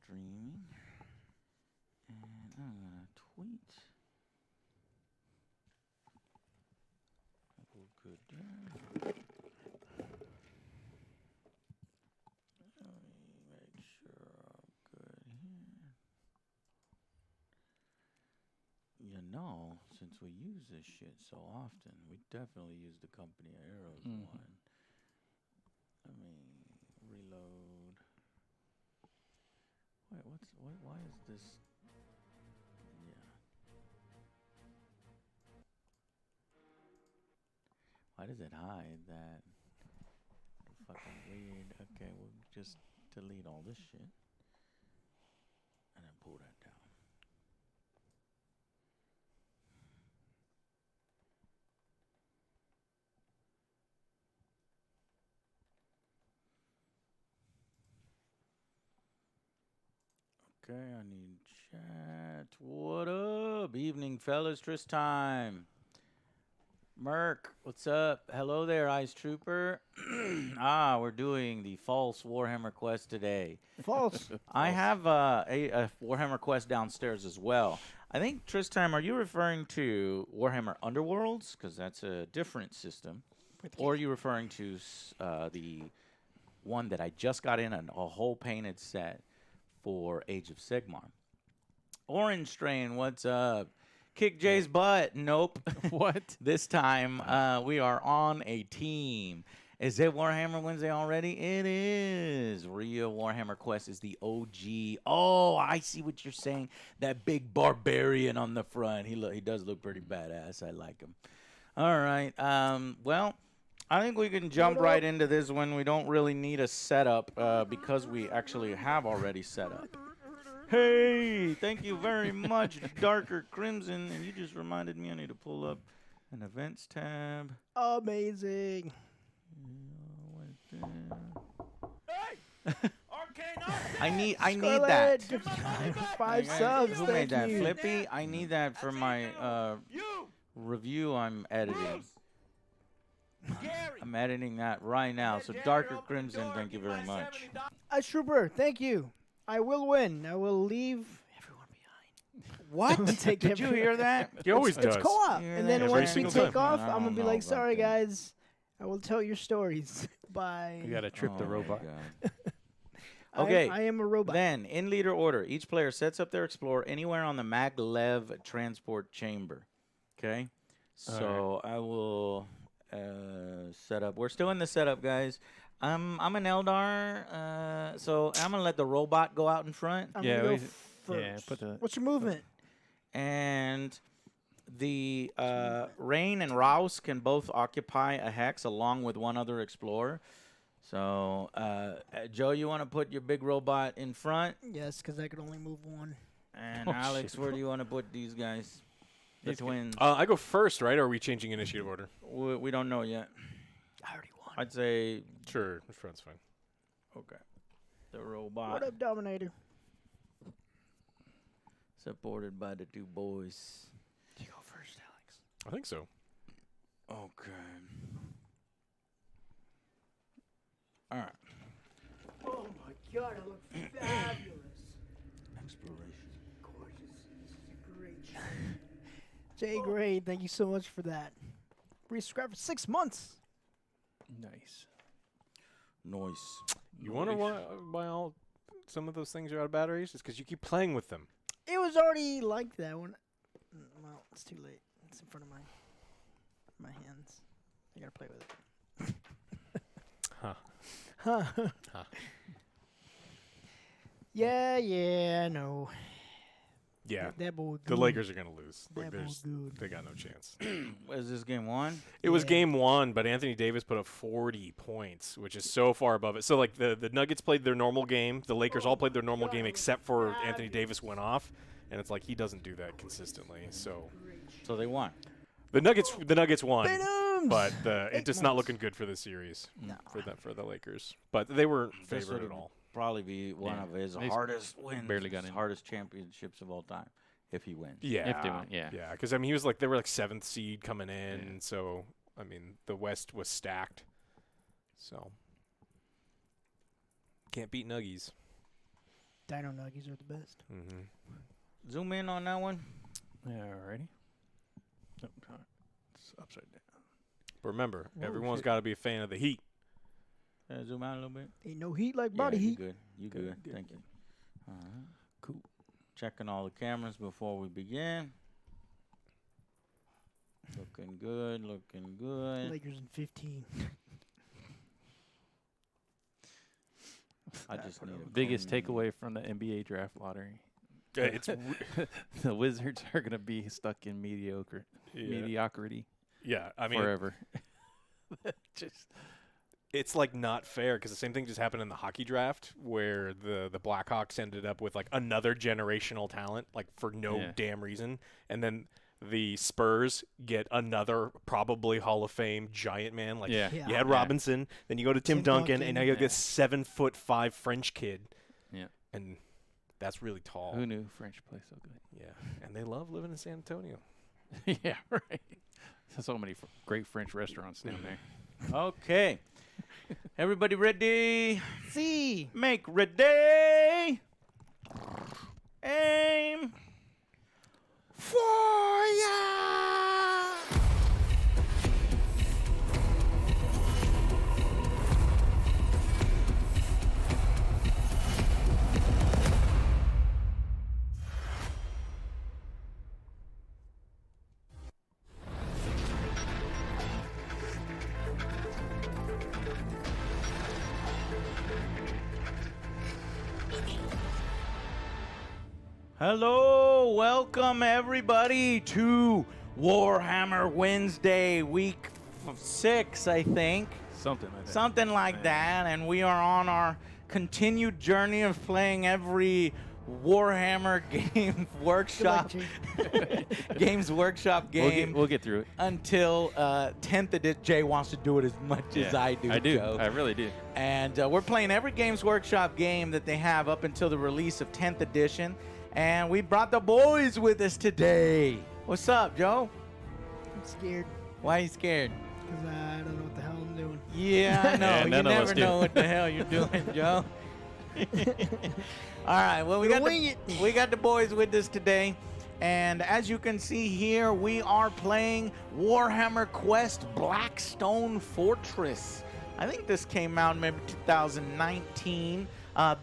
streaming. And I'm going to tweet. We're good there. Let me make sure I'm good here. You know, since we use this shit so often, we definitely use the Company of Arrows one. Let me reload. Wait, why is this? Yeah. Why does it hide that? Fucking weird. Okay, we'll just delete all this shit. And then pull that down. Okay, I need chat. What up? Evening, fellas. Tryst time. Merc, what's up? Hello there, Ice Trooper. We're doing the false Warhammer quest today. False. I have a Warhammer quest downstairs as well. I think, Tryst time, are you referring to Warhammer Underworlds? Because that's a different system. Or are you referring to the one that I just got in, a whole painted set for Age of Sigmar? Orange Strain, what's up? Kick Jay's butt. Nope. What? This time we are on a team. Is it Warhammer Wednesday already? It is. Real Warhammer Quest is the OG. Oh, I see what you're saying. That big barbarian on the front. He does look pretty badass. I like him. All right. Well, I think we can jump right into this one. We don't really need a setup because we actually have already set up. Hey, thank you very much, Darker Crimson. And you just reminded me I need to pull up an events tab. Amazing. Hey! Arcane I need Scarlet, that. 5 subs. Who Thank made that? you. Flippy? I need that for my review I'm editing. Gary! I'm editing that right now. So Darker Crimson, thank you very much. Ice Trooper, thank you. I will win. I will leave everyone behind. What? Take Did you hear that? He always does. It's co-op. Hear And that? then Every once we single take time. off, I I'm going don't to be know like, about sorry, that. guys. I will tell your stories. Bye. You got to trip the Oh, my robot. God. Okay. I am a robot. Then, in leader order, each player sets up their Explorer anywhere on the Maglev transport chamber. Okay? So I will set up. We're still in the setup, guys. I'm an Eldar, so I'm going to let the robot go out in front. I'm Yeah, going we- to go first. put the- What's your movement? And the Rain and Rouse can both occupy a hex along with one other Explorer. So, Joe, you want to put your big robot in front? Yes, because I could only move one. And Oh, Alex, shit. where do you want to put these guys? The twins. I go first, right? Or are we changing initiative order? We don't know yet. I already won. I'd say, Sure, the front's fine. okay. The robot What up, Dominator? supported by the two boys. You go first, Alex. I think so. Okay. All right. Oh, my God. I look fabulous. Exploration. Gorgeous. This is a great show. Jay Gray, thank you so much for that. Resubscribed for 6 months. Nice. Noise. You want to buy all some of those things are out of batteries? It's because you keep playing with them. It was already like that when. Well, it's too late. It's in front of my hands. I gotta play with it. Huh. Yeah, I know. Yeah. That boy good. The Lakers are going to lose. That boy good. They got no chance. Is this game one? It was Yeah. game one, but Anthony Davis put up 40 points, which is so far above it. So, like, the Nuggets played their normal game. The Lakers all played their normal game except for Anthony Davis went off. And it's like he doesn't do that consistently. So So they won. the Nuggets won. Benoms! But it's just not months. looking good for the series No. for the Lakers. But they weren't This favored would at all. probably be one of his He's hardest wins, barely got in. hardest championships of all time, if he wins. Yeah, If they win, yeah. yeah. Because I mean, he was like they were like 7th seed coming in, and so I mean the West was stacked. So can't beat Nuggies. Dino Nuggies are the best. Mm-hmm. Zoom in on that one. Yeah, alrighty. Nope, it's upside down. But remember, Whoa, everyone's shit. got to be a fan of the heat. Zoom out a little bit. Ain't no heat like body yeah, heat. You good. You good. Good, Thank you. All right. Cool. Checking all the cameras before we begin. Looking good. Looking good. Lakers in 15. I just need a Biggest clean- takeaway from the NBA draft lottery. It's The Wizards are going to be stuck in mediocrity yeah. I mean, forever. Just it's like not fair because the same thing just happened in the hockey draft where the Blackhawks ended up with like another generational talent like for no Yeah. damn reason, and then the Spurs get another probably Hall of Fame giant man. Like yeah. Yeah. you had Yeah. Robinson, then you go to Tim Tim Duncan, Duncan, and now you have yeah. this 7'5" French kid. Yeah. And that's really tall. Who knew French play so good? Yeah, and they love living in San Antonio. Yeah, right. There's so many great French restaurants down there. Okay. Everybody ready? See. Make ready. Aim. Fire! Hello, welcome everybody to Warhammer Wednesday, week 6, I think. Something like that. Something like Yeah. that, and we are on our continued journey of playing every Warhammer Game Workshop, Games Workshop game We'll get through it. until 10th edition. Jay wants to do it as much as I do. I do. Joe. I really do. And we're playing every Games Workshop game that they have up until the release of 10th edition. And we brought the boys with us today. What's up, Joe? I'm scared Why are you scared? because I don't know what the hell I'm doing. Yeah, I know. Yeah, You none of us never do. know what the hell you're doing, Joe. All right. Well, Gonna wing it. we got the boys with us today. And as you can see here, we are playing Warhammer Quest Blackstone Fortress. I think this came out in maybe 2019.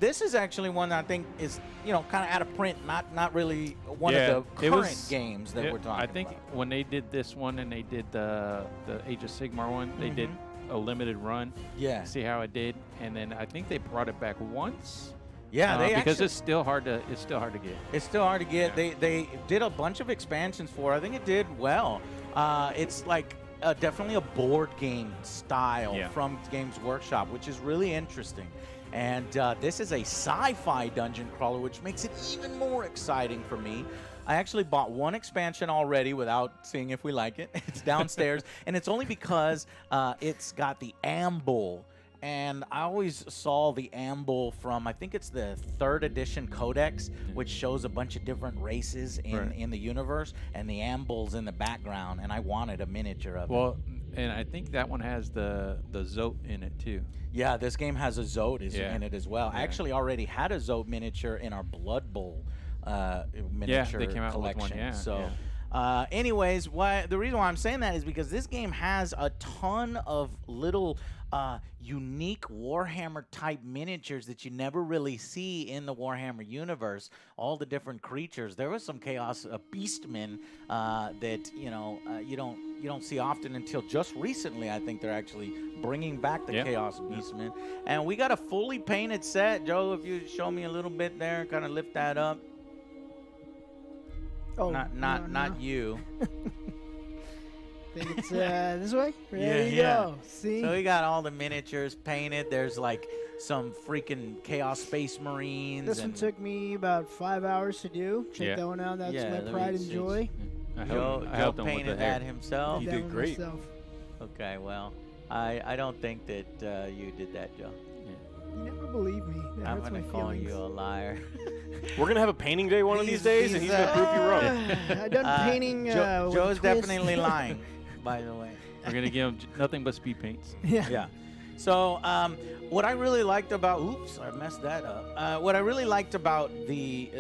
This is actually one that I think is, kind of out of print, not really one Yeah, of the it current was- games that we're talking I think about. when they did this one and they did the Age of Sigmar one, they did a limited run. Yeah. See how it did, and then I think they brought it back once. Yeah, they because actually, it's still hard to get. it's still hard to get. Yeah. They did a bunch of expansions for it. I think it did well. It's like definitely a board game style Yeah. from Games Workshop, which is really interesting. And this is a sci-fi dungeon crawler, which makes it even more exciting for me. I actually bought one expansion already without seeing if we like it. It's downstairs, and it's only because it's got the amble. And I always saw the amble from, I think it's the 3rd edition codex, which shows a bunch of different races in the universe, and the amble's in the background, and I wanted a miniature of it. Well, and I think that one has the Zote in it too. Yeah, this game has a Zote Yeah. in it as well. I Yeah. actually already had a Zote miniature in our Blood Bowl miniature they came out with collection. one, yeah, So, yeah. anyways, the reason why I'm saying that is because this game has a ton of little unique Warhammer type miniatures that you never really see in the Warhammer universe. All the different creatures. There was some Chaos Beastmen that you don't see often until just recently. I think they're actually bringing back the Yeah. Chaos Beastmen, and we got a fully painted set. Joe, if you show me a little bit there, kind of lift that up. Oh, Not you. Think it's this way? There you yeah. go. See? So we got all the miniatures painted. There's like some freaking Chaos Space Marines. This one and took me about 5 hours to do. Check Yeah. that one out. That's Yeah, my let me pride and see. joy. I Joe helped them with painted the hair. that himself. You Did that did one great. myself. Okay, well, I don't think that you did that, Joe. You never believe me. That I'm hurts gonna my call feelings. you a liar. We're gonna have a painting day one of these days, and he's gonna prove you wrong. I done painting. with a Joe's twist. definitely lying, by the way. We're gonna give them nothing but speed paints. Yeah. Yeah. So what I really liked about, oops, I messed that up. What I really liked about the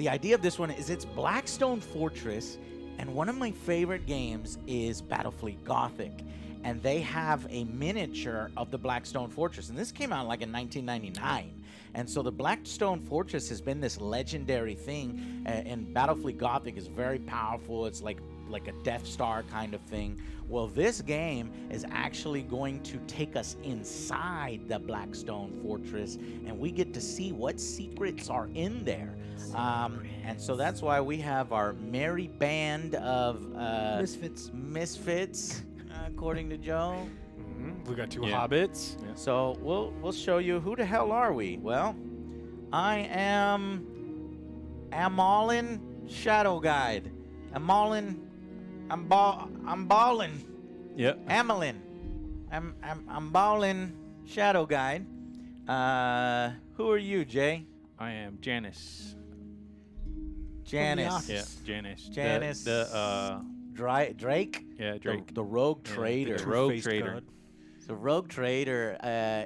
idea of this one is it's Blackstone Fortress, and one of my favorite games is Battlefleet Gothic, and they have a miniature of the Blackstone Fortress, and this came out like in 1999. And so the Blackstone Fortress has been this legendary thing, and Battlefleet Gothic is very powerful. It's like a Death Star kind of thing. Well, this game is actually going to take us inside the Blackstone Fortress, and we get to see what secrets are in there. And so that's why we have our merry band of misfits, according to Joe. We got 2 Yeah. hobbits. Yeah. So we'll show you. Who the hell are we? Well, I am Amalin Shadow Guide. I'm ballin'. Yep. Amalin. I'm ballin' Shadow Guide. Who are you, Jay? I am Janice. Janice. Yeah, Janice. Janice. Drake. Yeah, Drake. The Rogue Trader. The Rogue Two-faced Trader. god. So Rogue Trader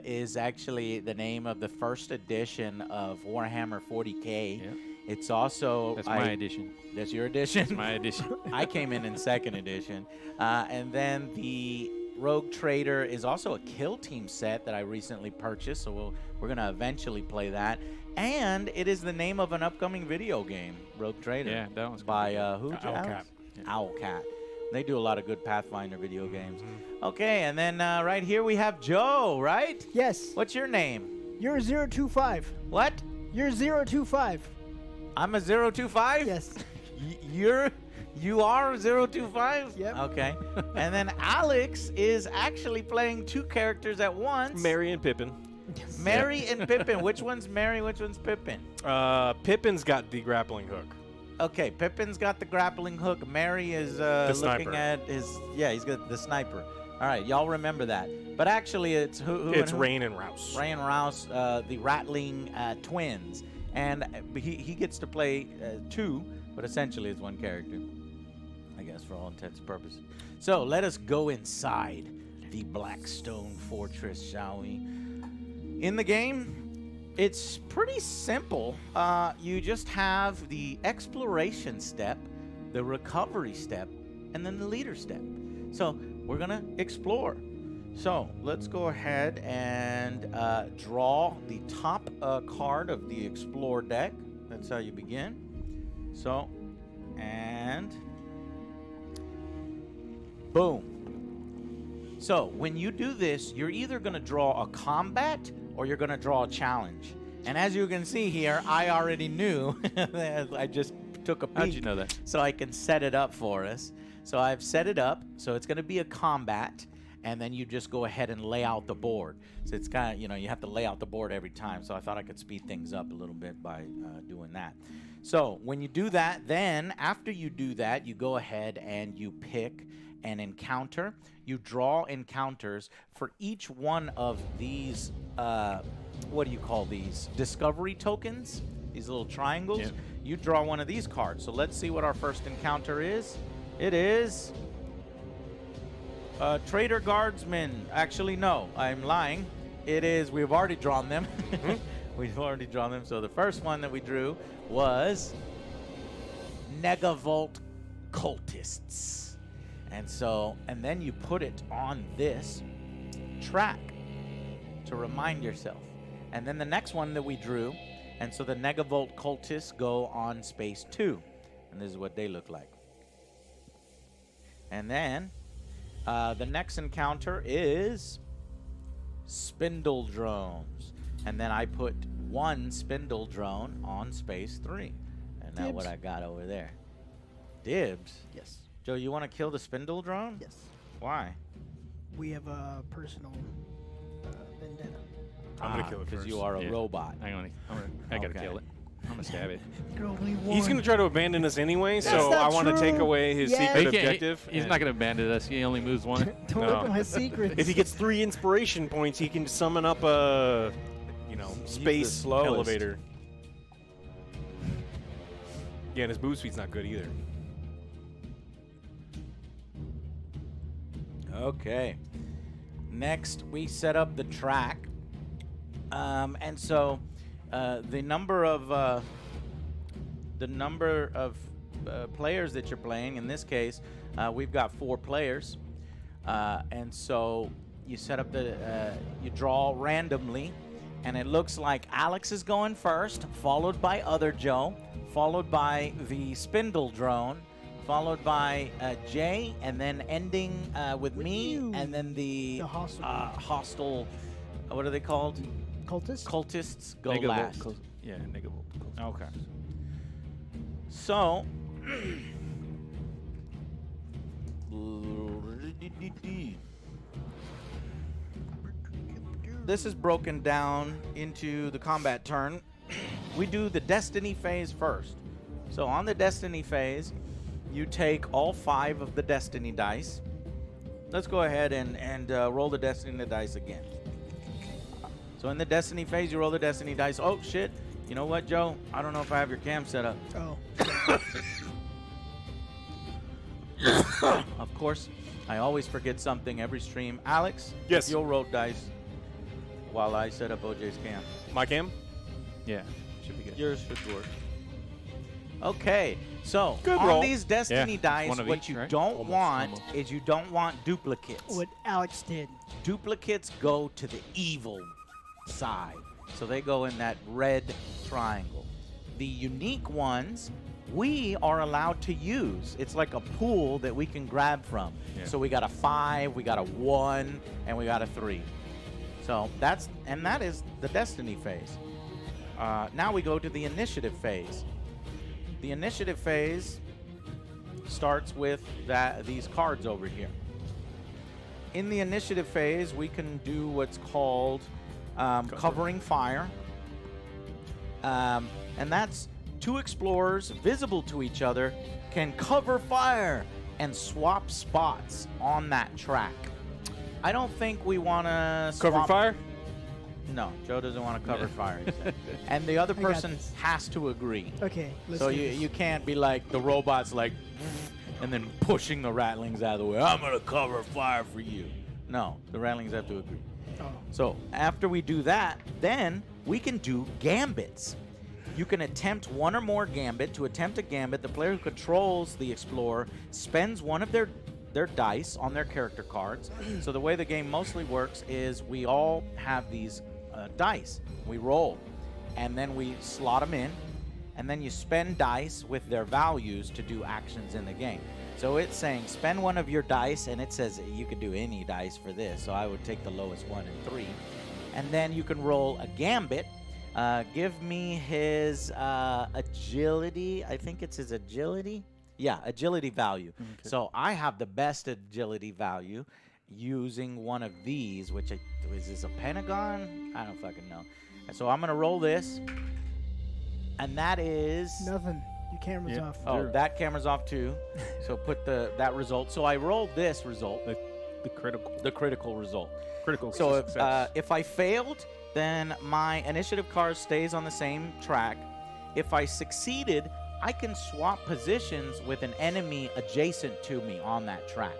is actually the name of the first edition of Warhammer 40K. Yeah. It's also That's my edition. That's your edition. That's my edition. I came in second edition, and then the Rogue Trader is also a Kill Team set that I recently purchased. So we're gonna eventually play that, and it is the name of an upcoming video game, Rogue Trader. Yeah, that one's by who? Owlcat. Owlcat. They do a lot of good Pathfinder video games. Okay, and then right here we have Joe, right? Yes. What's your name? You're 025. What? You're 025. I'm a 025? Yes. You are 025? Yep. Okay. And then Alex is actually playing 2 characters at once. Merry and Pippin. Mary and Pippin. Which one's Mary? Which one's Pippin? Pippin's got the grappling hook. Okay, Pippin's got the grappling hook. Mary is The looking sniper. at his. Yeah, he's got the sniper. All right, y'all remember that. But actually, it's who It's and who? Rain and Rouse. Ray and Rouse, the Rattling twins, and he gets to play 2, but essentially it's 1 character, I guess, for all intents and purposes. So let us go inside the Blackstone Fortress, shall we? In the game, it's pretty simple. You just have the exploration step, the recovery step, and then the leader step. So we're gonna explore. So let's go ahead and draw the top card of the Explore deck. That's how you begin. So, and boom. So when you do this, you're either going to draw a combat or you're going to draw a challenge. And as you can see here, I already knew. I just took a peek. How'd you know that? So I can set it up for us. So I've set it up. So it's going to be a combat. And then you just go ahead and lay out the board. So it's kind of, you have to lay out the board every time. So I thought I could speed things up a little bit by doing that. So when you do that, then after you do that, you go ahead and you pick an encounter. You draw encounters for each one of these, what do you call these? Discovery tokens? These little triangles? Yep. You draw one of these cards. So let's see what our first encounter is. It is Trader Guardsman. Actually, no, I'm lying. It is, we've already drawn them. We've already drawn them. So the first one that we drew was Negavolt Cultists. And then you put it on this track to remind yourself. And then the next one that we drew, and so the Negavolt Cultists go on space 2. And this is what they look like. And then the next encounter is Spindle Drones. And then I put 1 Spindle Drone on space 3. And now what Dibs. I got over there. Dibs. Yes. Joe, you want to kill the Spindle Drone? Yes. Why? We have a personal vendetta. I'm gonna kill it Because first. you are a Yeah. robot. I gotta Okay. kill it. I'm gonna stab it. You're only He's one. going to try to abandon us anyway, That's so not I want to take true. away his Yes. secret He can't- objective. He's and not gonna abandon us. He only moves one. Don't No. open my secrets. If he gets 3 inspiration points, he can summon up a, space slowest. elevator. Yeah, and his move speed's not good either. Okay. Next, we set up the track. And so the number of players that you're playing, in this case, we've got 4 players. And so you set up you draw randomly, and it looks like Alex is going first, followed by Other Joe, followed by the Spindle Drone, followed by Jay, and then ending with me, you. and then the hostile. hostile, what are they called? Cultist? Cultists go Negavolt last. yeah, Negavolt. Okay. So, this is broken down into the combat turn. We do the Destiny phase first. So on the Destiny phase, you take all 5 of the Destiny dice. Let's go ahead and roll the Destiny dice again. So in the Destiny phase, you roll the Destiny dice. Oh, shit. You know what, Joe? I don't know if I have your cam set up. Oh. Of course, I always forget something every stream. Alex, Yes. if you'll roll dice while I set up OJ's cam. My cam? Yeah, should be good. Yours should work. Okay, so Good on roll. these Destiny dice, one of what each, you right? don't Almost, want almost. is you don't want duplicates. What Alex did. Duplicates go to the evil side. So they go in that red triangle. The unique ones, we are allowed to use. It's like a pool that we can grab from. Yeah. So we got a 5, we got a 1, and we got a 3. So that is the Destiny phase. Now we go to the initiative phase. The initiative phase starts with these cards over here. In the initiative phase, we can do what's called covering fire. And that's 2 explorers visible to each other can cover fire and swap spots on that track. I don't think we want to Cover fire? No, Joe doesn't want to cover fire. He said. And the other got person this. has to agree. Okay, let's So do this. you can't be like the robots, like, and then pushing the ratlings out of the way. I'm gonna cover fire for you. No, the ratlings have to agree. Oh. So after we do that, then we can do gambits. You can attempt one or more gambit. To attempt a gambit, the player who controls the explorer spends one of their dice on their character cards. So the way the game mostly works is we all have these dice. We roll, and then we slot them in, and then you spend dice with their values to do actions in the game. So it's saying spend one of your dice, and it says you could do any dice for this. So I would take the lowest 1 and 3. And then you can roll a gambit. Give me his agility. I think it's his agility. Yeah, agility value. Okay. So I have the best agility value using one of these, which is this a pentagon? I don't fucking know. And so I'm going to roll this. And that is... Nothing. Your camera's Yeah. off. Oh, that camera's off too. So put that result. So I rolled this result, The critical result. critical So success. if I failed, then my initiative card stays on the same track. If I succeeded, I can swap positions with an enemy adjacent to me on that track.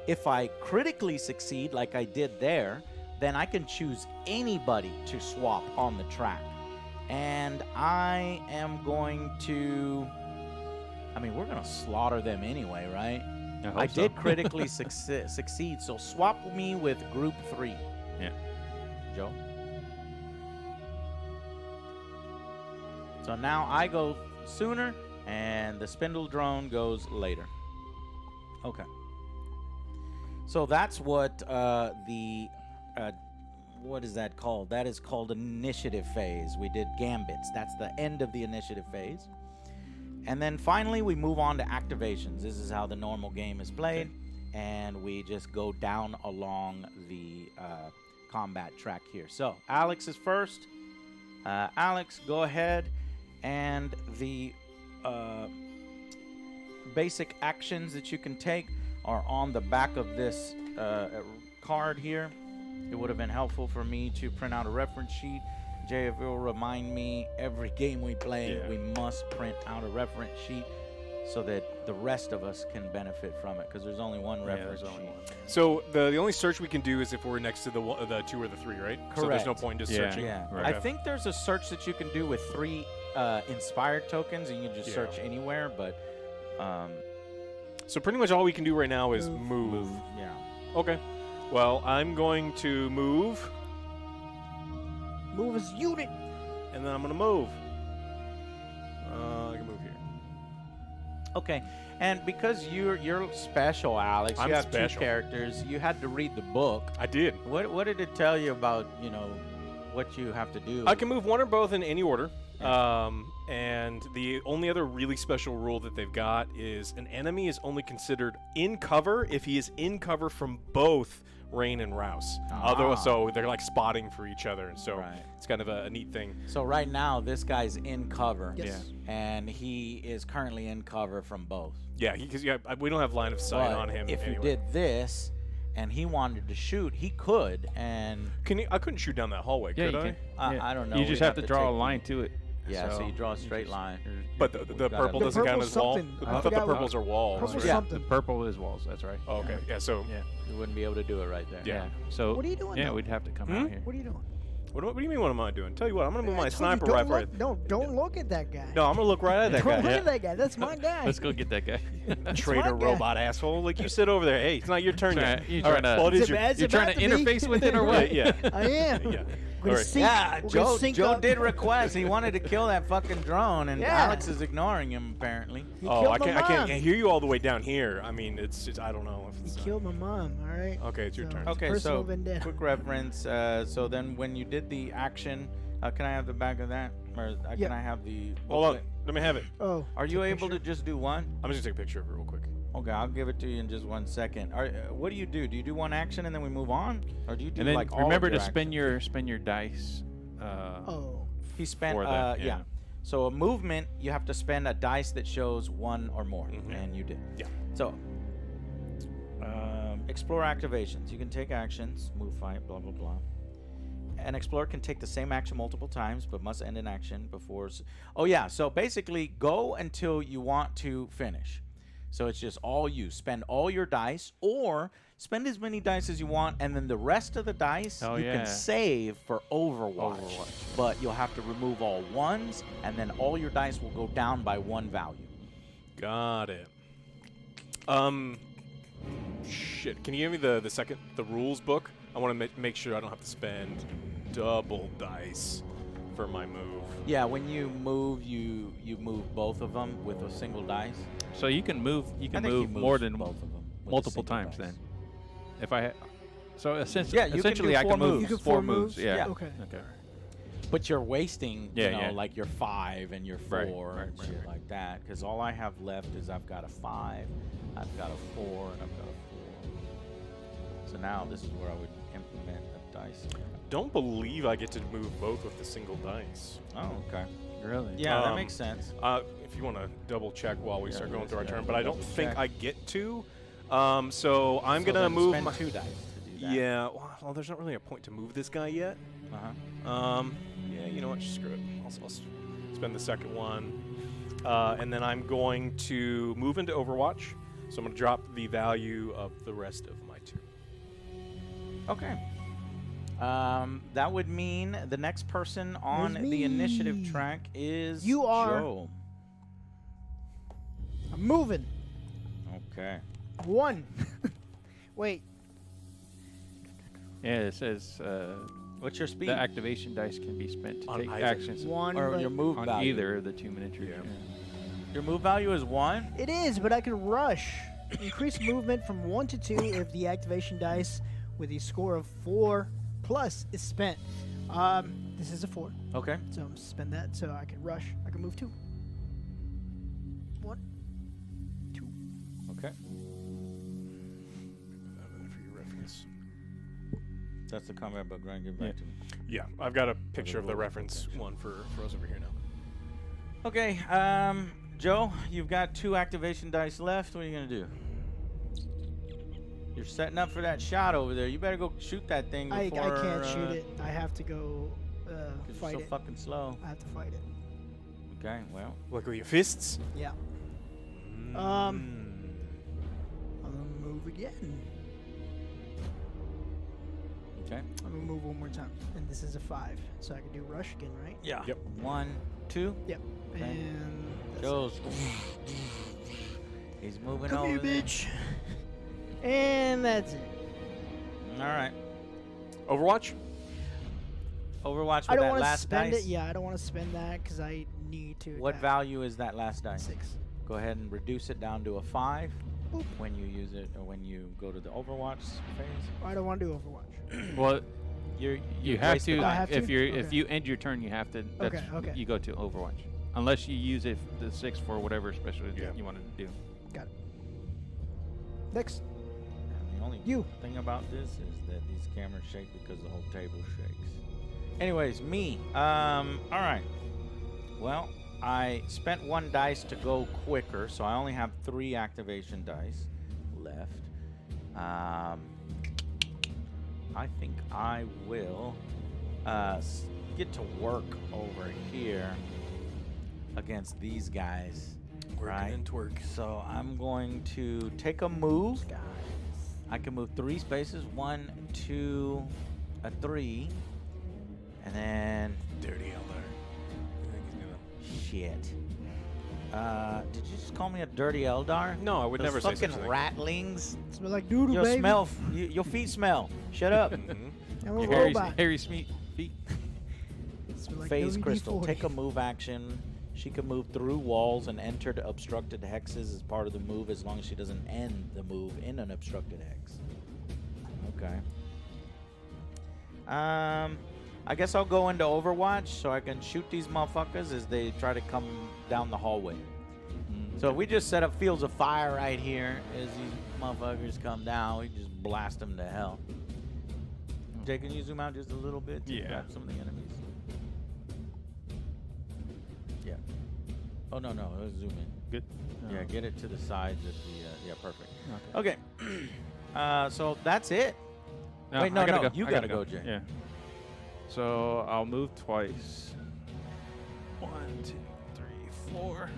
If I critically succeed, like I did there, then I can choose anybody to swap on the track. And I am going to... I mean, we're going to slaughter them anyway, right? hope I so. did critically succeed, so swap me with group 3. Yeah. Joe? So now I go sooner, and the spindle drone goes later. Okay. So that's what what is that called? That is called initiative phase. We did gambits. That's the end of the initiative phase. And then finally, we move on to activations. This is how the normal game is played. And we just go down along the combat track here. So Alex is first. Alex, go ahead. And the basic actions that you can take are on the back of this card here. It would have been helpful for me to print out a reference sheet. Jay, if you'll remind me, every game we play, Yeah. we must print out a reference sheet so that the rest of us can benefit from it, because there's only one reference there's only sheet. one. So the only search we can do is if we're next to the 2 or the 3, right? So there's no Correct. point just Yeah. searching. Yeah, Right. I think there's a search that you can do with 3 inspired tokens, and you can just Yeah. search anywhere. But So pretty much all we can do right now is move. yeah, Okay. Well, I'm going to move, Move as unit. and then I'm going to move. I can move here. okay. And because you're special, Alex, I'm you have special. 2 characters. You had to read the book. I did. What did it tell you about what you have to do? I can move one or both in any order. And the only other really special rule that they've got is an enemy is only considered in cover if he is in cover from both Rain and Rouse. So they're like spotting for each other, and so Right. it's kind of a neat thing. So right now, this guy's in cover. Yes. And he is currently in cover from both. Yeah, because we don't have line of sight But on him. if anyway. you did this, and he wanted to shoot, he could. And I couldn't shoot down that hallway, Yeah, could you I? can. I don't know. You we'd just have to draw a take- line to it. Yeah, so you draw a straight line. But the gotta- purple The doesn't count purple's as wall. something. I I thought the forgot what- purples are walls. Purple's right? Yeah. something. The purple is walls. That's right. Oh, okay. Yeah. So Yeah. You wouldn't be able to do it right there. Yeah. So What are you doing, Yeah, though? we'd have to come Hmm? out here. What are you doing? what do you mean? What am I doing? Tell you what, I'm gonna move I my told you, sniper don't rifle. look- No, don't look at that guy. No, I'm gonna look right at that Don't guy. look at that guy. That's my guy. Let's go get that guy. Traitor my guy. robot asshole. Like you sit over there. Hey, it's not your turn yet. You All right, trying to? well, it is It's your. a- it's You're trying about to to be. interface with it or Yeah, what? yeah. I am. Yeah. We're gonna Alright. sync. Yeah, We're gonna Joe sync Joe up. did request. He wanted to kill that fucking drone, and Yeah. Alex is ignoring him apparently. He Oh, killed I my can't. I mom. can't hear you all the way down here. I mean, it's. I don't know if He it's. killed my mom. All right. Okay, it's your turn. Okay, Personal so vendetta. quick reference. So then, when you did the action, can I have the back of that, or Yeah. can I have the? Hold on. booklet? Let me have it. Oh. Are you take a able to picture. just do one? I'm just gonna take a picture of it real quick. Okay, I'll give it to you in just 1 second. What do you do? Do you do one action and then we move on, or do you do And then like all remember of to your spend your dice. Oh. He spent. for that, yeah. yeah. So a movement, you have to spend a dice that shows 1 or more, Mhm. and you did. Yeah. So, explore activations. You can take actions, move, fight, blah blah blah. An explorer can take the same action multiple times, but must end an action before. Oh yeah. So basically, go until you want to finish. So it's just all you. Spend all your dice, or spend as many dice as you want, and then the rest of the dice Oh, you yeah. can save for Overwatch. But you'll have to remove all 1s, and then all your dice will go down by 1 value. Got it. Shit. Can you give me the rules book? I want to make sure I don't have to spend double dice for my move. Yeah, when you move, you move both of them with a single dice. So you can move. You I can think he move more moves than both of them with a multiple single times. dice. Then, if I. So essentially, Yeah, you can do essentially I 4 can move moves. You can 4 4 moves. moves? Yeah. Yeah. Okay. Okay. But you're wasting, Yeah, you know, yeah. like your 5 and your 4 Right, and right, shit right. like that. Because all I have left is I've got a 5, I've got a 4, and I've got a 4. So now this is where I would implement a dice. Don't believe I get to move both with the single dice. Oh, okay. Really? Yeah, that Um, makes sense. If you want to double check while we Yeah, start going let's through our go turn, ahead but I and don't double think check. I get to. So I'm So gonna then move spend my. 2 dice to do that. Yeah. Well, there's not really a point to move this guy yet. Uh-huh. Yeah. You know what? Screw it. I'll spend the second one, and then I'm going to move into Overwatch. So I'm gonna drop the value of the rest of my 2. Okay. That would mean the next person on There's the initiative me. track is You are. Joe. I'm moving. Okay. 1. Wait. Yeah. It says What's your speed? the activation dice can be spent to On take either. actions 1. or but your move on value. either of the 2 miniatures. Yeah. Your move value is 1? It is, but I can rush. Increase movement from 1 to 2 if the activation dice with a score of 4 plus is spent. This is a 4, Okay. so I'm spend that so I can rush. I can move 2. 1, 2. Okay. For your reference. That's the combat book, right? Give it back to me. Yeah, I've got a picture of the reference one for us over here now. Okay, Joe, you've got 2 activation dice left. What are you gonna do? You're setting up for that shot over there. You better go shoot that thing I before. can't shoot it. I have to go 'Cause fight you're so it. fucking slow. I have to fight it. Okay, well. Like with your fists? Yeah. I'm gonna move again. Okay. I'm gonna move one more time, and this is a 5, so I can do rush again, right? Yeah. Yep. 1, 2. Yep. Okay. And that's Goes. He's moving Come over. here, there. bitch. And that's it. All right. Overwatch? Overwatch with I don't that want to last spend dice. it. Yeah, I don't want to spend that because I need to. What attack. value is that last dice? 6. Go ahead and reduce it down to a 5 Boop. when you use it or when you go to the Overwatch phase. I don't want to do Overwatch. Well, You you have wasted to. I have if to? you're if Okay. you end your turn, you have to. That's, Okay. You go to Overwatch, unless you use it the 6 for whatever special Yeah. you wanted to do. Got it. Next. And the only You. thing about this is that these cameras shake because the whole table shakes. Anyways, me. All right. Well, I spent 1 dice to go quicker, so I only have 3 activation dice left. I think I will get to work over here against these guys. Working and twerk. So I'm going to take a move. I can move 3 spaces. 1, 2, a 3. And then Dirty Elder. I think he's gonna. shit. Did you just call me a dirty Eldar? No, I would Those never say fucking such a thing. ratlings. Smell like doodle, Your baby. smell. Your feet smell. Shut up. Mhm. I'm a Your robot. Harry Smith feet. Smell like Phase WD-40. Crystal. Take a move action. She can move through walls and enter the obstructed hexes as part of the move as long as she doesn't end the move in an obstructed hex. Okay. I guess I'll go into Overwatch so I can shoot these motherfuckers as they try to come down the hallway. So we just set up fields of fire right here as these motherfuckers come down. We just blast them to hell. Jay, can you zoom out just a little bit to Yeah. grab some of the enemies? Yeah. Oh, no, let's zoom in. Good. Yeah, get it to the sides of the, yeah, perfect. Okay. Okay. So that's it. Wait, no, I gotta no, go. you I gotta go, Jay. Yeah. So I'll move twice. 1, 2, 3, 4.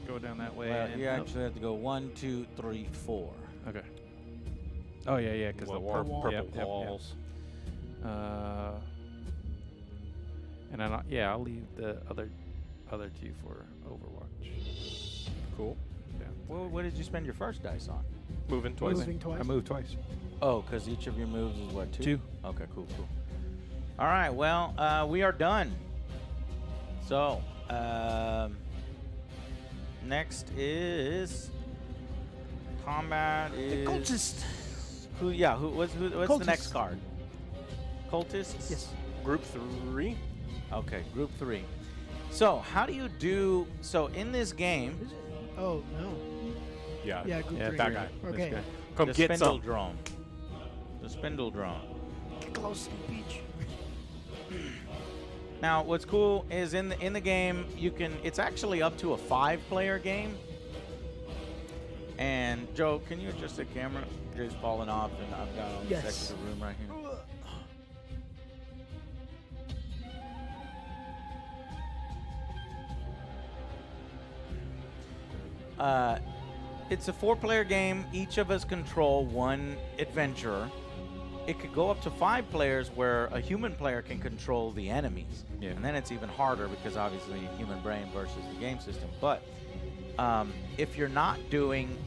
Go down that way. Well, and you up. actually have to go 1, 2, 3, 4. Okay. Oh yeah, because the Well, purple, purple walls. And I'll leave the other 2 for Overwatch. Cool. Yeah. Well, what did you spend your first dice on? Moving twice. Moving twice. I moved twice. Oh, because each of your moves is what, 2? 2. Okay, cool. All right, well, we are done. So, next is combat is Cultist. What's the Cultists. next card? Cultists? Yes. Group 3. Okay, group 3. So, how do you do so in this game? Is it? Oh no. Yeah. Yeah, group Yeah, 3. that guy. This Okay. guy. Come the get spindle some. drone. The spindle drone. Get close to the beach. Now, what's cool is in the game it's actually up to a 5-player game. And Joe, can you adjust the camera? Jay's falling off, and I've got all this Yes. extra room right here. It's a 4-player game. Each of us control 1 adventurer. It could go up to 5 players where a human player can control the enemies. Yeah. And then it's even harder because obviously human brain versus the game system. But if you're not doing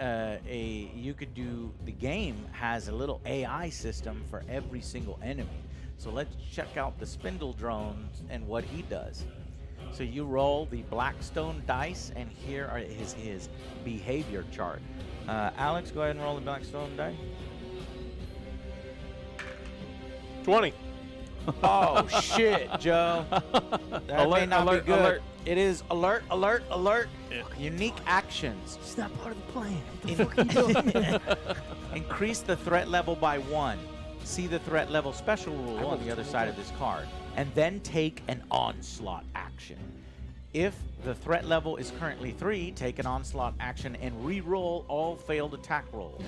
you could do, the game has a little AI system for every single enemy. So let's check out the spindle drone and what he does. So you roll the Blackstone dice, and here are his behavior chart. Alex, go ahead and roll the Blackstone die. 20. Oh shit, Joe. That may Alert, not alert, be good. alert. It is alert. Unique actions. It's not part of the plan. What the fuck are you doing? Increase the threat level by 1. See the threat level special rule on the other side of this card. And then take an onslaught action. If the threat level is currently 3, take an onslaught action and re-roll all failed attack rolls.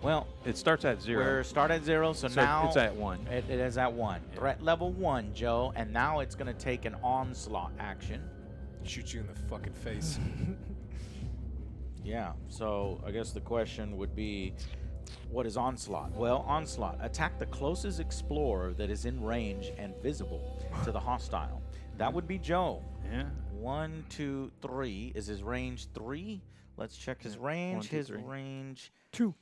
Well, It starts at 0. we're start at 0, so now it's at 1. It is at 1. Threat level 1, Joe, and now it's going to take an onslaught action. Shoot you in the fucking face. Yeah. So I guess the question would be, what is Onslaught? Well, Onslaught. Attack the closest explorer that is in range and visible to the hostile. That would be Joe. Yeah. 1, 2, 3. Is his range 3? Let's check his range. 1, 2, His 3. range 2.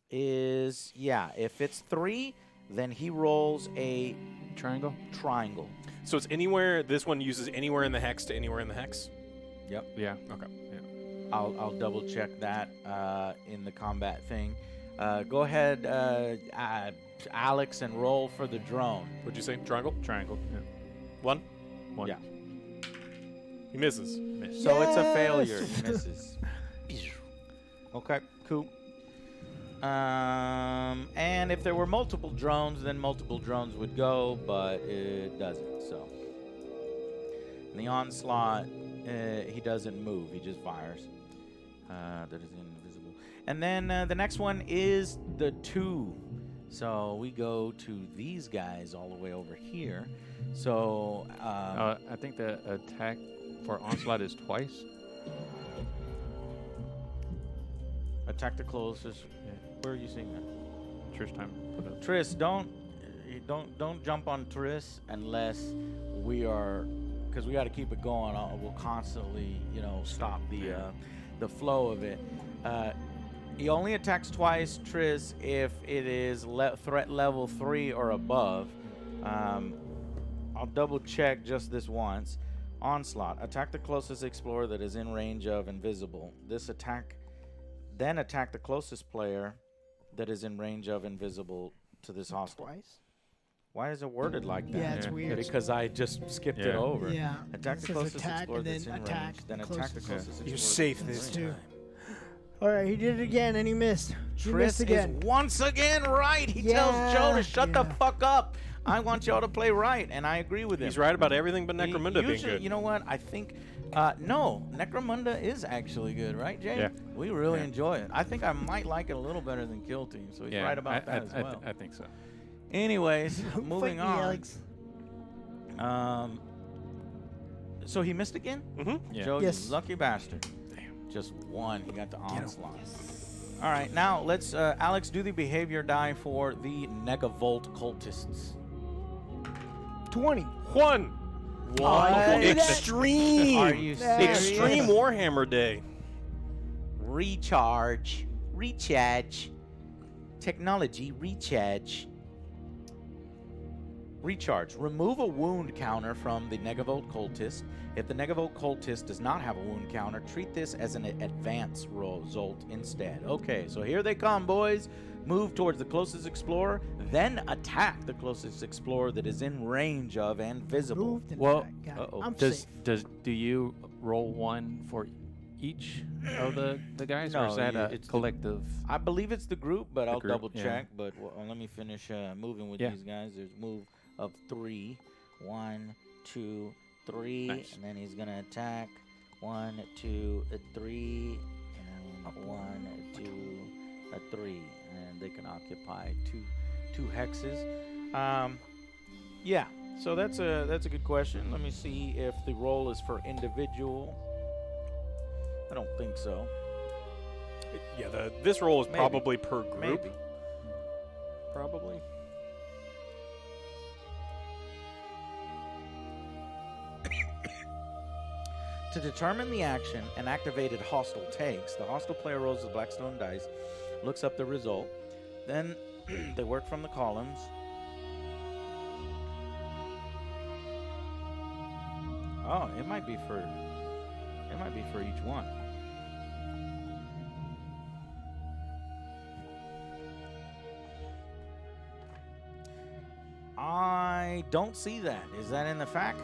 is, yeah, if it's 3, then he rolls a Triangle. triangle. So it's anywhere. This one uses anywhere in the hex to anywhere in the hex. Yep. Yeah. Okay. Yeah. I'll double check that in the combat thing. Go ahead, Alex, and roll for the drone. What'd you say? Triangle. Triangle. Yeah. 1. 1. Yeah. He misses. Miss. So it's a Yes! failure. He misses. Okay, cool. And if there were multiple drones, then multiple drones would go, but it doesn't. So in the onslaught, he doesn't move. He just fires. That is invisible. And then the next one is the 2. So we go to these guys all the way over here. So I think the attack for onslaught is twice. attack the closest. Yeah. Where are you seeing that? Trish time. Put up. Tris, don't jump on Tris unless we are, because we got to keep it going. We'll constantly, stop the flow of it. He only attacks twice, Tris, if it is threat level 3 or above. I'll double check just this once. Onslaught. Attack the closest explorer that is in range of invisible. This attack, then attack the closest player that is in range of invisible to this hostile. Twice. Why is it worded like that? Yeah, it's Yeah. weird. Because I just skipped it Yeah. over. Yeah. Attack It the says closest attack explorer and that's then in attack range. Then the attack the closest. closest explorer. You that's safe in this range. Two. time. All right, he did it again, and he missed. He Tris missed again. is once again right. He tells Joe to shut the Yeah. fuck up. I want y'all to play right, and I agree with him. He's right about everything but Necromunda being Usually, good. you know what? I think, no, Necromunda is actually good, right, Jay? Yeah. We really Yeah. enjoy it. I think I might like it a little better than Kill Team, so he's Yeah, right about that as I well. I think so. Anyways, Fight moving me, on. Alex. So he missed again? Mm-hmm. Yeah. Joe, Yes. you lucky bastard. Just one. He got the onslaught. All right, now let's, Alex, do the behavior die for the Negavolt cultists. 20. 1. What? Extreme. Are you serious? Extreme Warhammer Day. Recharge. Technology recharge. Recharge. Remove a wound counter from the Negavolt cultist. If the Negavolt cultist does not have a wound counter, treat this as an advance result instead. Okay, so here they come, boys. Move towards the closest explorer, then attack the closest explorer that is in range of and visible. Moved and Well, attacked. Got it. uh-oh. I'm Does safe. do you roll one for each of the guys, or No, is that a it's the- collective? I believe it's the group, but I'll group, double yeah. check. But let me finish moving with Yeah. these guys. There's move of 3. 1, 2, 3. Nice. And then he's going to attack. 1, 2, 3. And then 1, 2, 3. And they can occupy two hexes. Yeah. So that's a good question. Let me see if the roll is for individual. I don't think so. Yeah, this roll is Maybe. probably per group. Maybe. Probably. To determine the action an activated hostile takes, the hostile player rolls the Blackstone dice, looks up the result, then they work from the columns. Oh, it might be for each one. I don't see that. Is that in the fact?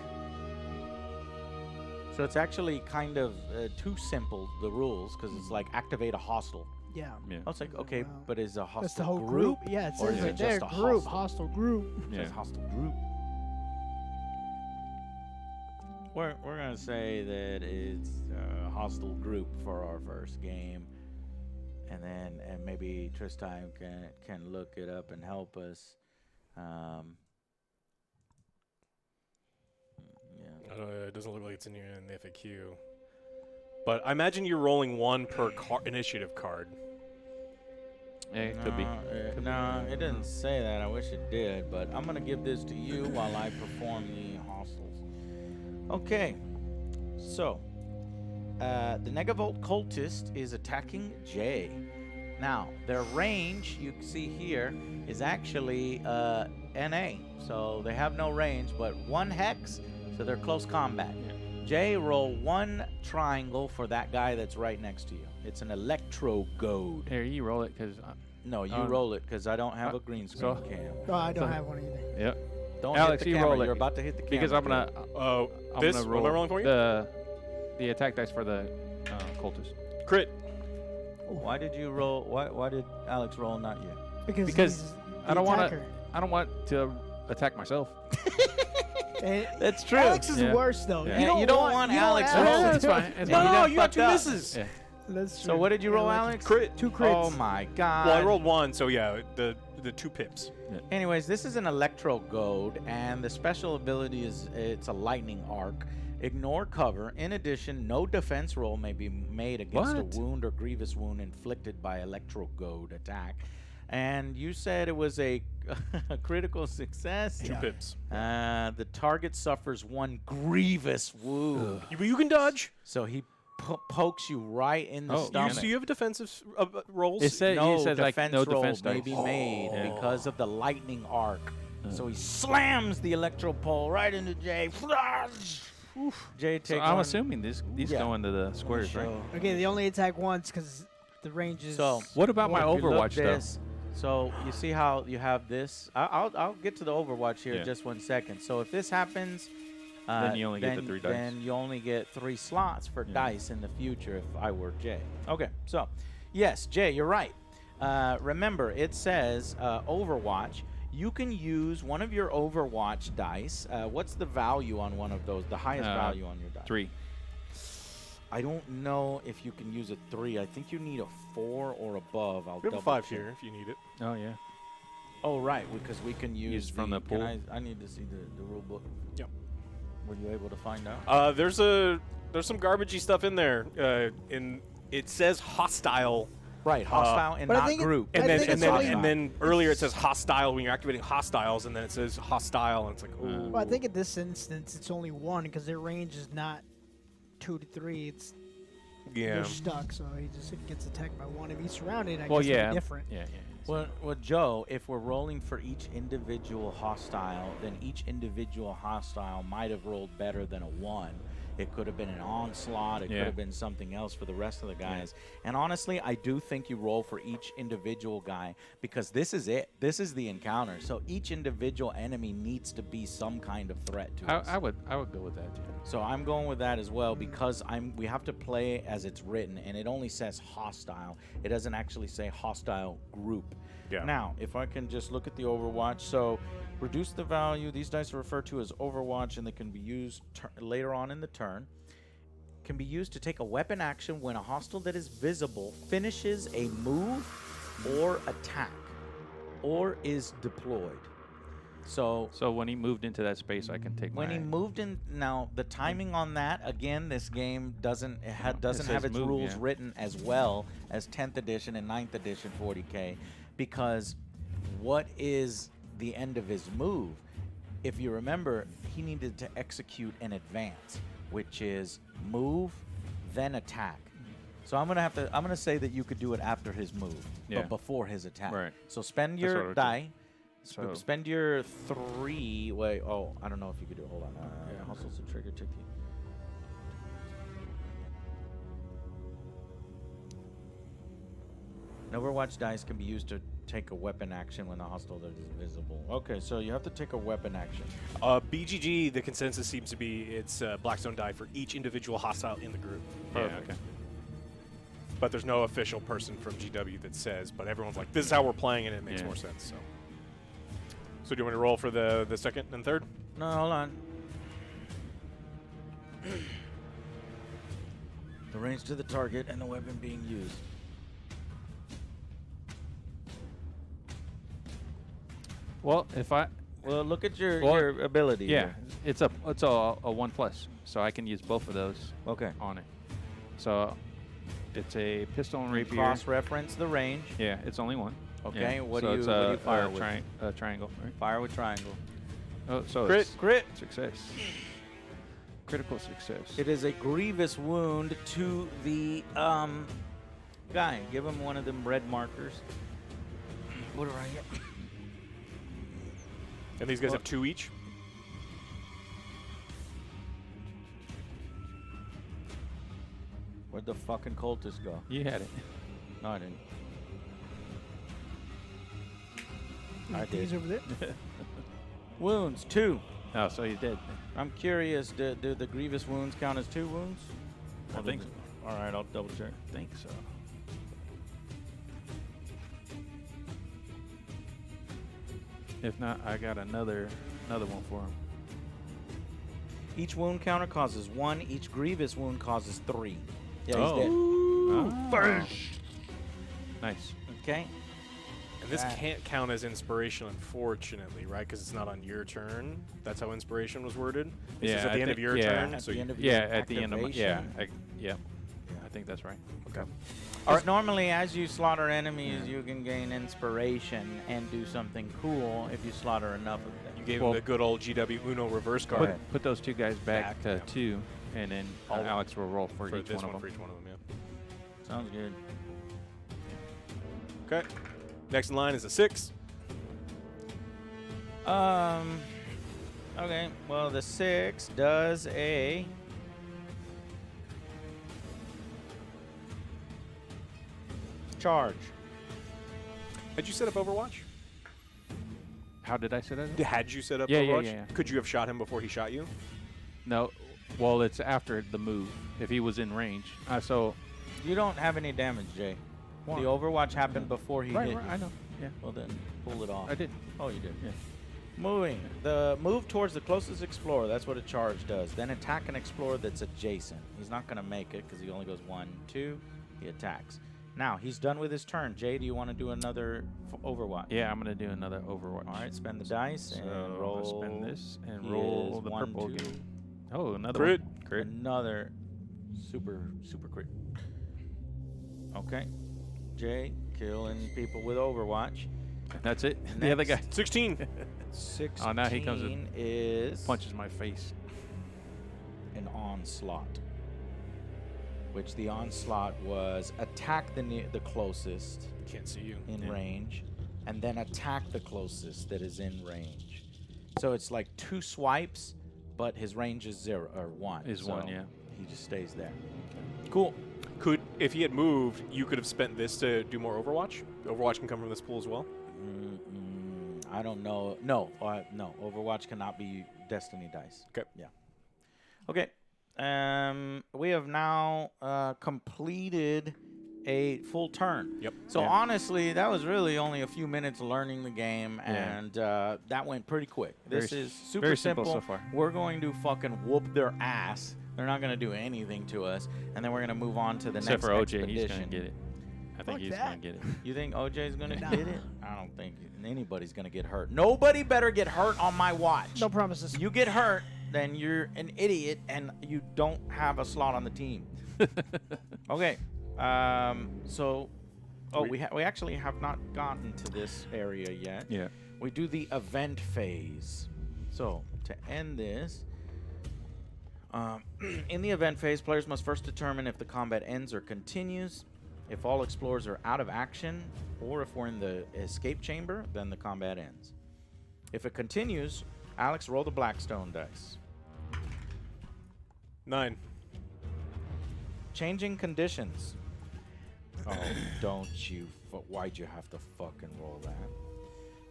So it's actually kind of too simple, the rules, because it's like activate a hostile. Yeah. Yeah. I was like, okay, Wow. but is a hostile That's the whole group? group. Yeah, it or says is right it there. just a Group. hostile? Hostile group. It says Yeah. hostile group. We're gonna say that it's a hostile group for our first game, and then maybe Tristan can look it up and help us. Yeah. It doesn't look like it's in here in the FAQ. But I imagine you're rolling one per initiative card. Yeah, it could be. No, it didn't say that. I wish it did, but I'm gonna give this to you while I perform the hostiles. Okay, so the Negavolt cultist is attacking Jay. Now their range, you can see here, is actually NA, so they have no range, but 1 hex, so they're close combat. Jay, roll 1 triangle for that guy that's right next to you. It's an electro goad. Here, you roll it, because... No, you roll it because I don't have a green screen cam. Oh, I don't have one either. Yep. Don't Alex, hit the you camera. roll it. You're about to hit the camera. Because I'm going to... This, I'm gonna what am I rolling for you? The attack dice for the cultist. Crit. Why did you roll? Why did Alex roll, not you? Because Because he's I don't want to... attacker. I don't want to attack myself. And That's true. Alex is Yeah. worse though. Yeah. You don't want Alex Alex. rolling. That's fine. That's No, fine. no, you got fucked 2 up. misses. Yeah. That's true. So what did you roll, Yeah, Alex? Crit. 2 crits. Oh my God. Well, I rolled 1, so yeah, the 2 pips. Anyways, this is an electro goad, and the special ability is it's a lightning arc. Ignore cover. In addition, no defense roll may be made against What? a wound or grievous wound inflicted by electro goad attack. And you said it was a critical success. 2 pips. The target suffers 1 grievous wound. You can dodge. So he pokes you right in the Oh, stomach. So you have defensive rolls? It said, no he says like defense no roll defense may dice. be made Yeah. because of the lightning arc. So he slams the electro pole right into Jay. Jay takes So I'm one. assuming these Yeah. go into the squares, right? So- Okay, they only attack once because the range is. So What about my if you look Overwatch, though? this, so you see how you have this? I'll get to the Overwatch here in Yeah. just 1 second. So if this happens, Then you only get the 3 dice. Then you only get 3 slots for Yeah. dice in the future. If I were Jay. Okay, so yes, Jay, you're right. Remember, it says Overwatch. You can use one of your Overwatch dice. What's the value on one of those? The highest value on your dice? 3. I don't know if you can use a 3. I think you need a 4 or above. I'll We have a double 5 check. here if you need it. Oh, yeah. Oh, right, because we can use from the can pool. I need to see the rule book. Yep. Were you able to find out? There's some garbagey stuff in there. It says hostile, Right, hostile and but I not think it- group. I and then think and it's then only- and then earlier it says hostile when you're activating hostiles, and then it says hostile, and it's like, ooh. Well, I think in this instance it's only 1 because their range is not 2 to 3. It's yeah. they're stuck, so he just gets attacked by 1. If he's surrounded, I Well, guess it'd yeah. be different. Yeah. Well, Joe, if we're rolling for each individual hostile, then each individual hostile might have rolled better than a 1. It could have been an onslaught. It Yeah. could have been something else for the rest of the guys. And honestly, I do think you roll for each individual guy because this is it. This is the encounter. So each individual enemy needs to be some kind of threat to us. I would go with that, too. So I'm going with that as well because we have to play as it's written, and it only says hostile. It doesn't actually say hostile group. Yeah. Now, if I can just look at the Overwatch, so reduce the value. These dice are referred to as Overwatch, and they can be used later on in the turn. Can be used to take a weapon action when a hostile that is visible finishes a move or attack, or is deployed. So when he moved into that space, I can take when he moved in, now the timing on that, again, this game doesn't says have its move, rules yeah. written as well as 10th edition and 9th edition 40K, because what is the end of his move? If you remember, he needed to execute an advance, which is move, then attack. So I'm gonna say that you could do it after his move, Yeah. but before his attack. Right. So spend That's what I your would do. die. So- Spend your 3. Wait. Oh, I don't know if you could do it. Hold on. Hustle's a trigger. Check the Overwatch dice can be used to take a weapon action when the hostile that is visible. Okay, so you have to take a weapon action. BGG, the consensus seems to be it's Blackstone die for each individual hostile in the group. Yeah, Perfect. okay. But there's no official person from GW that says, but everyone's like, this is how we're playing, and it makes Yeah. more sense. So do you want me to roll for the second and third? No, hold on. The range to the target and the weapon being used. Well, if I... Well, look at your Well, ability. Yeah, here. it's a 1+, so I can use both of those Okay. on it. So it's a pistol and rapier. Cross-reference the range. Yeah, it's only one. Okay, Yeah. what so do it's you fire with? triangle. Right? Fire with triangle. Oh, so Crit. it's Crit. success. Critical success. It is a grievous wound to the guy. Give him one of them red markers. What do I get? And these guys have 2 each. Where'd the fucking cultist go? You had it. No, I didn't. I He's did. over there. Wounds, 2. Oh, so you did. I'm curious, do the grievous wounds count as 2 wounds? I think so. All right, I'll double check. I think so. If not, I got another one for him. Each wound counter causes 1. Each grievous wound causes 3. Yeah, he's Oh. dead. Oh. Nice. Okay. And this That- can't count as inspiration, unfortunately, right? Because it's not on your turn. That's how inspiration was worded. It's just Yeah, at the I end of think- your yeah. turn. At So the you- end of Yeah, your at the end of my activation. yeah. I think that's right. okay. Because normally, as you slaughter enemies, you can gain inspiration and do something cool if you slaughter enough of them. You gave Well- him the good old GW Uno reverse card Put those 2 guys back to yeah. 2, and then All- Alex will roll for each this one of for them. each one of them. Sounds good. Yeah. Okay. Next in line is a 6. Okay. Well, the 6 does a charge. Had you set up Overwatch? How did I set it? Had you set up Yeah, yeah, Overwatch? yeah. Could you have shot him before he shot you? No. Well, it's after the move. If he was in range. So. You don't have any damage, Jay. Why? The Overwatch happened before he hit you. I know. Yeah. Well, then pull it off. I did. Oh, you did. Yeah. Moving. The move towards the closest explorer. That's what a charge does. Then attack an explorer that's adjacent. He's not going to make it because he only goes 1, 2. He attacks. Now, he's done with his turn. Jay, do you want to do another Overwatch? Yeah, I'm gonna do another Overwatch. All right, spend the dice So and roll. I'll spend this and He roll is the 1, purple 2. again. Oh, another Crit. one. Crit. Another super crit. Okay. Jay, killing people with Overwatch. That's it. The other guy 16. 16 Oh, now he comes in. is punches my face. an onslaught. Which the onslaught was attack the closest Can't see you. in Yeah. range, and then attack the closest that is in range. So it's like 2 swipes, but his range is 0 or 1. Is 1, yeah. He just stays there. Cool. If he had moved, you could have spent this to do more Overwatch. Overwatch can come from this pool as well. I don't know. No, no. Overwatch cannot be Destiny dice. Okay. Yeah. Okay. We have now completed a full turn. Yep. So Yeah. honestly, that was really only a few minutes learning the game, Yeah. and that went pretty quick. This Very is s- super very simple so far. We're going to fucking whoop their ass. They're not going to do anything to us, and then we're going to move on to the Except next for OJ, expedition. he's gonna get it. I think Fuck he's that. gonna get it. You think OJ's going to Nah. get it? I don't think anybody's going to get hurt. Nobody better get hurt on my watch. No promises. You get hurt, then you're an idiot, and you don't have a slot on the team. Okay. So, we actually have not gotten to this area yet. Yeah. We do the event phase. So, to end this, in the event phase, players must first determine if the combat ends or continues. If all explorers are out of action, or if we're in the escape chamber, then the combat ends. If it continues, Alex, roll the Blackstone dice. 9. Changing conditions. Oh, don't you. Why'd you have to fucking roll that?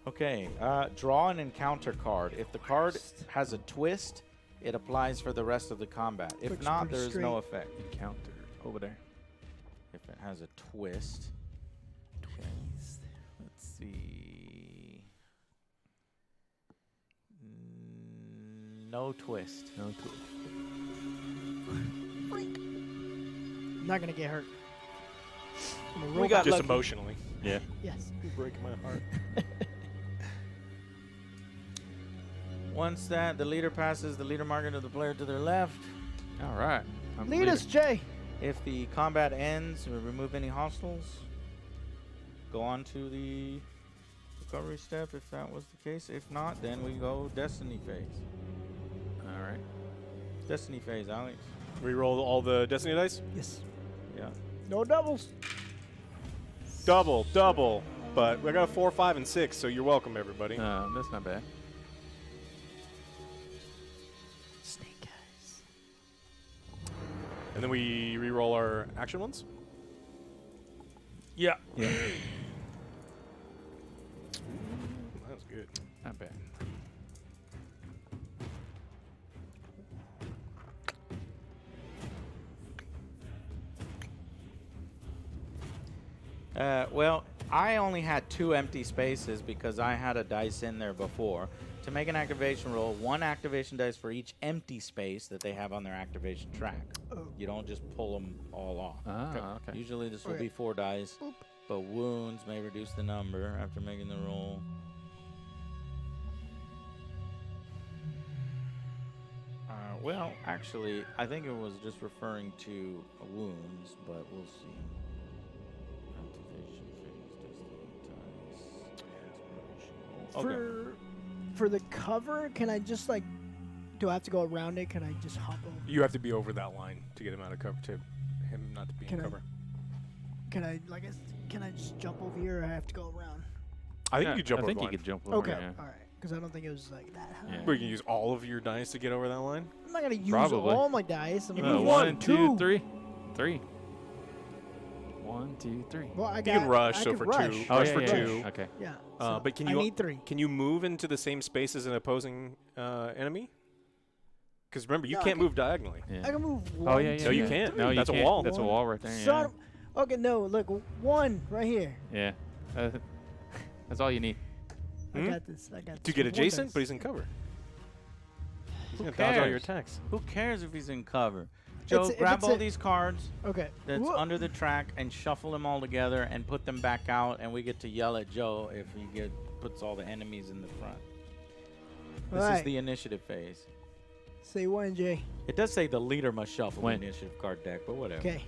Okay, draw an encounter card. If the card has a twist, it applies for the rest of the combat. If Looks not, pretty there is no straight. effect. Encounter over there. If it has a twist. Okay, let's see. No twist. No twist. Not gonna get hurt. I'm a We robot. got Just lucky. emotionally. Yeah. Yes. You break my heart. Once the leader passes the leader marker to the player to their left. All right. I'm Lead leader. us, Jay. If the combat ends, we remove any hostiles. Go on to the recovery step if that was the case. If not, then we go destiny phase. All right. Destiny phase, Alex. Reroll all the destiny dice. Yes. Yeah. No doubles. Double, double. But we got a 4, 5, and 6, so you're welcome, everybody. That's not bad. Snake eyes. And then we reroll our action ones. Yeah. That was good. Not bad. Well, I only had 2 empty spaces because I had a dice in there before. To make an activation roll, 1 activation dice for each empty space that they have on their activation track. Oh. You don't just pull them all off. Ah, okay. Usually this will Okay. be 4 dice, Boop. but wounds may reduce the number after making the roll. Well, actually, I think it was just referring to wounds, but we'll see. Activation phase, destiny dice, For the cover, can I just like? Do I have to go around it? Can I just hop over? You have to be over that line to get him out of cover, to him not to be Can in I- cover. Can I like? Can I just jump over here, or I have to go around? I think Yeah, you jump I over think the you line. could jump over. Okay. Yeah. All right. Because I don't think it was like that high. Yeah. But you can use all of your dice to get over that line? I'm not gonna use Probably. all my dice. I'm You gonna move use 1, 2, two. 3. 3. 1, 2, 3. Well, I You got. can rush, I so could for rush. 2. Oh, rush yeah, for yeah, 2. yeah. Okay. Yeah. So But can I you need 3. Can you move into the same space as an opposing enemy? Because remember, you No, I can't can- move diagonally. Yeah. I can move Oh, one. yeah, yeah. No, you yeah. can't. No, you That's a can't. wall. That's a wall right there. Son of- Okay, no. Look, 1 right here. Yeah. Yeah. That's all you need. I Hmm? got this. I got this. To get One adjacent, dice. but he's in cover. He's Who going to dodge all your cares? attacks. Who cares if he's in cover? Joe, if grab it's all a- these cards Okay. that's Whoa. under the track and shuffle them all together and put them back out, and we get to yell at Joe if he puts all the enemies in the front. This is Alright. the initiative phase. Say 1, Jay. It does say the leader must shuffle When? the initiative card deck, but whatever. Okay.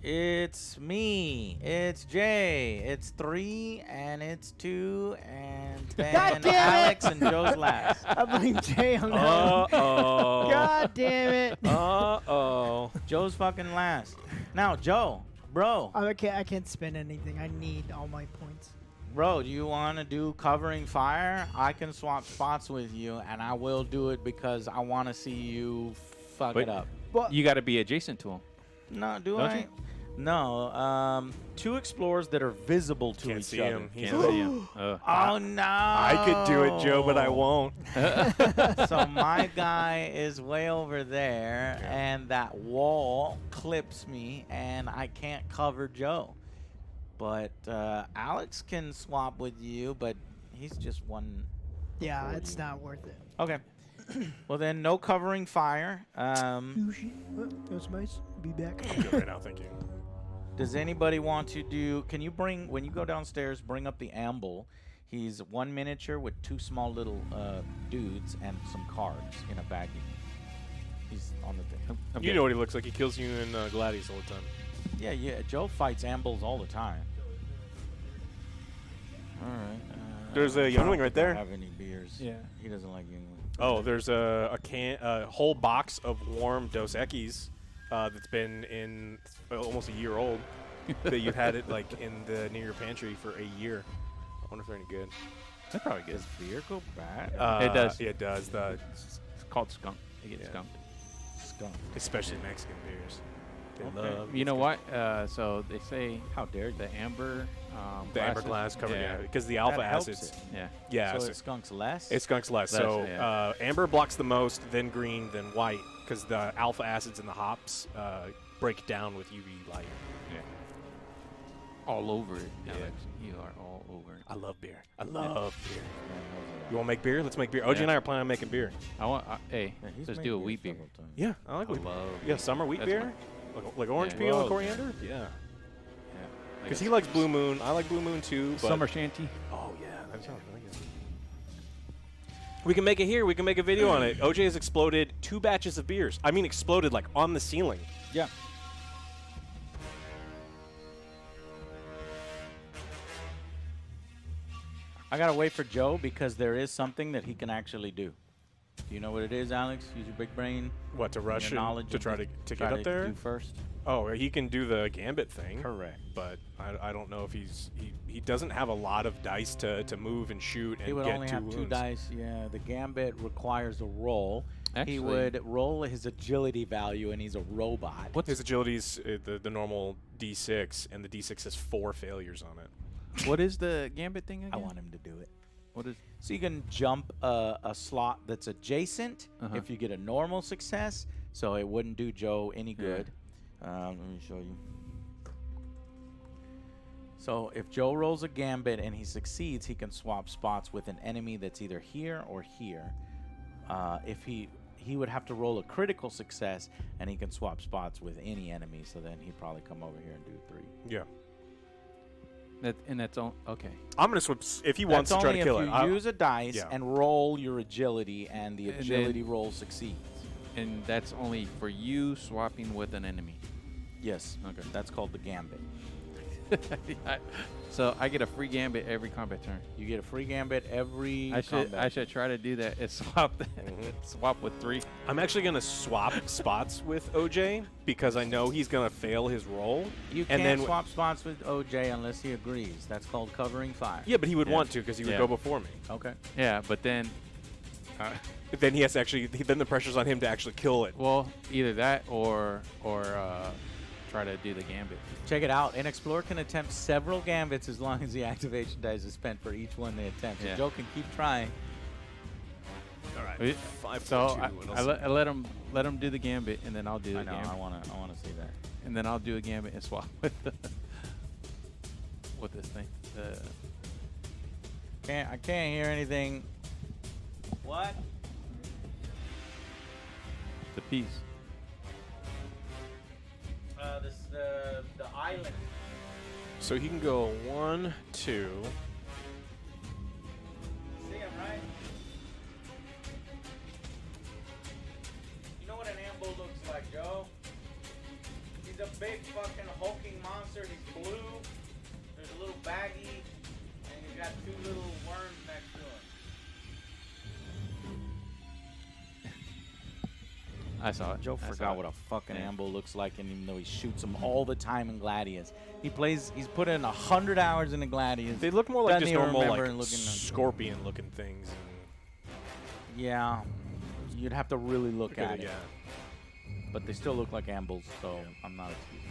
It's me. It's Jay. It's 3 and it's 2 and God then damn it! Alex and Joe's last. I blame Jay on that. Uh-oh. God damn it. Uh-oh. Joe's fucking last. Now, Joe, bro, I can't spend anything. I need all my points. do you want to do covering fire? I can swap spots with you, and I will do it because I want to see you fuck But- it up. Well, You got to be adjacent to him. No, do Don't I? you? No. 2 explorers that are visible to Can't each see other. him. He's Can't see him. Oh no! I could do it, Joe, but I won't. So my guy is way over there, and that wall clips me, and I can't cover Joe. But Alex can swap with you, but he's just one. yeah, before it's you. not worth it. Okay. Well then, no covering fire. Oh, shit. Oh, that was nice. Be back. Good right now, thank you. Does anybody want to do? Can you bring when you go downstairs? Bring up the amble. He's 1 miniature with 2 small little dudes and some cards in a baggie. He's on the thing. You know what he looks like. He kills you in Gladius all the time. Yeah, yeah. Joe fights ambles all the time. All right. There's a I don't youngling think right there. I have any beers? Yeah. He doesn't like youngling. Oh, there's a whole box of warm Dos Equis that's been in almost a year old. That you've had it like in the near your pantry for a year. I wonder if they're any good. That's probably good. Does beer go bad? It does. It does. The It's called skunk. It gets Yeah. skunked. Skunk. especially Mexican beers. They Okay. love You know Mexican- what? So they say How dare you? the amber. The amber glasses- glass covered, yeah, Yeah. because the alpha That helps acids. it. Yeah. Yeah, So so it skunks less. it skunks less. Less, So yeah. amber blocks the most, then green, then white, because the alpha acids in the hops break down with UV light. Yeah. All over it, Yeah. Alex. You are all over it. I love beer. I love beer. You want to make bear? Let's make beer. OG and I are planning on making beer. I want. Hey, Yeah, he's let's made do a beer wheat beer. several times. Yeah, I like I wheat. love. Yeah, summer wheat That's beer, like orange Yeah. peel and Whoa. coriander. Yeah, Yeah. because he likes Blue Moon. I like Blue Moon too. But summer shanty. Oh yeah, that sounds really good. We can make it here. We can make a video on it. OJ has exploded 2 batches of beers. I mean, exploded like on the ceiling. Yeah. I gotta wait for Joe because there is something that he can actually do. Do you know what it is, Alex? Use your big brain. What, to rush your and knowledge to and try to get up there? do first. Oh, he can do the gambit thing. Correct. But I don't know if he doesn't have a lot of dice to move and shoot and He would get only 2 have wounds. 2 dice. Yeah, the gambit requires a roll. Actually- He would roll his agility value, and he's a robot. His agility's the normal D6, and the D6 has 4 failures on it. What is the gambit thing again? I want him to do it. What is? So you can jump a slot that's adjacent if you get a normal success. So it wouldn't do Joe any good. Let me show you. So if Joe rolls a gambit and he succeeds, he can swap spots with an enemy that's either here or here. If he would have to roll a critical success, and he can swap spots with any enemy. So then he'd probably come over here and do 3. Yeah. That's all. Okay. I'm going to swap if he wants to try to kill That's it. only if you use a dice yeah. and roll your agility, and the And agility then- roll succeeds. And that's only for you swapping with an enemy. Yes. Okay. That's called the gambit. So I get a free gambit every combat turn. You get a free gambit every I should try to do that and swap swap with 3. I'm actually going to swap spots with OJ because I know he's going to fail his roll. You and can't then swap spots with OJ unless he agrees. That's called covering fire. Yeah, but he would Yeah. want to because he would Yeah. go before me. Okay. Yeah, but then Then he has to actually. Then the pressure's on him to actually kill it. well, either that or try to do the gambit. Check it out. An explorer can attempt several gambits as long as the activation dice is spent for each one they attempt. So Yeah. Joe can keep trying. All right. It- 5 So 2, and I let him do the gambit, and then I'll do the I know. gambit, I wanna see that. and then I'll do a gambit and swap with this thing. I can't hear anything. What? The piece. The island. So he can go 1, 2. See him, right? You know what an ambo looks like, Joe? He's a big fucking hulking monster. He's blue. There's a little baggie, and he's got 2 little worms next to him. I saw it. Joe I saw forgot it. what a fucking Yeah. ambo looks like, and even though he shoots them all the time in Gladius, he's put in 100 hours into Gladius. They look more like Doesn't just even normal, remember like and looking- scorpion-looking things. Yeah, you'd have to really look at it. Yeah. But they still look like ambos, so I'm not excusing.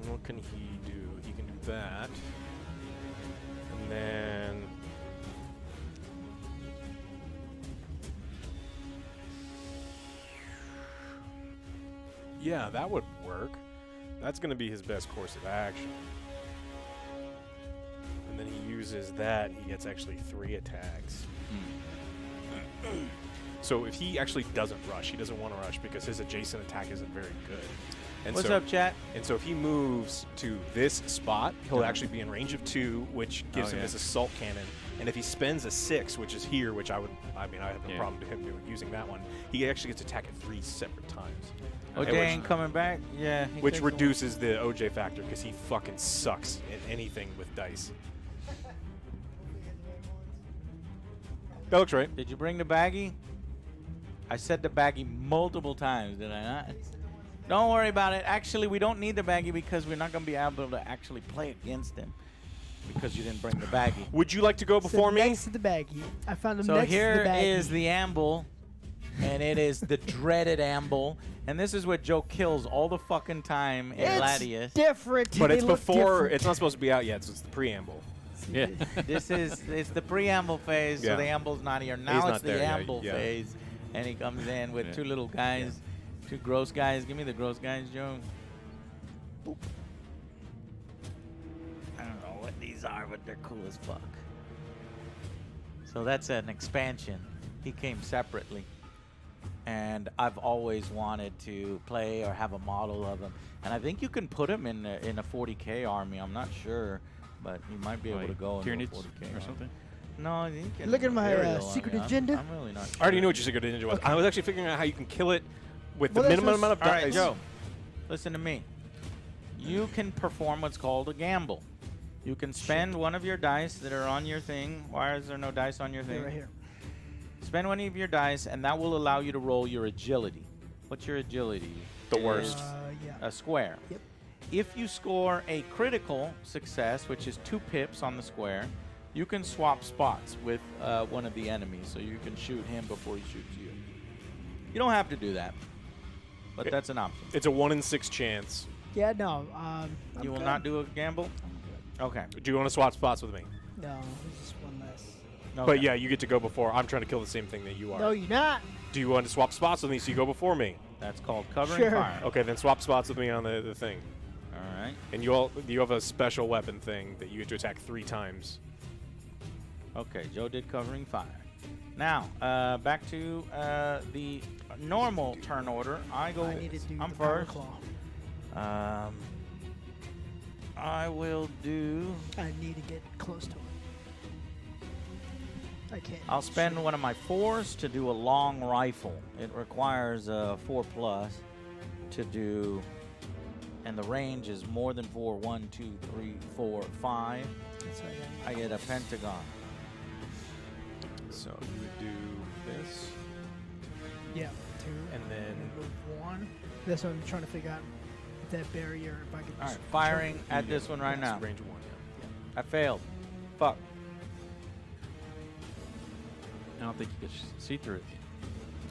What can he do? He can do that. And then... Yeah, that would work. That's going to be his best course of action. And then he uses that, he gets actually 3 attacks. So if he actually doesn't rush, he doesn't want to rush because his adjacent attack isn't very good. And What's so, up, chat? And so if he moves to this spot, he'll actually be in range of 2, which gives him yeah. his assault cannon. And if he spends a 6, which is here, which I have no Yeah. problem to him using that one, he actually gets to attack at 3 separate times. OJ which- ain't coming back? Yeah. he Which takes the one. reduces the OJ factor because he fucking sucks at anything with dice. That looks right. Did you bring the baggie? I said the baggie multiple times, did I not? Don't worry about it. Actually, we don't need the baggie because we're not going to be able to actually play against him because you didn't bring the baggie. Would you like to go So before me? next to the baggie. I found him So next to here the baggie. is the amble, and it is the dreaded amble, and this is what Joe kills all the fucking time in It's Gladius. different. But They it's look before. different. It's not supposed to be out yet, so it's the preamble. Yeah. It's the preamble phase, Yeah. so the amble's not here. Now He's it's not the there yet, amble yeah. phase, and he comes in with Yeah. 2 little guys, 2 gross guys. Give me the gross guys, Joe. Boop. I don't know what these are, but they're cool as fuck. So that's an expansion. He came separately. And I've always wanted to play or have a model of him. And I think you can put him in a 40K army. I'm not sure. but you might be able to go into a Tyranids 40K or run. something. No, you can. Look at my aerial on secret me. I'm- agenda. I'm really not. I already sure. knew what your secret ninja was. I was actually figuring out how you can kill it with Well, the that's minimum what's- amount of All right, dice. Joe. Listen to me. You can perform what's called a gamble. You can spend one of your dice that are on your thing. Why is there no dice on your They're thing? right here. Spend one of your dice, and that will allow you to roll your agility. What's your agility? The worst. Yeah. A square. Yep. If you score a critical success, which is 2 pips on the square, you can swap spots with one of the enemies, so you can shoot him before he shoots you. You don't have to do that, but that's an option. It's a 1 in 6 chance. Yeah, no. You will good. not do a gamble? Okay. Do you want to swap spots with me? No, there's just one less. Okay. But yeah, you get to go before. I'm trying to kill the same thing that you are. No, you're not. Do you want to swap spots with me so you go before me? That's called covering Sure. fire. Okay, then swap spots with me on the thing. All right. And you have a special weapon thing that you get to attack 3 times. Okay, Joe did covering fire. Now, back to the normal turn order. I go. I need to do I'm the power first. claw. I will do. I need to get close to it. I can't. I'll spend one of my 4s to do a long rifle. It requires a 4+ to do, and the range is more than 4. 1, 2, 3, 4, 5. That's what I get a pentagon. So you would do this. Yeah, 2. And then- move 1. That's what I'm trying to figure out. If that barrier, if I could. All right, just firing jump at this one right Yes, now. Range 1, yeah. I failed. Fuck. I don't think you could see through it.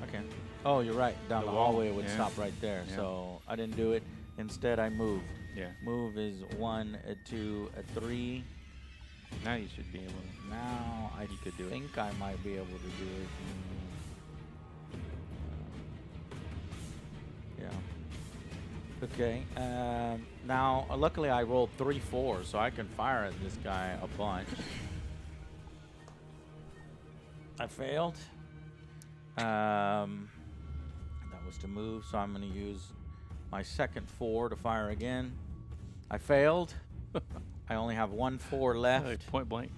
Okay. Oh, you're right. Down The the wall, hallway it would yeah. stop right there. Yeah. So I didn't do it. Instead, I moved. Yeah. Move is 1, a 2, a 3. Now you should be able to. Now I could do it. think I might be able to do it. Yeah. Okay. Now, luckily, I rolled 3 4s, so I can fire at this guy a bunch. I failed. That was to move, so I'm going to use my second 4 to fire again. I failed. I only have 1 4 left. Point blank.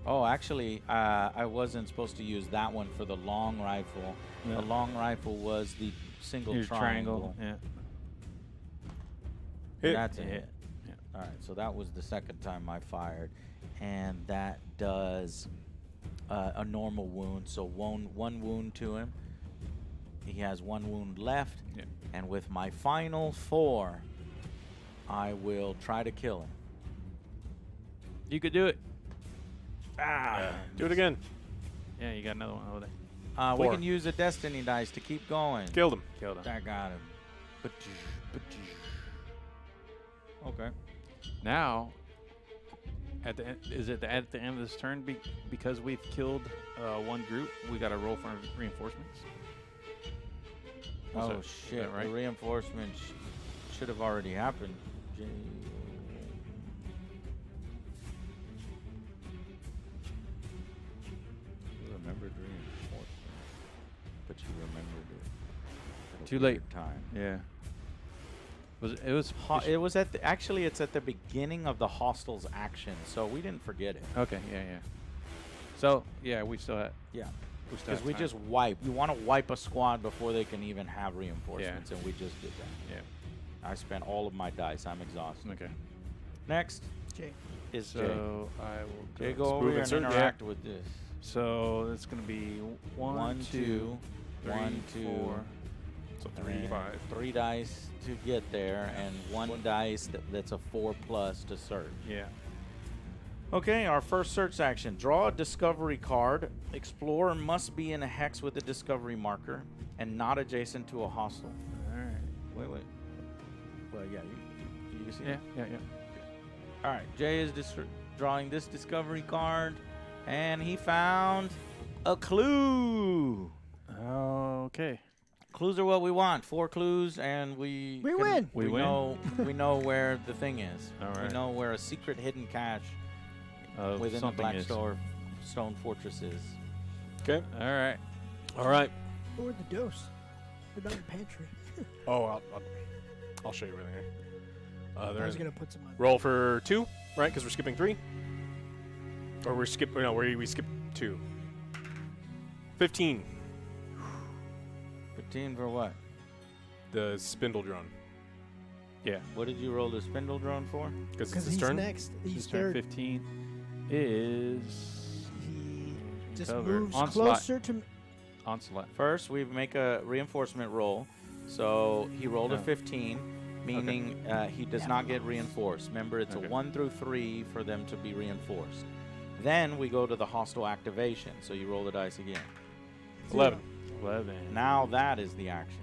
Oh, actually, I wasn't supposed to use that one for the long rifle. Yeah. The long rifle was the single Here's triangle. Yeah. Hit. That's a Yeah. hit. Yeah. All right, so that was the second time I fired, and that does a normal wound. So one wound to him. He has 1 wound left, Yeah. and with my final 4, I will try to kill him. You could do it. Do it again. Yeah, you got another one over there. We 4. can use a destiny dice to keep going. Killed him. Killed him. I got him. Okay. Now, at the is it at the end of this turn because we've killed one group, we got to roll for reinforcements. Oh that- shit! that right? The reinforcement should have already happened. You remembered reinforcement, but you remembered it. at a Too late. weird time. Yeah. It was It was at actually it's at the beginning of the hostels action, so we didn't forget it. okay. Yeah. So yeah, we still had. Yeah. We still Because have we time. just wipe. You want to wipe a squad before they can even have reinforcements, and we just did that. Yeah. I spent all of my dice. I'm exhausted. Okay. Next Jay. is Jay. So I will. Jay, go- go over move here and insert, yeah. interact with this. So it's gonna be 1, 2, 3, 1, 2, 4. So and 3, then 5. 3 dice to get there, and 1 dice that's a 4+ to search. Yeah. Okay, our first search action. Draw a discovery card. Explorer must be in a hex with a discovery marker and not adjacent to a hostile. All right. Wait. Well, yeah, you see it? Yeah. All right, Jay is drawing this discovery card, and he found a clue. Okay. Clues are what we want. 4 clues, and we win. We win. know we know where the thing is. All We right. know where a secret hidden cache within the something is. Blackstone Fortress is. Okay. All right. All right. Or the dose. They're not in the pantry. Oh, I'll show you right here. I They're was in- gonna put some. roll for 2, right? Because we're skipping 3. Or we're skipping. No, we skip 2. 15. 15 for what? The spindle drone. Yeah. What did you roll the spindle drone for? Because it's Because his he's turn. next. He's His turn third. 15 is He just cover. moves Onslaught. closer to. onslaught. First, we make a reinforcement roll. So he rolled a Oh. 15, meaning he does not get reinforced. Remember, it's Okay. a 1 through 3 for them to be reinforced. Then we go to the hostile activation. So you roll the dice again. 11. 11. Now that is the action.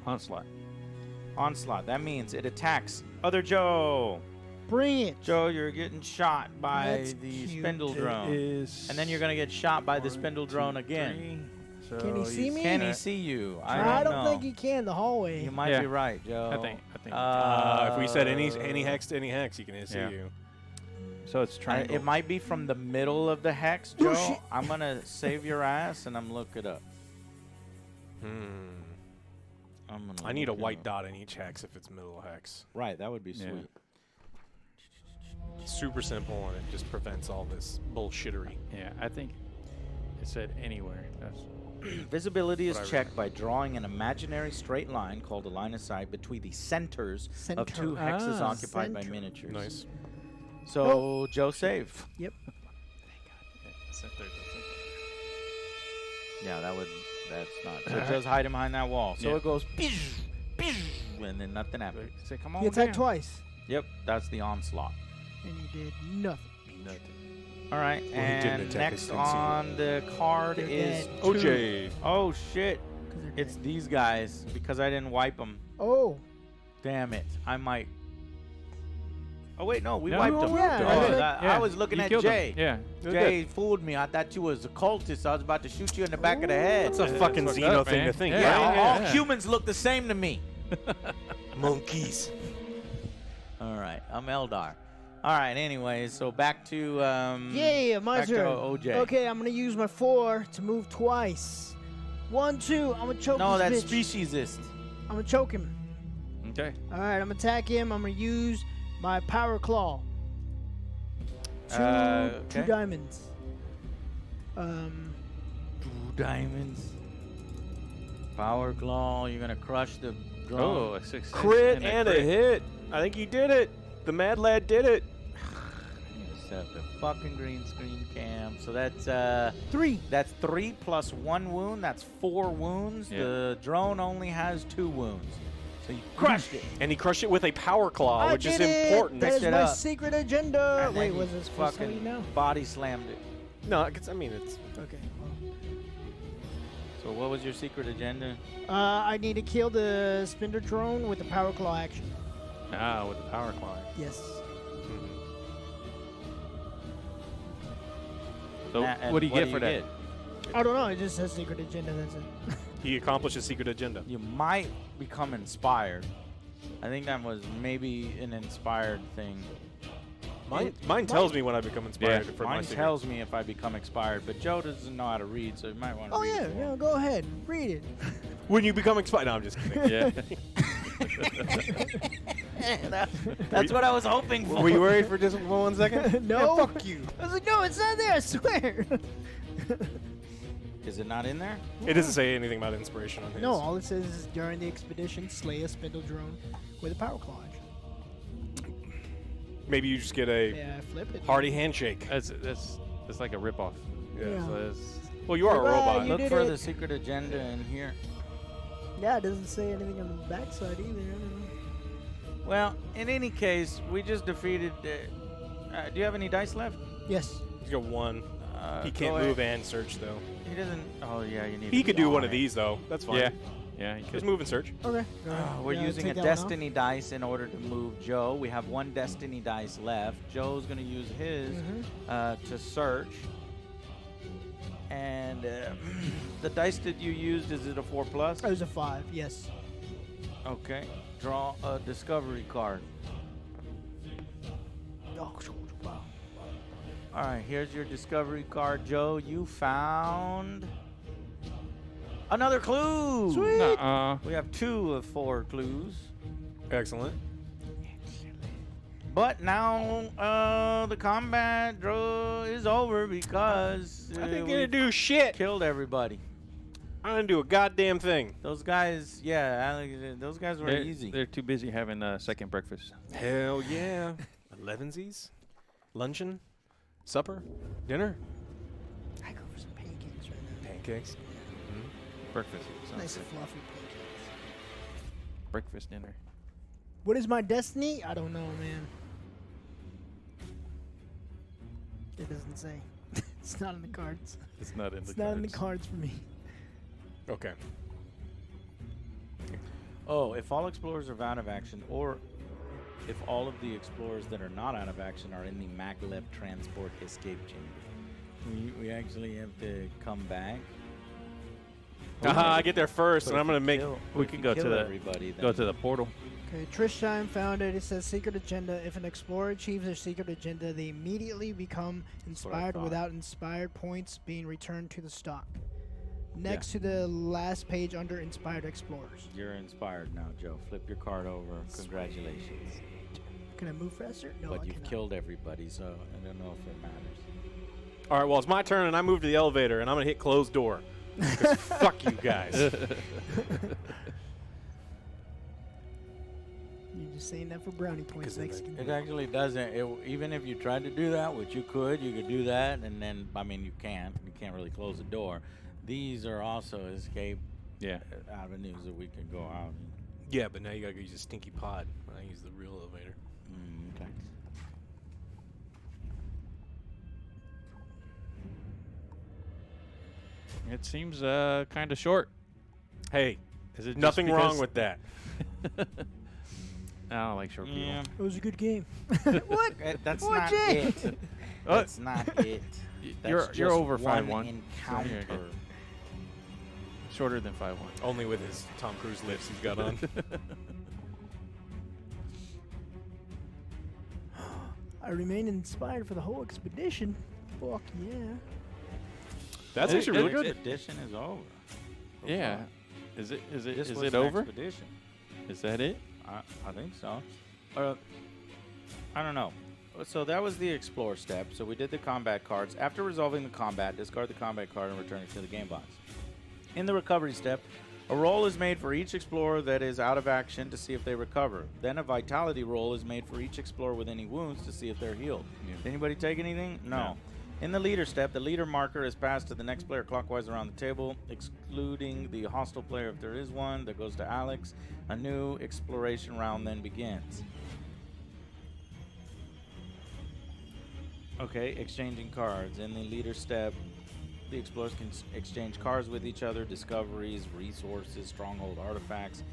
Onslaught. Onslaught. That means it attacks other Joe. Bring it. Joe, you're getting shot by That's the cute. spindle It drone. is And then you're going to get shot by the 1, spindle 2, drone again. 3. So Can he see he's- me? Can he see you? I don't know. think he can. The hallway. You might Yeah. be right, Joe. I think. If we said any hex to any hex, you can see Yeah. you. So it's triangle. It might be from the middle of the hex, Oh, Joe. shit. I'm going to save your ass and I'm look it up. I'm gonna I need a look it white up. dot in each hex if it's middle hex. Right, that would be Yeah. sweet. Super simple, and it just prevents all this bullshittery. Yeah, I think it said anywhere. That's Visibility is What I checked by drawing an imaginary straight line called a line of sight between the centers of two Center. hexes Ah, occupied by center. miniatures. Nice. So Joe saved. yeah, center. Yeah, that's not. So Joe's hiding behind that wall. So Yeah. it goes, "Pish, pish," and then nothing happens. Say, come He on attacked down. twice, Yep, that's the onslaught. and he did nothing. All right, he didn't and attack next his concealment. on the card They're is dead. two. OJ. Oh shit! 'Cause they're It's dead. these guys because I didn't wipe them. Oh. Damn it! I might. Oh wait, no, we No, wiped no, them. we Yeah, oh, did. I was looking You at killed him. Jay. Yeah. Jay fooled me. I thought you was a cultist. I was about to shoot you in the back of the head. That's a fucking fucked Xeno up, thing man. to think. Yeah, Yeah, right? all yeah. humans look the same to me. Monkeys. All right, I'm Eldar. All right, anyways, so back to Yeah, my back to turn. OJ. Okay, I'm gonna use my 4 to move twice. 1, 2. I'm gonna choke No, this that's bitch. speciesist. I'm gonna choke him. Okay. All right, I'm gonna attack him. I'm gonna use my power claw. Two Okay. diamonds. 2 diamonds. Power claw. You're gonna crush the drone. Oh, a 6 Crit and a hit. I think he did it. The mad lad did it. Set up the fucking green screen cam. So that's 3. that's 3 plus 1 wound. That's 4 wounds. Yeah. The drone only has 2 wounds. So you crushed it. And he crushed it with a power claw, I which is did it. important. That Picked is it my up. secret agenda. And then Wait, you was this supposed to fucking now? body slammed it. No, I mean it's. Okay. So what was your secret agenda? I need to kill the spinner drone with the power claw action. Ah, with the power claw. Yes. So And what do you get for that? get? I don't know. It just says secret agenda. That's it. He accomplished his secret agenda. You might become inspired. I think that was maybe an inspired thing. Mine tells me when I become inspired for my Mine secret. tells me if I become expired, but Joe doesn't know how to read, so you might want to Oh read yeah, it for yeah. him. Go ahead, read it. When you become inspired. No, I'm just kidding. Yeah. That's what I was hoping for. Were you worried for just 1 second? No. Yeah, fuck you. I was like, no, it's not there. I swear. Is it not in there? It doesn't say anything about inspiration on his. No, all it says is during the expedition, slay a spindle drone with a power claw action. Maybe you just get a Yeah, flip it. hearty handshake. That's like a ripoff. Yeah. So that's, Well, you are a Goodbye, robot. you Look did for it. the secret agenda in here. Yeah, it doesn't say anything on the backside either. I don't know. Well, in any case, we just defeated. Do you have any dice left? Yes. He's got 1. He Go can't ahead. move and search though. He doesn't. Oh yeah, you need. He to could be do on one of it. these though. That's fine. yeah. Yeah. You Just could. move and search. Okay. We're Yeah, using a take that one off. destiny dice in order to move Joe. We have 1 destiny dice left. Joe's going to use his to search. And the dice that you used, is it a 4 plus? It was a 5. Yes. Okay. Draw a discovery card. Oh, wow. All right, here's your discovery card, Joe. You found another clue. Sweet. Nuh-uh. We have 2 of 4 clues. Excellent. But now the combat draw is over because I didn't we get to do shit. killed everybody. I didn't do a goddamn thing. Those guys, yeah, Alex, those guys were easy. They're too busy having second breakfast. Hell yeah. 11sies? Luncheon? Supper? Dinner? I go for some pancakes right now. Pancakes? Breakfast. sounds Nice good. fluffy pancakes. Breakfast, dinner. What is my destiny? I don't know, man. It doesn't say. It's not in the cards. It's not in It's the not in the cards. cards for me. Okay. Oh, if all explorers are out of action, or if all of the explorers that are not out of action are in the maglev transport escape chamber, we actually have to come back. I get there first, But and if I'm gonna you make. kill- We if can you go to kill the- everybody. Go then to the portal. Okay, Trish Time found it. It says secret agenda. If an explorer achieves their secret agenda, they immediately become what I inspired thought. without inspired points being returned to the stock. Next to the last page under inspired explorers. You're inspired now, Joe. Flip your card over. Congratulations. Can I move faster? No, But I you've cannot. killed everybody, so I don't know if it matters. All right, well, it's my turn, and I move to the elevator, and I'm gonna hit closed door. 'Cause fuck you guys. You're just saying that for brownie points 'Cause then next. It actually doesn't. Even if you tried to do that, which you could do that, and then, I mean, you can't. You can't really close the door. These are also escape Yeah. avenues that we can go out. Yeah, but now you gotta use a stinky pod when I use the real elevator. Okay. It seems kind of short. Hey, Is it just nothing wrong because- with that. I don't like short people. Yeah. It was a good game. What? That's What, not Jay? it. That's not it. That's You're just over one 5'1". So you're encounter. good. Shorter than 5'1". Only with his Tom Cruise lips he's got on. I remain inspired for the whole expedition. Fuck yeah. That's It- actually really it- good. Expedition is over. So Yeah. far. Is it This is was it an over? Expedition. Is that it? I think so. I don't know. So that was the explore step. So we did the combat cards. After resolving the combat, discard the combat card and return it to the game box. In the recovery step, a roll is made for each explorer that is out of action to see if they recover. Then a vitality roll is made for each explorer with any wounds to see if they're healed. Yeah. Did anybody take anything? No. No. In the leader step, the leader marker is passed to the next player clockwise around the table, excluding the hostile player if there is one. That goes to Alex. A new exploration round then begins. Okay, exchanging cards. In the leader step, the explorers can exchange cards with each other, discoveries, resources, stronghold artifacts,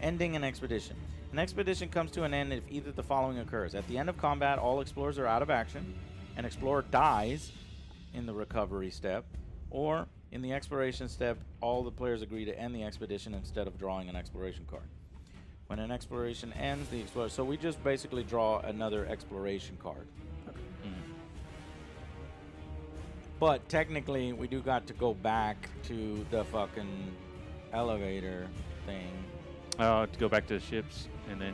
ending an expedition. An expedition comes to an end if either the following occurs. At the end of combat, all explorers are out of action. An explorer dies in the recovery step, or in the exploration step, all the players agree to end the expedition instead of drawing an exploration card. When an exploration ends, the explorer... So we just basically draw another exploration card. But technically, we do got to go back to the fucking elevator thing. To go back to the ships and then.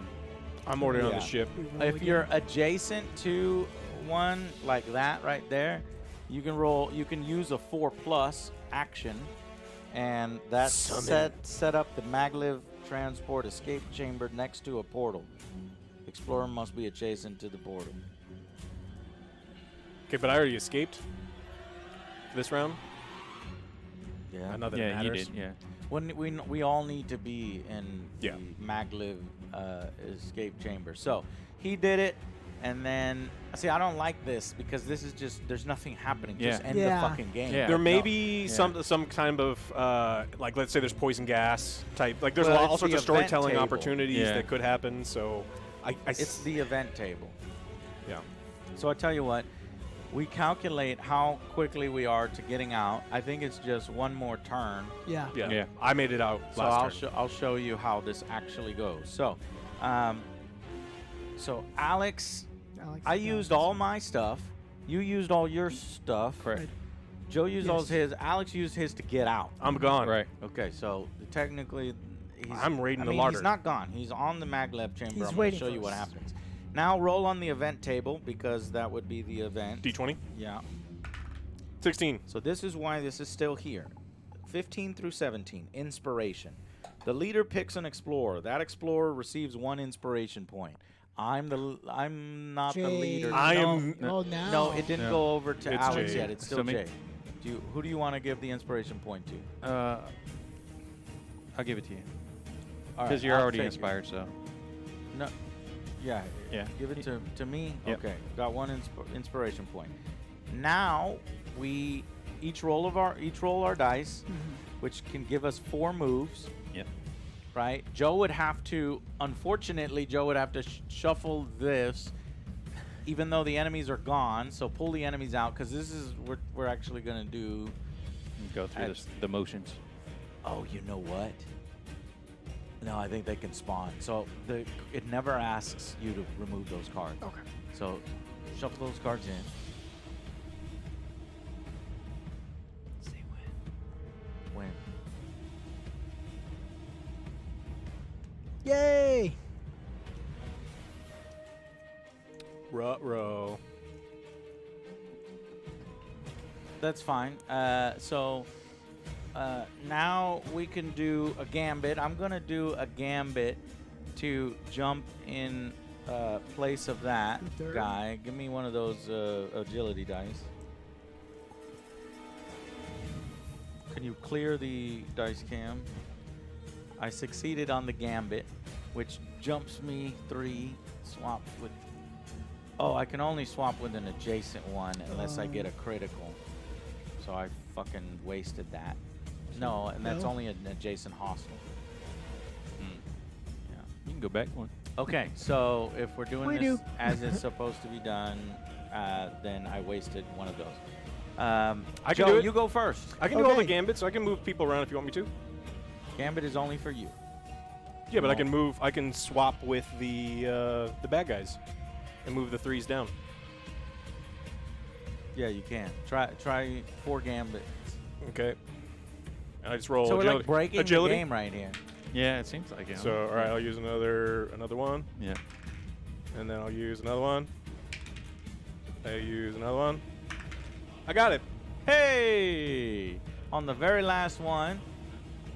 I'm already on Yeah. the ship. We roll If again. you're adjacent to one like that right there, you can roll. You can use a 4+ action, and that set up the maglev transport escape chamber next to a portal. Explorer must be adjacent to the portal. Okay, but I already escaped this round. Yeah. Not that it Yeah, you matters. did. Yeah. When we all need to be in Yeah. the maglev escape chamber. So he did it, and then see, I don't like this because this is just there's nothing happening. Just Yeah. end Yeah. the fucking game. Yeah. There may No. be Yeah. some kind of like, let's say there's poison gas type. Like there's Well, all it's sorts the of event storytelling table. opportunities Yeah. that could happen. So It's the event table. yeah. So I tell you what, we calculate how quickly we are to getting out. I think it's just one more turn. Yeah. Yeah. Yeah. I made it out So last turn. I'll show you how this actually goes. So, Alex, Alex I is used down. all my stuff. You used all your stuff. Correct. Joe used all Yes. his. Alex used his to get out. I'm gone. Right. Okay, so technically, I'm raiding I the mean, larder. he's not gone. He's on the maglev chamber. He's I'm going waiting to show for you what us. happens. Now roll on the event table because that would be the event. D20. Yeah. 16. So this is why this is still here. 15 through 17, inspiration. The leader picks an explorer. That explorer receives 1 inspiration point. I'm not the Jay. leader. I no, am- Oh, now. No, it didn't No. go over to It's Alex Jay. yet. It's still So me- Jay. Who do you want to give the inspiration point to? I'll give it to you All right, because you're I'll already take it. inspired. So No. Yeah. Yeah. Give it to me. Yep. Okay. Got 1 inspiration point. Now we each roll our dice, which can give us 4 moves. Yep. Right. Joe would have to. Unfortunately, Joe would have to shuffle this, even though the enemies are gone. So pull the enemies out because this is we're actually gonna do. go through the motions. Oh, you know what? No, I think they can spawn. So it never asks you to remove those cards. Okay. So shuffle those cards in. Say when. When? Yay! Ruh-roh. That's fine. Now we can do a gambit. I'm gonna do a gambit to jump in place of that Third. guy. Give me one of those agility dice. Can you clear the dice cam? I succeeded on the gambit, which jumps me 3. Swap with. Oh, I can only swap with an adjacent one unless I get a critical. So I fucking wasted that. No, and that's No? only an adjacent hostile. Yeah. You can go back one. Okay, so if we're doing We this do. as it's supposed to be done, then I wasted one of those. I can Joe, do it. you go first. I can do all the Okay. gambits, so I can move people around if you want me to. Gambit is only for you. Yeah, but I No. can move. I can swap with the bad guys, and move the 3s down. Yeah, you can. Try 4 gambits. Okay. And I just roll So we're agility. like breaking agility. the game right here. Yeah, it seems like it. So all right, I'll use another one, Yeah. and then I'll use another one. I use another one. I got it. Hey! On the very last one,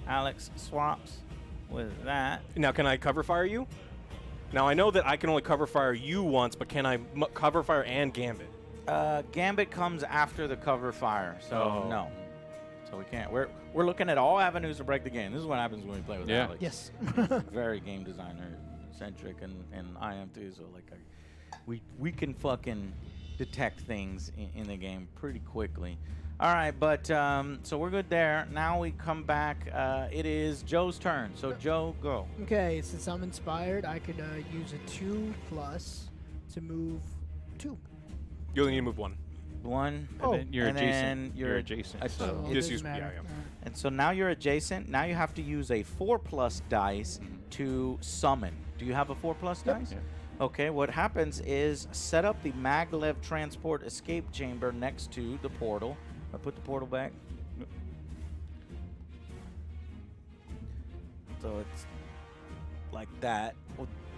Alex swaps with that. Now, can I cover fire you? Now I know that I can only cover fire you once, but can I cover fire and gambit? Gambit comes after the cover fire, so Oh. no. So we can't. We're looking at all avenues to break the game. This is what happens when we play with Yeah. Alex. Yes. Very game designer centric, and I am too. So like, we can fucking detect things in the game pretty quickly. All right, but so we're good there. Now we come back. It is Joe's turn. So Joe, go. Okay, since I'm inspired, I could use a 2+ to move 2. You only need to move 1. 1. Oh. And then you're And adjacent. then You're adjacent. So Oh, just doesn't use- yeah, matter. yeah. And so now you're adjacent. Now you have to use a 4+ dice to summon. Do you have a 4+ Yep. dice? Yeah. Okay, what happens is set up the maglev transport escape chamber next to the portal. I put the portal back. So it's like that.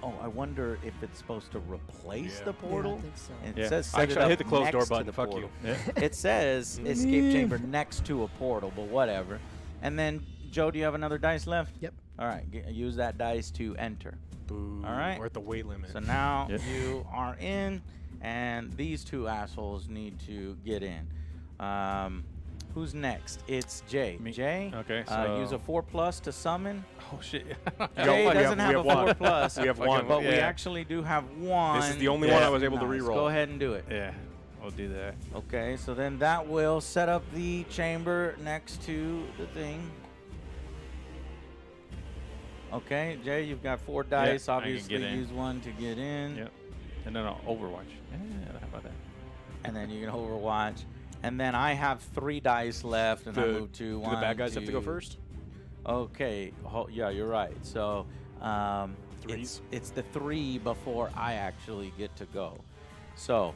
Oh, I wonder if it's supposed to replace Yeah. the portal. Yeah, I think so. It Yeah. says set Actually, it I hit up the closed door next to button. the Fuck portal. you. It says escape chamber next to a portal, but whatever. And then, Joe, do you have another dice left? Yep. All right, use that dice to enter. Boo. All right. We're at the weight limit. So now Yep. you are in, and these 2 assholes need to get in. Who's next? It's Jay. Me. Jay, Okay, use so- a 4+ to summon. Oh shit. Jay we doesn't have a we have 4+. We have Fucking- one. But we Yeah. actually do have one. This is the only one I was able to Nice. reroll. Go ahead and do it. Yeah. We'll do that. Okay, so then that will set up the chamber next to the thing. Okay, Jay, you've got 4 dice. I can Obviously, get in. use 1 to get in. Yep. And then I'll Overwatch. Yeah. How about that? And then you can Overwatch. And then I have 3 dice left, and I move to Do 1. the bad guys have to go first? Okay. Yeah, you're right. So Threes? it's the 3 before I actually get to go. So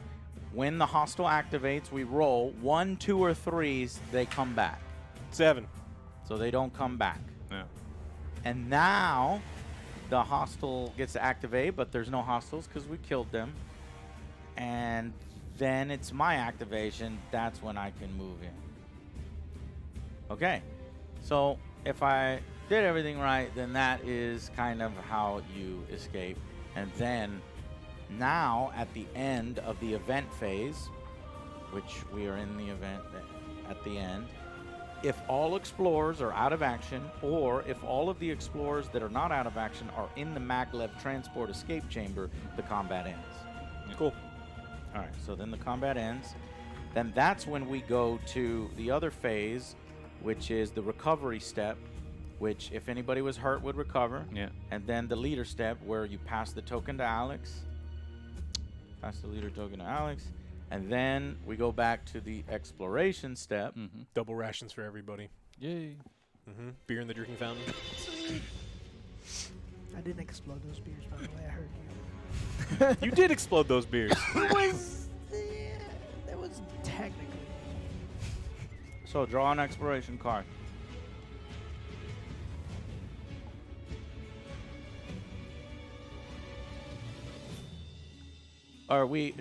when the hostile activates, we roll 1, 2, or 3s. They come back. 7. So they don't come back. Yeah. And now the hostile gets to activate, but there's no hostiles because we killed them. And then it's my activation. That's when I can move in. Okay. So if I did everything right, then that is kind of how you escape. And then now at the end of the event phase, which we are in the event at the end, if all explorers are out of action, or if all of the explorers that are not out of action are in the maglev transport escape chamber, the combat ends. Cool. All right, so then the combat ends. Then that's when we go to the other phase, which is the recovery step, which if anybody was hurt would recover. Yeah. And then the leader step, where you pass the token to Alex. Pass the leader token to Alex. And then we go back to the exploration step. Mm-hmm. Double rations for everybody. Yay. Beer in the drinking fountain. I didn't explode those beers, by the way. I heard you. You did explode those beers. It was... that was technically... So draw an exploration card.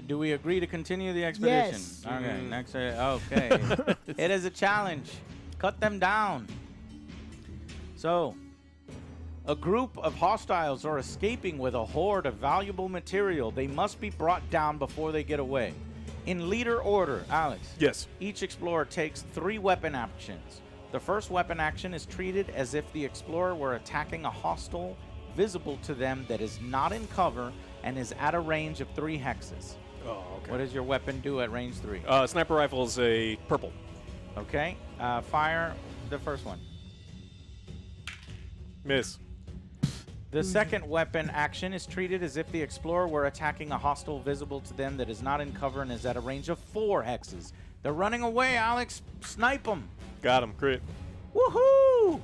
Do we agree to continue the expedition? Yes. Okay. Next. Okay. It is a challenge. Cut them down. So, a group of hostiles are escaping with a horde of valuable material. They must be brought down before they get away. In leader order, Alex. Yes. Each explorer takes 3 weapon actions. The first weapon action is treated as if the explorer were attacking a hostile visible to them that is not in cover and is at a range of 3 hexes. Oh, okay. What does your weapon do at range 3? Sniper rifle is a purple. Okay. Fire the first one. Miss. The second weapon action is treated as if the explorer were attacking a hostile visible to them that is not in cover and is at a range of 4 hexes. They're running away, Alex. Snipe them. Got him. Crit. Woohoo!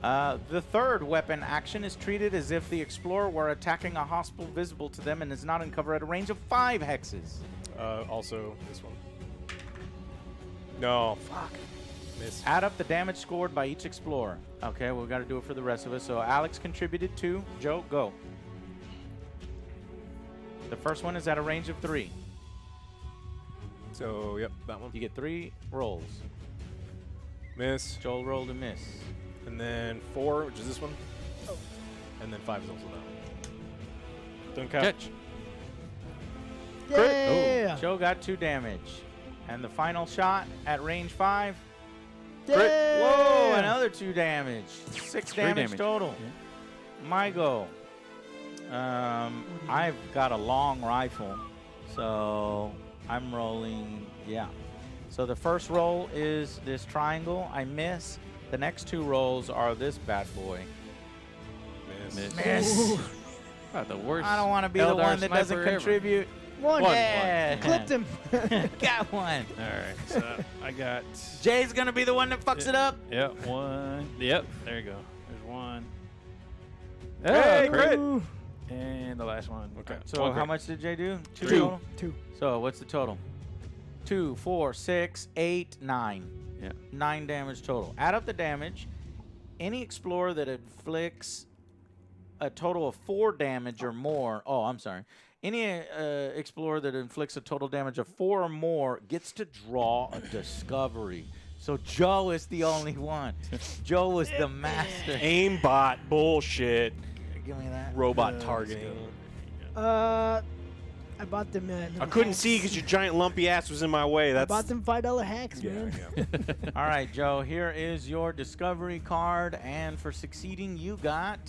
The third weapon action is treated as if the explorer were attacking a hostile visible to them and is not in cover at a range of 5 hexes. Also, this one. No. Fuck. Miss. Add up the damage scored by each explorer. Okay, we've got to do it for the rest of us. So Alex contributed 2. Joe, go. The first one is at a range of 3. So, yep, that one. You get 3 rolls. Miss. Joel rolled a miss. And then 4, which is this one. Oh. And then 5 is also that one. Don't count. Catch. Yeah! Joe got 2 damage. And the final shot at range 5. Yeah! Whoa, another 2 damage. 6 damage, damage. total. Yeah. My go. I've got a long rifle, so I'm rolling, yeah. So the first roll is this triangle. I miss. The next 2 rolls are this bad boy. Miss. Miss. The worst. I don't want to be the Eldar one that doesn't sniper ever. contribute. One. Yeah. Clipped him. Got one. All right. So I got. Jay's going to be the one that fucks it up. Yep. 1. Yep. There you go. There's 1. Hey, crit. crit. And the last one. Okay. So Okay. how much did Jay do? 2 Two. total? 2. So what's the total? 2, 4, 6, 8, 9. Yeah. 9 damage total. Add up the damage. Any explorer that inflicts a total of 4 damage or more. Oh, I'm sorry. Any explorer that inflicts a total damage of 4 or more gets to draw a discovery. So Joe is the only one. Joe was the master. Aimbot bullshit. Give me that. Robot targeting. I bought them. I couldn't see because your giant lumpy ass was in my way. I That's bought them $5 hacks, yeah, man. yeah. All right, Joe. Here is your discovery card, and for succeeding, you got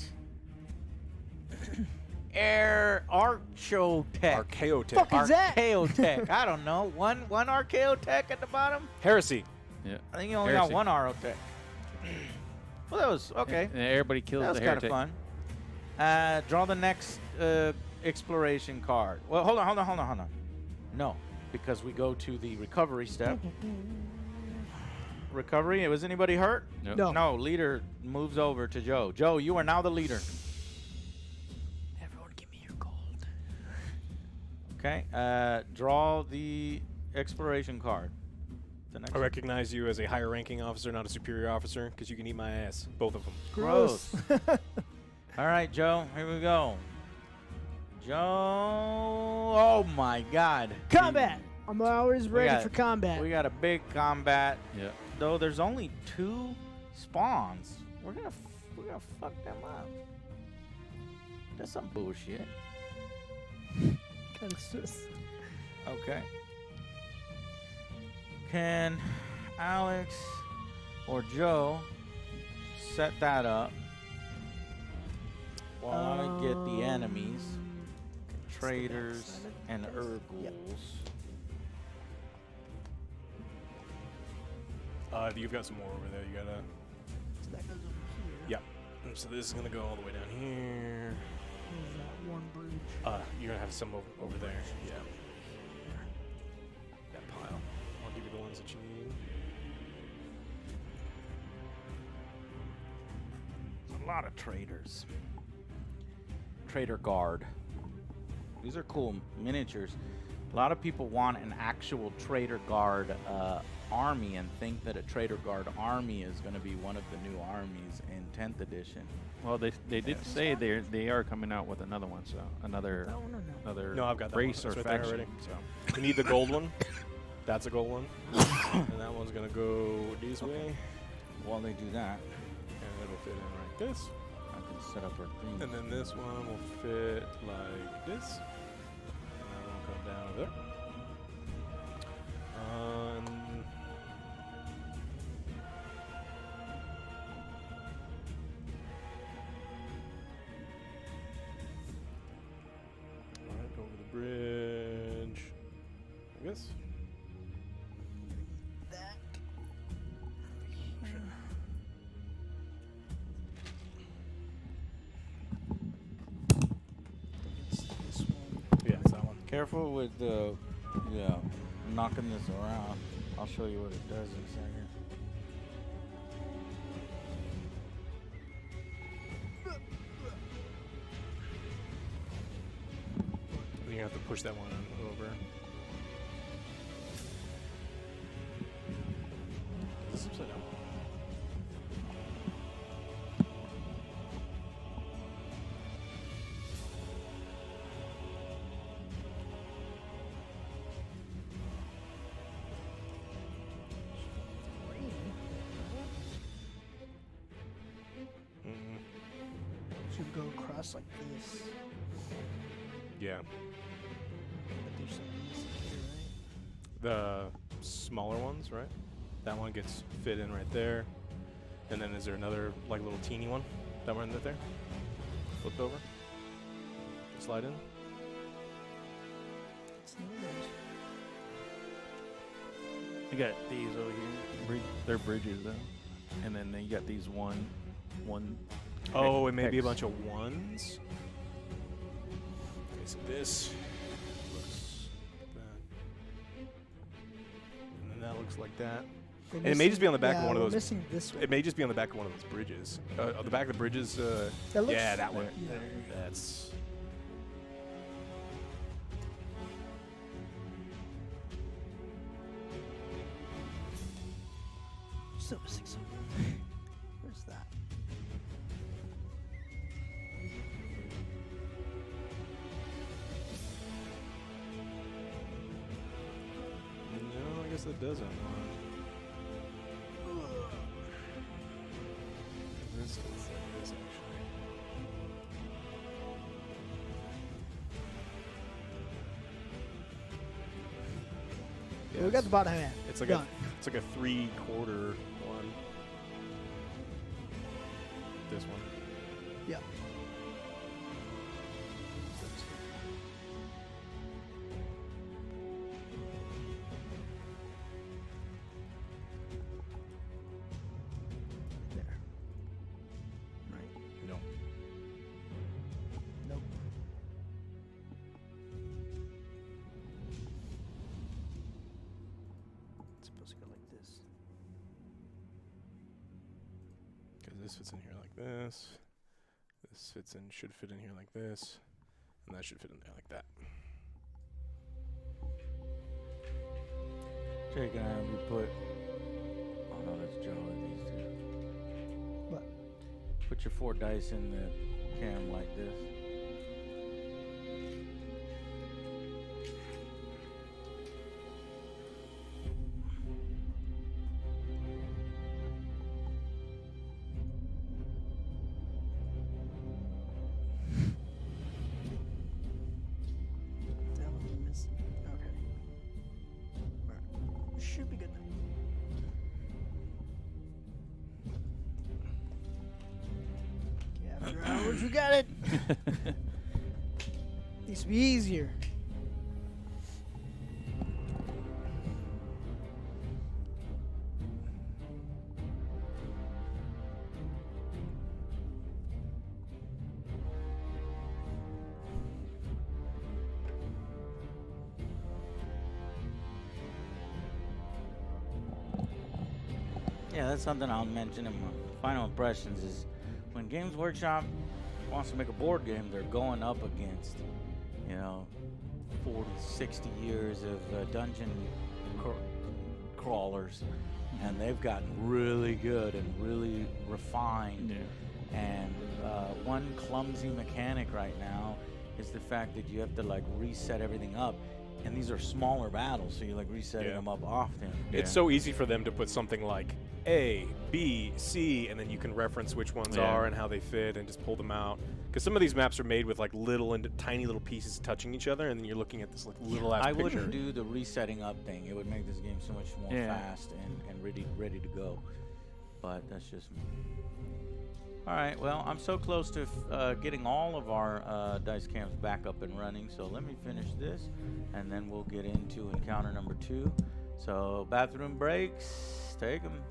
Air Archaeotech. Archaeotech. Fuck is that? Archaeotech. I don't know. One Archaeotech at the bottom. Heresy. Yeah. I think you only Heresy. got 1 Archaeotech. Well, that was okay. And everybody kills That was the kind of heretic. fun. Draw the next exploration card. Well, hold on. No, because we go to the recovery step. Recovery. Was anybody hurt? Nope. No. No. Leader moves over to Joe. Joe, you are now the leader. Everyone, give me your gold. Okay. Draw the exploration card. The next I recognize you as a higher ranking officer, not a superior officer, because you can eat my ass. Both of them. Gross. All right, Joe. Here we go. Joe. Oh my God. Combat. I'm always ready for combat. We got a big combat. Yeah. Though there's only 2 spawns. We're gonna fuck them up. That's some bullshit. Okay. Can Alex or Joe set that up while I get the enemies, traders, and Urgles? Yep. You've got some more over there. You gotta. So that goes over here. Yep. So this is gonna go all the way down here. There's that one bridge. You're gonna have some over there. Yeah. That pile. I'll give you the ones that you need. A lot of traders. Trader guard. These are cool miniatures. A lot of people want an actual trader guard army and think that a trader guard army is going to be one of the new armies in 10th edition. Well, they did say they are coming out with another one, so another That one or no? another No, I've got that race one. or It's right there faction. already. So You need the gold one. That's a gold one. And that one's gonna go this way, While they do that, and it'll fit in like this. I can set up our thing. And then this one will fit like this. And that one will come down there. Alright, over the bridge. Like this. Yeah, it's that one. Careful with the, knocking this around. I'll show you what it does in a second. You have to push that one over. Is this upside down? Should go across like this. Yeah. But there's some of these here, The smaller ones, right? That one gets fit in right there. And then is there another like little teeny one? That one right there? Flipped over? Slide in? It's not those. you got these over here. They're bridges though, and then you got these one. Oh, it may be a hex. bunch of ones. Okay, so this looks like that. And then that looks like that. We're And it may just be on the back yeah, of one of we're those. missing this one. It may just be on the back of one of those bridges. On the back of the bridges. That looks- Yeah, that one. Yeah. That's. Still missing something. Where's that? No, I guess that does have one. This looks like this, actually. Yeah, we got the bottom half. It's like Done. it's like a 3/4 one. This one. Yeah. There. Right. No. Nope. It's supposed to go like this. Because this fits in here like this. This should fit in here like this. And that should fit in there like that. Okay, can I have you put? Oh no, that's Joe. These two. What? Put your 4 dice in the cam like this. That was missing. Okay. Alright. Should be good then. Yeah, after hours, you got it. Needs to be easier. Yeah, that's something I'll mention in my final impressions is when Games Workshop wants to make a board game, they're going up against, 40, 60 years of dungeon crawlers, and they've gotten really good and really refined. And one clumsy mechanic right now is the fact that you have to like reset everything up. And these are smaller battles, so you're like resetting them up often. It's so easy for them to put something like A, B, C, and then you can reference which ones are and how they fit and just pull them out. Because some of these maps are made with like little and tiny little pieces touching each other, and then you're looking at this like little ass I picture. wouldn't do the resetting up thing. It would make this game so much more fast and ready to go. But that's just me. All right, well, I'm so close to getting all of our dice cams back up and running, so let me finish this, and then we'll get into encounter number 2. So, bathroom breaks, take them.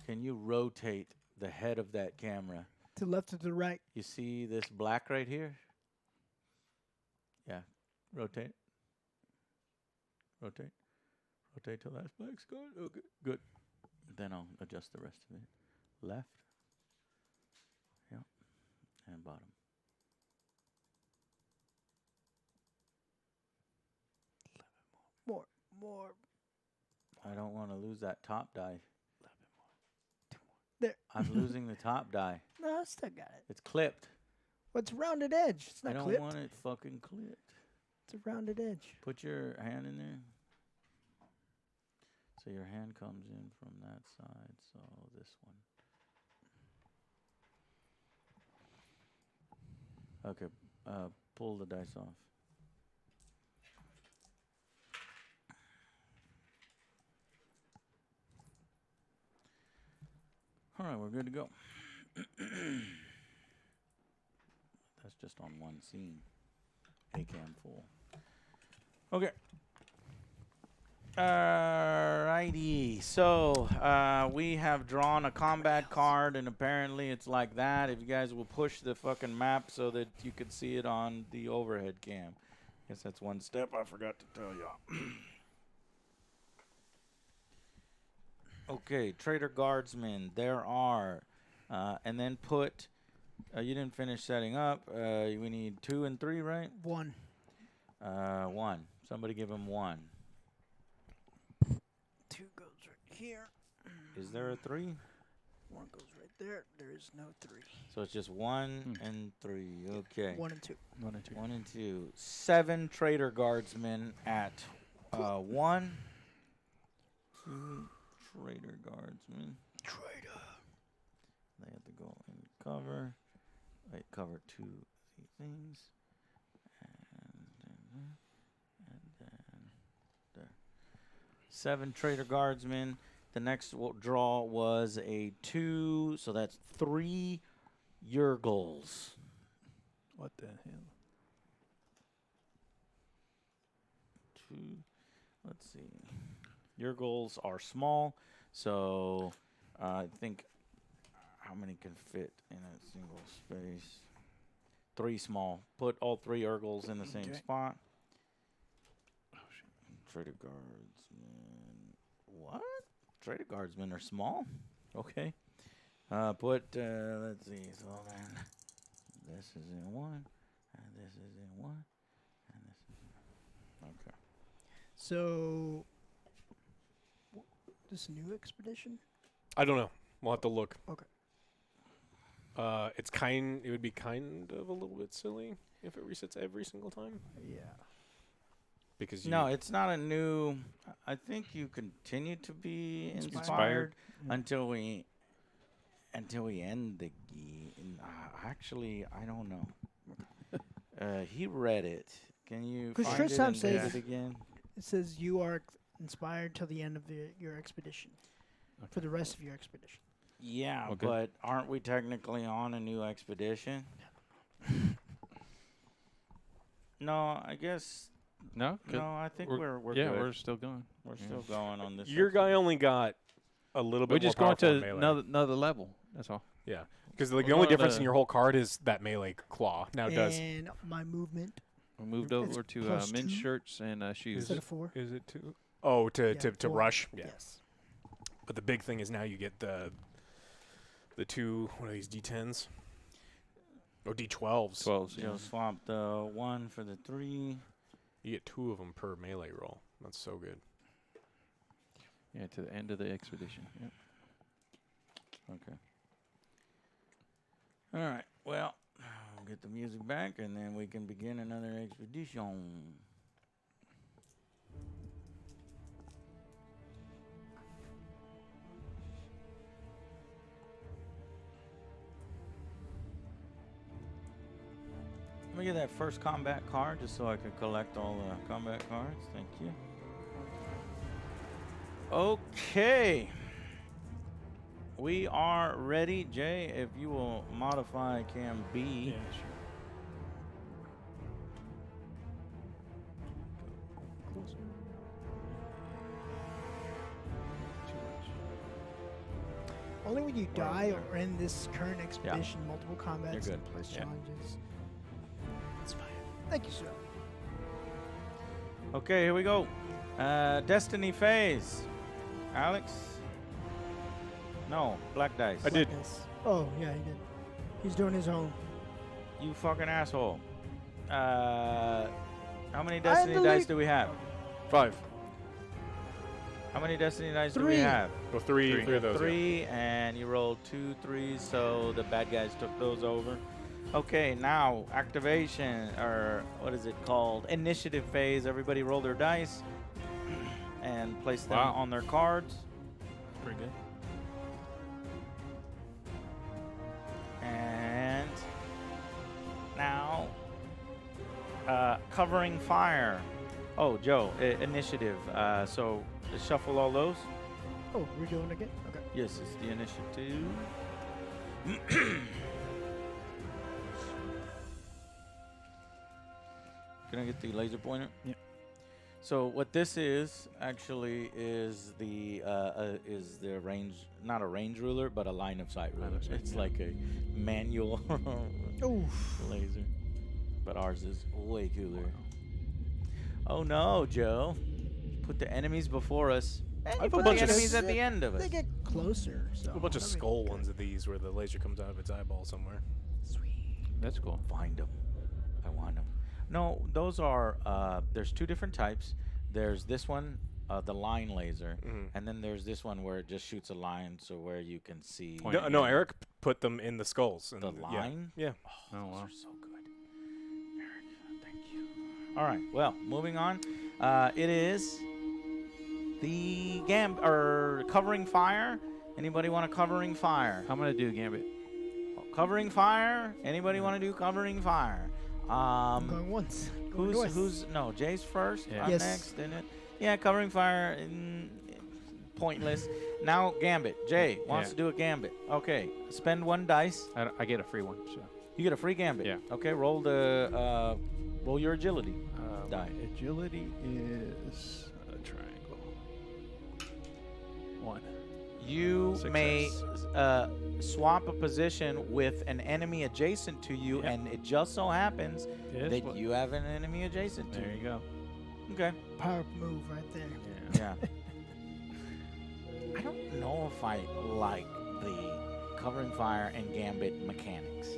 Can you rotate the head of that camera? To the left or to the right? You see this black right here? Yeah. Rotate. Rotate. Rotate till that's black's gone. Okay, good. Then I'll adjust the rest of it. Left. Yep. And bottom. More. I don't want to lose that top die. There. I'm losing the top die. No, I still got it. It's clipped. What's rounded edge? It's I not don't clipped. want it fucking clipped. It's a rounded edge. Put your hand in there. So your hand comes in from that side. So this one. Okay. Pull the dice off. All right, we're good to go. That's just on one scene. A-cam full. Okay. Alrighty. So we have drawn a combat card, and apparently it's like that. If you guys will push the fucking map so that you could see it on the overhead cam. Guess that's one step I forgot to tell y'all. Okay, Trader Guardsmen. There are, and then put. You didn't finish setting up. We need 2 and 3, right? 1. 1. Somebody give him 1. 2 goes right here. Is there a 3? 1 goes right there. There is no 3. So it's just 1 and 3. Okay. 1 and 2. 1 and 2. 1 and 2. 7 Trader Guardsmen at 1. 2 Trader Guardsmen. Trader. They have to go in cover. Wait, cover 2 things. And then there. 7 Trader Guardsmen. The next draw was a 2, so that's 3 Yurgles. What the hell? 2. Let's see. Yurgles are small, so I think how many can fit in a single space? 3 small. Put all 3 Yurgles in the same spot. Oh, shit. Trader Guardsmen. What? Trader Guardsmen are small? Okay. Let's see. So then, this is in 1, and this is in 1, and this is in. Okay. So, this new expedition? I don't know. We'll have to look. Okay. It would be kind of a little bit silly if it resets every single time. Yeah. Because you No, it's not a new. I think you continue to be inspired, Inspired. until we end the game. Actually, I don't know. He read it. Can you 'Cause find Chris it Sam and says- read it again? It says you are inspired till the end of your expedition. For the rest of your expedition. Yeah, Okay. but aren't we technically on a new expedition? No, I guess. No? 'Cause No, I think we're- we're yeah, good. we're still going. We're yeah. still going on this. your guy expedition. only got a little bit We're more just going powerful in to melee. another level. That's all. Yeah, because the We're only going difference in to- your whole card is that melee claw. Now it does. And my movement We moved It's over to plus men's 2? shirts and shoes. instead of 4. Is it 2? Oh, to Yeah, 4. rush. Yeah. Yes. But the big thing is now you get the 2. What are these D10s? Oh, D12s. 12s. You'll swap the 1 for the 3. You get 2 of them per melee roll. That's so good. Yeah, to the end of the expedition. Yep. Okay. All right. Well, we'll get the music back, and then we can begin another expedition. Let me get that first combat card just so I can collect all the combat cards. Thank you. Okay. We are ready. Jay, if you will modify cam B. Yeah, sure. Only when you die or in this current expedition, multiple combats good. and plus Yeah. challenges. That's fine. Thank you, sir. Okay, here we go. Destiny phase. Alex? No, black dice. I did. Yes. Oh, yeah, he did. He's doing his own. You fucking asshole. How many Destiny the dice lead- do we have? 5. How many Destiny dice do 3. we have? Well, 3 of those. yeah. 3, and you rolled 2 3s, so the bad guys took those over. Okay, now activation, or what is it called? Initiative phase. Everybody roll their dice and place them Wow. on their cards. Pretty good. And now, covering fire. Oh, Joe, initiative. So just shuffle all those. Oh, we're doing it again? Okay. Yes, it's the initiative. Can I get the laser pointer? Yep. So what this is actually is the range, not a range ruler, but a line of sight ruler. of sight, It's yeah. like a manual Oof. laser, but ours is way cooler. Oh no, Joe! Put the enemies before us. And I you have a put bunch the of enemies at s- the end of They us. get closer. So A bunch of that'd be skull good. ones of these where the laser comes out of its eyeball somewhere. That's cool. Find them. I want them. No, those are. There's 2 different types. There's this one, the line laser, Mhm. and then there's this one where it just shoots a line, so where you can see. No, Eric put them in the skulls. And The yeah. line. Yeah. Oh, Oh, those wow. are so good. Eric, thank you. All right. Well, moving on. It is the covering fire. Anybody want a covering fire? I'm going to do Gambit. Covering fire. Anybody want to do covering fire? I'm going once. Going twice. No, Jay's first. Yeah. I'm Yes. next, isn't it? Yeah, covering fire. Pointless. Now Gambit. Jay wants Yeah. to do a Gambit. Okay, spend 1 dice. I get a free one. So You get a free Gambit. Yeah. Okay, roll your agility. Die. my agility is a triangle. 1. You Success. may swap a position with an enemy adjacent to you, Yep. and it just so happens Yes, that what- you have an enemy adjacent to There you go. Okay. Power move right there. Yeah. Yeah. I don't know if I like the covering fire, and gambit mechanics.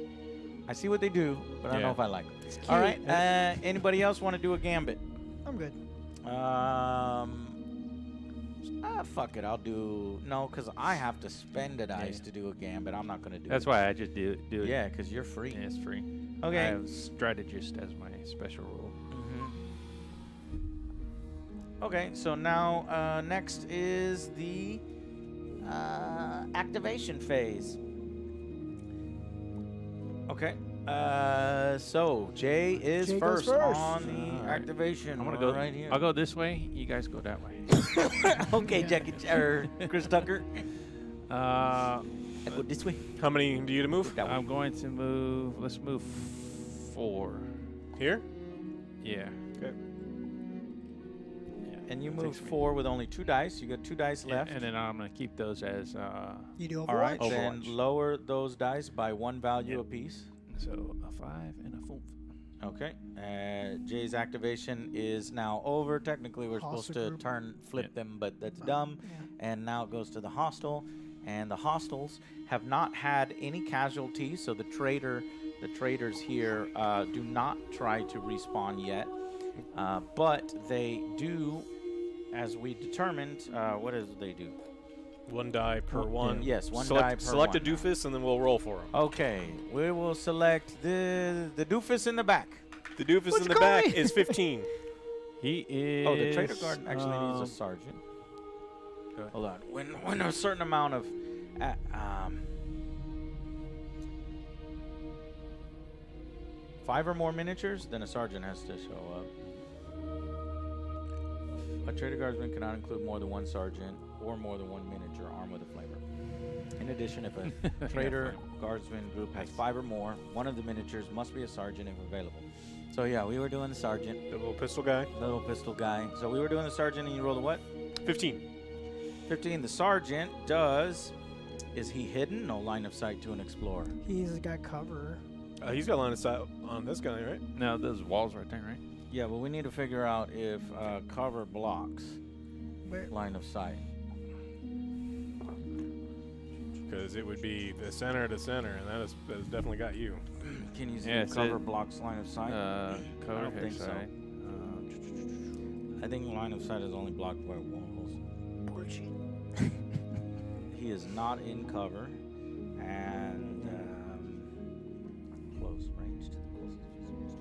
I see what they do, but I don't know Yeah. if I like them. It's All cute. right. Anybody else want to do a gambit? I'm good. Fuck it. I'll do no, because I have to spend a dice to do a gambit. I'm not gonna do. That's it. why I just do it. Yeah, because you're free. Yeah, it's free. I Okay. have strategist as my special rule. Okay, so now next is the activation phase. Okay. So Jay is Jay goes first first. on the Alright. activation. I'm gonna go right here. I'll go this way. You guys go that way. Okay, Jackie or Chris Tucker. Uh, I go this way. How many do you to move? That way. I'm going to move. Let's move 4. Here? Yeah. Okay. And you That move takes me- 4 with only 2 dice. You got 2 dice Yeah, left. and then I'm gonna keep those as You do Overwatch? All right, then Overwatch. lower those dice by 1 value Yep. apiece. so a 5 and a 4. Okay. Jay's activation is now over. Technically, we're supposed Hostile to group. flip Yeah. them, but that's dumb. Yeah. And now it goes to the hostile. And the hostiles have not had any casualties, so the traders here do not try to respawn yet. But they do, as we determined, what is it they do? 1 die per Well, one. yes, 1 select, die per Select one. a doofus, and then we'll roll for him. Okay, we will select the doofus in the back. The doofus What's in the going back on? is 15. He is. Oh, the trader guard actually needs a sergeant. go ahead. Hold on. When a certain amount of 5 or more miniatures, then a sergeant has to show up. A trader guardsman cannot include more than 1 sergeant or more than 1 miniature armed with a flamer. In addition, if a trader guardsman group has 5 or more, one of the miniatures must be a sergeant if available. So yeah, we were doing the sergeant, The little pistol guy. the little pistol guy. So we were doing the sergeant, and you rolled a what? 15. 15. The sergeant is he hidden? No line of sight to an explorer. He's got cover. He's got line of sight on this guy, right? No, those walls right there, right? Yeah, but we need to figure out if cover blocks Where? line of sight. Because it would be the center to center, and that has definitely got you. Can you see Yeah, if it cover said, blocks line of sight? Cover don't think so. side. I think line of sight is only blocked by walls. Porchy. He is not in cover, and close range to the closest physical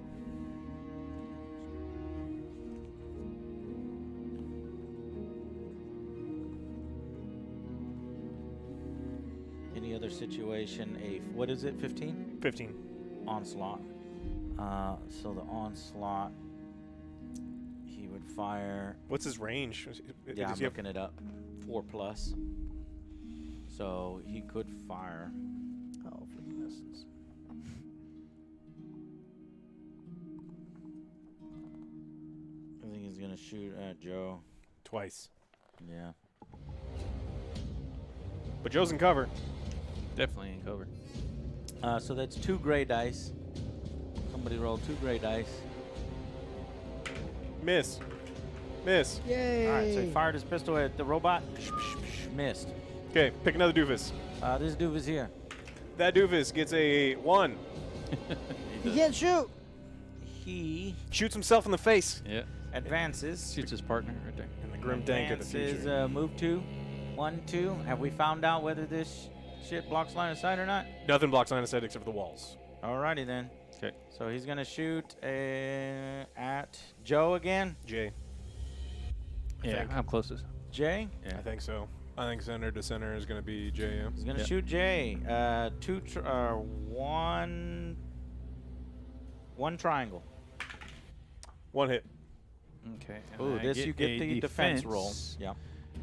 Any other situation? What is it? 15 15. onslaught. So the onslaught, he would fire. What's his range? Yeah, I'm Does he have- looking it up. 4+. So he could fire. Oh, for the misses. I think he's gonna shoot at Joe. Twice. Yeah. But Joe's in cover. Definitely in cover. So that's 2 gray dice. Somebody rolled 2 gray dice. Miss. Miss. Yay! All right, so he fired his pistol at the robot. Missed. Okay, pick another doofus. This dude is here. That doofus gets a 1. He can't shoot. He Shoots himself in the face. Yeah. advances. Shoots his partner right there. And the grim dank of the Advances, future. move 2. 1, 2. Have we found out whether this shit blocks line of sight or not? Nothing blocks line of sight except for the walls. Alrighty then. Okay. So he's gonna shoot at Joe again. Jay. Yeah, think. I'm closest. Jay. Yeah. I think so. I think center to center is going to be JM. He's gonna Yep. shoot Jay. One triangle. 1 hit. Okay. and Ooh, I this you get a the defense roll. Yeah.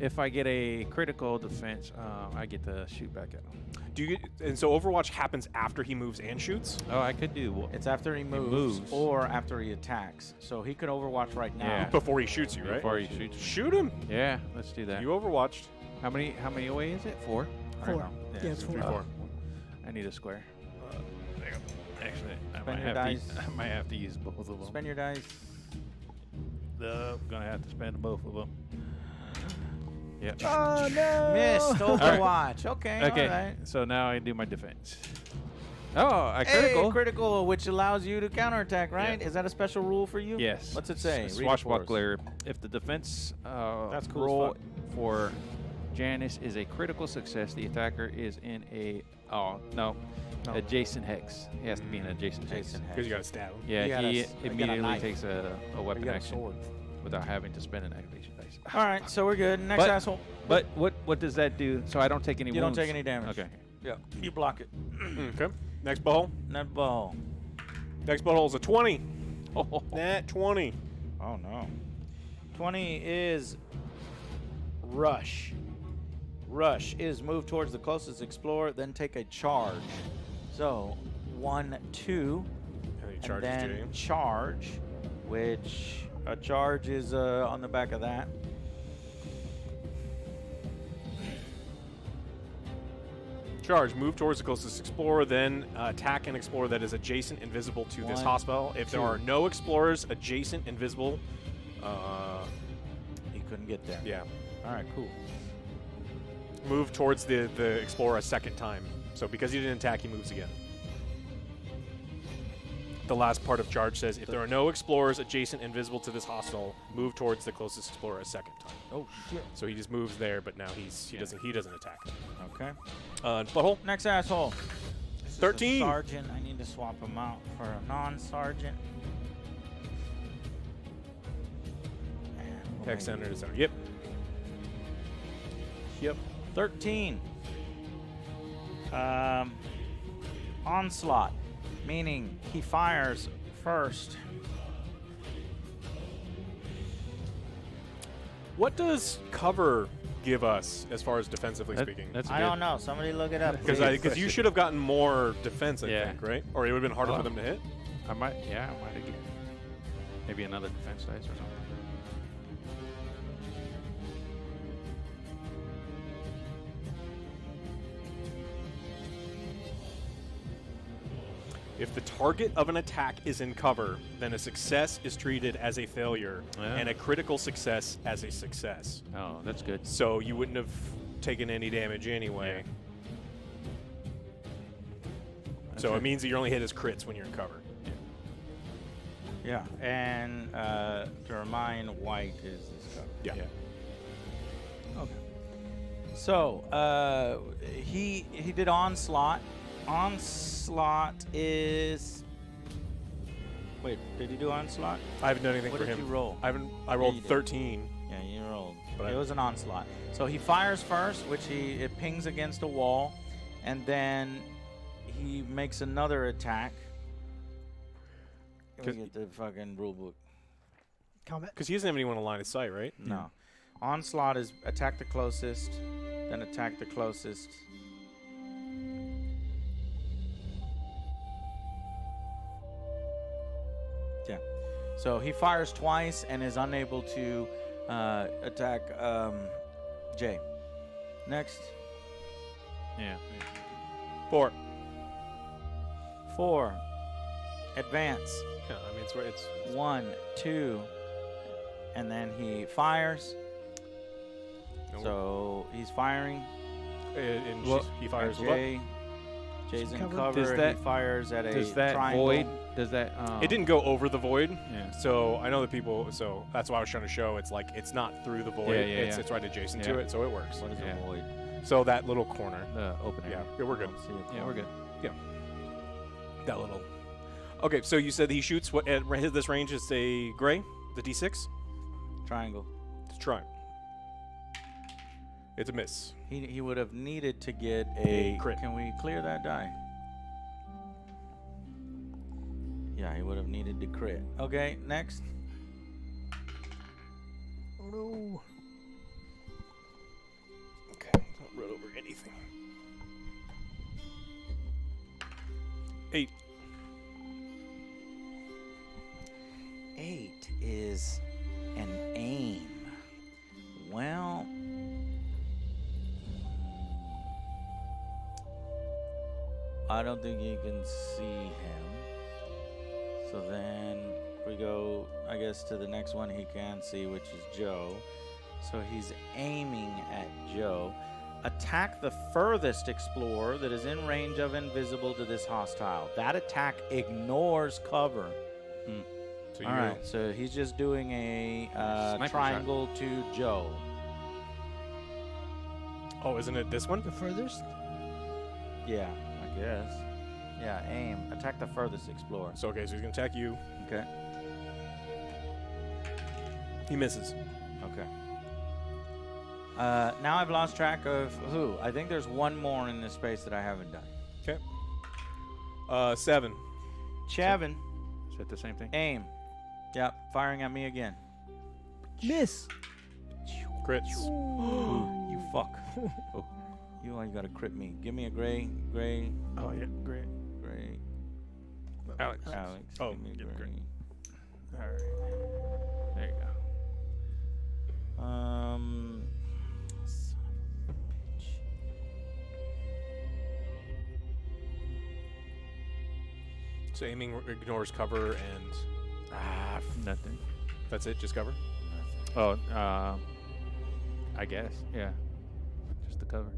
If I get a critical defense, I get to shoot back at him. Do you get, and so Overwatch happens after he moves and shoots? Oh, I could do. It's after he moves, moves. or after he attacks. So he could Overwatch right now. Yeah. Before he shoots you, right? Before he shoots. Shoot him. Yeah, let's do that. You Overwatched. How many away is it? 4. I don't 4. know. Yeah, it's 4. 3, 4. I need a square. Actually, I Spend might, your have dice. to, I might have to use both of them. Spend your dice. I'm gonna have to spend both of them. Yeah. Oh no! Missed Overwatch. Okay. Okay. All right. So now I do my defense. Oh, I Hey, critical. critical, which allows you to counterattack, right? Yeah. Is that a special rule for you? Yes. What's it say? Read it for us. Swashbuckler. If the defense That's cool as roll fuck. for Janice is a critical success, the attacker is in a adjacent hex. He has to be in an adjacent hex. Jason Because you Hex. got to stab him. Yeah, You got he a immediately knife. takes a weapon You got a action sword. without having to spend an activation dice. All right, so we're good. Next But- asshole. But what does that do? So I don't take any You don't wounds? take any damage. Okay. Yeah. You block it. Okay. Next butthole. Net ball. Next butthole is a 20. Nat 20. Oh no. 20 is rush. Rush is move towards the closest explorer, then take a charge. So 1, 2, And he and charges then Jay. charge, which a charge is on the back of that. Charge. Move towards the closest explorer, then attack an explorer that is adjacent and visible to this 1, hostile. If there 2. are no explorers adjacent and visible, He couldn't get there. yeah, All right, cool. move towards the explorer a second time. So because he didn't attack, he moves again. The last part of charge says, if there are no explorers adjacent and visible to this hostile, move towards the closest explorer a second time. Oh shit. So he just moves there, but now he doesn't attack. Okay. Butthole. Next asshole. This is a 13. sergeant. I need to swap him out for a non-sergeant. And we'll Hex make center is there. Yep. Yep. 13. Onslaught, meaning he fires first. What does cover give us as far as defensively speaking? That's I good. don't know. Somebody look it up. Because please. you should have gotten more defense, I Yeah. think, right? Or it would have been harder for Oh. them to hit. I might have given maybe another defense dice or something. If the target of an attack is in cover, then a success is treated as a failure, Yeah. and a critical success as a success. Oh, that's good. So you wouldn't have taken any damage anyway. So it means that your only hit is crits when you're in cover. Yeah, and to remind, white is this cover. Yeah. Okay. So he did onslaught. Onslaught is. Wait, did he do onslaught? I haven't done anything What for did him. you roll? I you rolled did. 13. Yeah, you rolled. But It I- was an onslaught. So he fires first, which it pings against a wall, and then he makes another attack. Let me get the fucking rule book. Comment. Because he doesn't have anyone in line of sight, right? No. Onslaught is attack the closest, then attack the closest. Yeah. So he fires twice and is unable to attack Jay. Next. Yeah. 4. 4. Advance. Yeah, I mean, it's 1, 2. And then he fires. Nope. So he's firing. and Well, he fires at the what? Jay's in Cover. cover. Does and that- he fires at a Does that triangle. void? Does that? It didn't go over the void. Yeah. So I know that people. So that's why I was trying to show. It's like it's not through the void. Yeah, yeah, it's yeah. it's right adjacent Yeah. to it, so it works. What is Yeah. a void? So that little corner. The open Yeah, area. yeah, we're good. I don't see it. Yeah, we're good. That little. Okay, so you said he shoots. What at this range is a gray, the D6. Triangle. Let's try. It's a miss. He would have needed to get A a crit. Can we clear that die? Yeah, he would have needed to crit. Okay, next. Oh no. Okay, don't run over anything. 8. 8 is an aim. Well, I don't think you can see him. So then we go, I guess, to the next one he can see, which is Joe. So he's aiming at Joe. Attack the furthest explorer that is in range of invisible to this hostile. That attack ignores cover. So All right, so he's just doing a Sniper shot. triangle to Joe. Oh, isn't it this one? The furthest? Yeah, I guess. Yeah, aim. Attack the furthest explorer. So okay, so he's gonna attack you. Okay. He misses. Okay. Now I've lost track of who. I think there's one more in this space that I haven't done. Okay. 7. Chavin, Is that the same thing? aim. Yep, firing at me again. Miss. Crits. You fuck. Oh, you got to crit me. Give me a gray. Oh yeah, great. Gray. Alex. Alex. Oh, give me give a gray. All right. There you go. Son of a bitch. So aiming ignores cover and Nothing. that's it. Just cover. Oh, I guess. Yeah. Just the cover.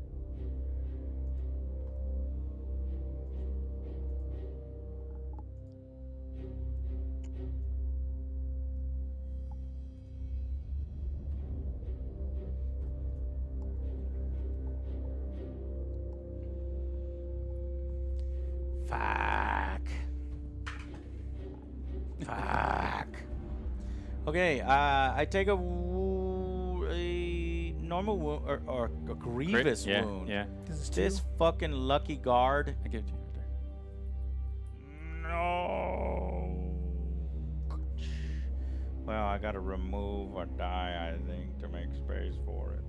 Fuck. Okay, I take a normal wound or a grievous Yeah. wound. Yeah. This is This two. fucking lucky guard. I give it to you right there. No. Well, I gotta remove a die, I think, to make space for it.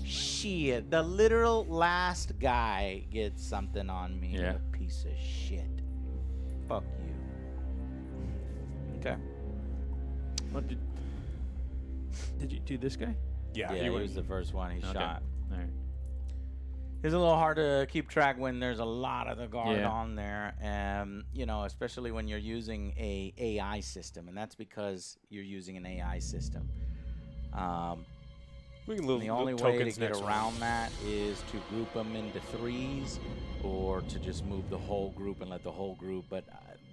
Shit. The literal last guy gets something on me. Yeah. You piece of shit. Fuck you. Okay. What did you do this guy? Yeah, Yeah, he he went. was the first one he Okay. shot. All right. It's a little hard to keep track when there's a lot of the guard Yeah. on there, especially when you're using a AI system, and that's because you're using an AI system. We can The only way to tokens get next around that is to group them into threes, or to just move the whole group and let the whole group. But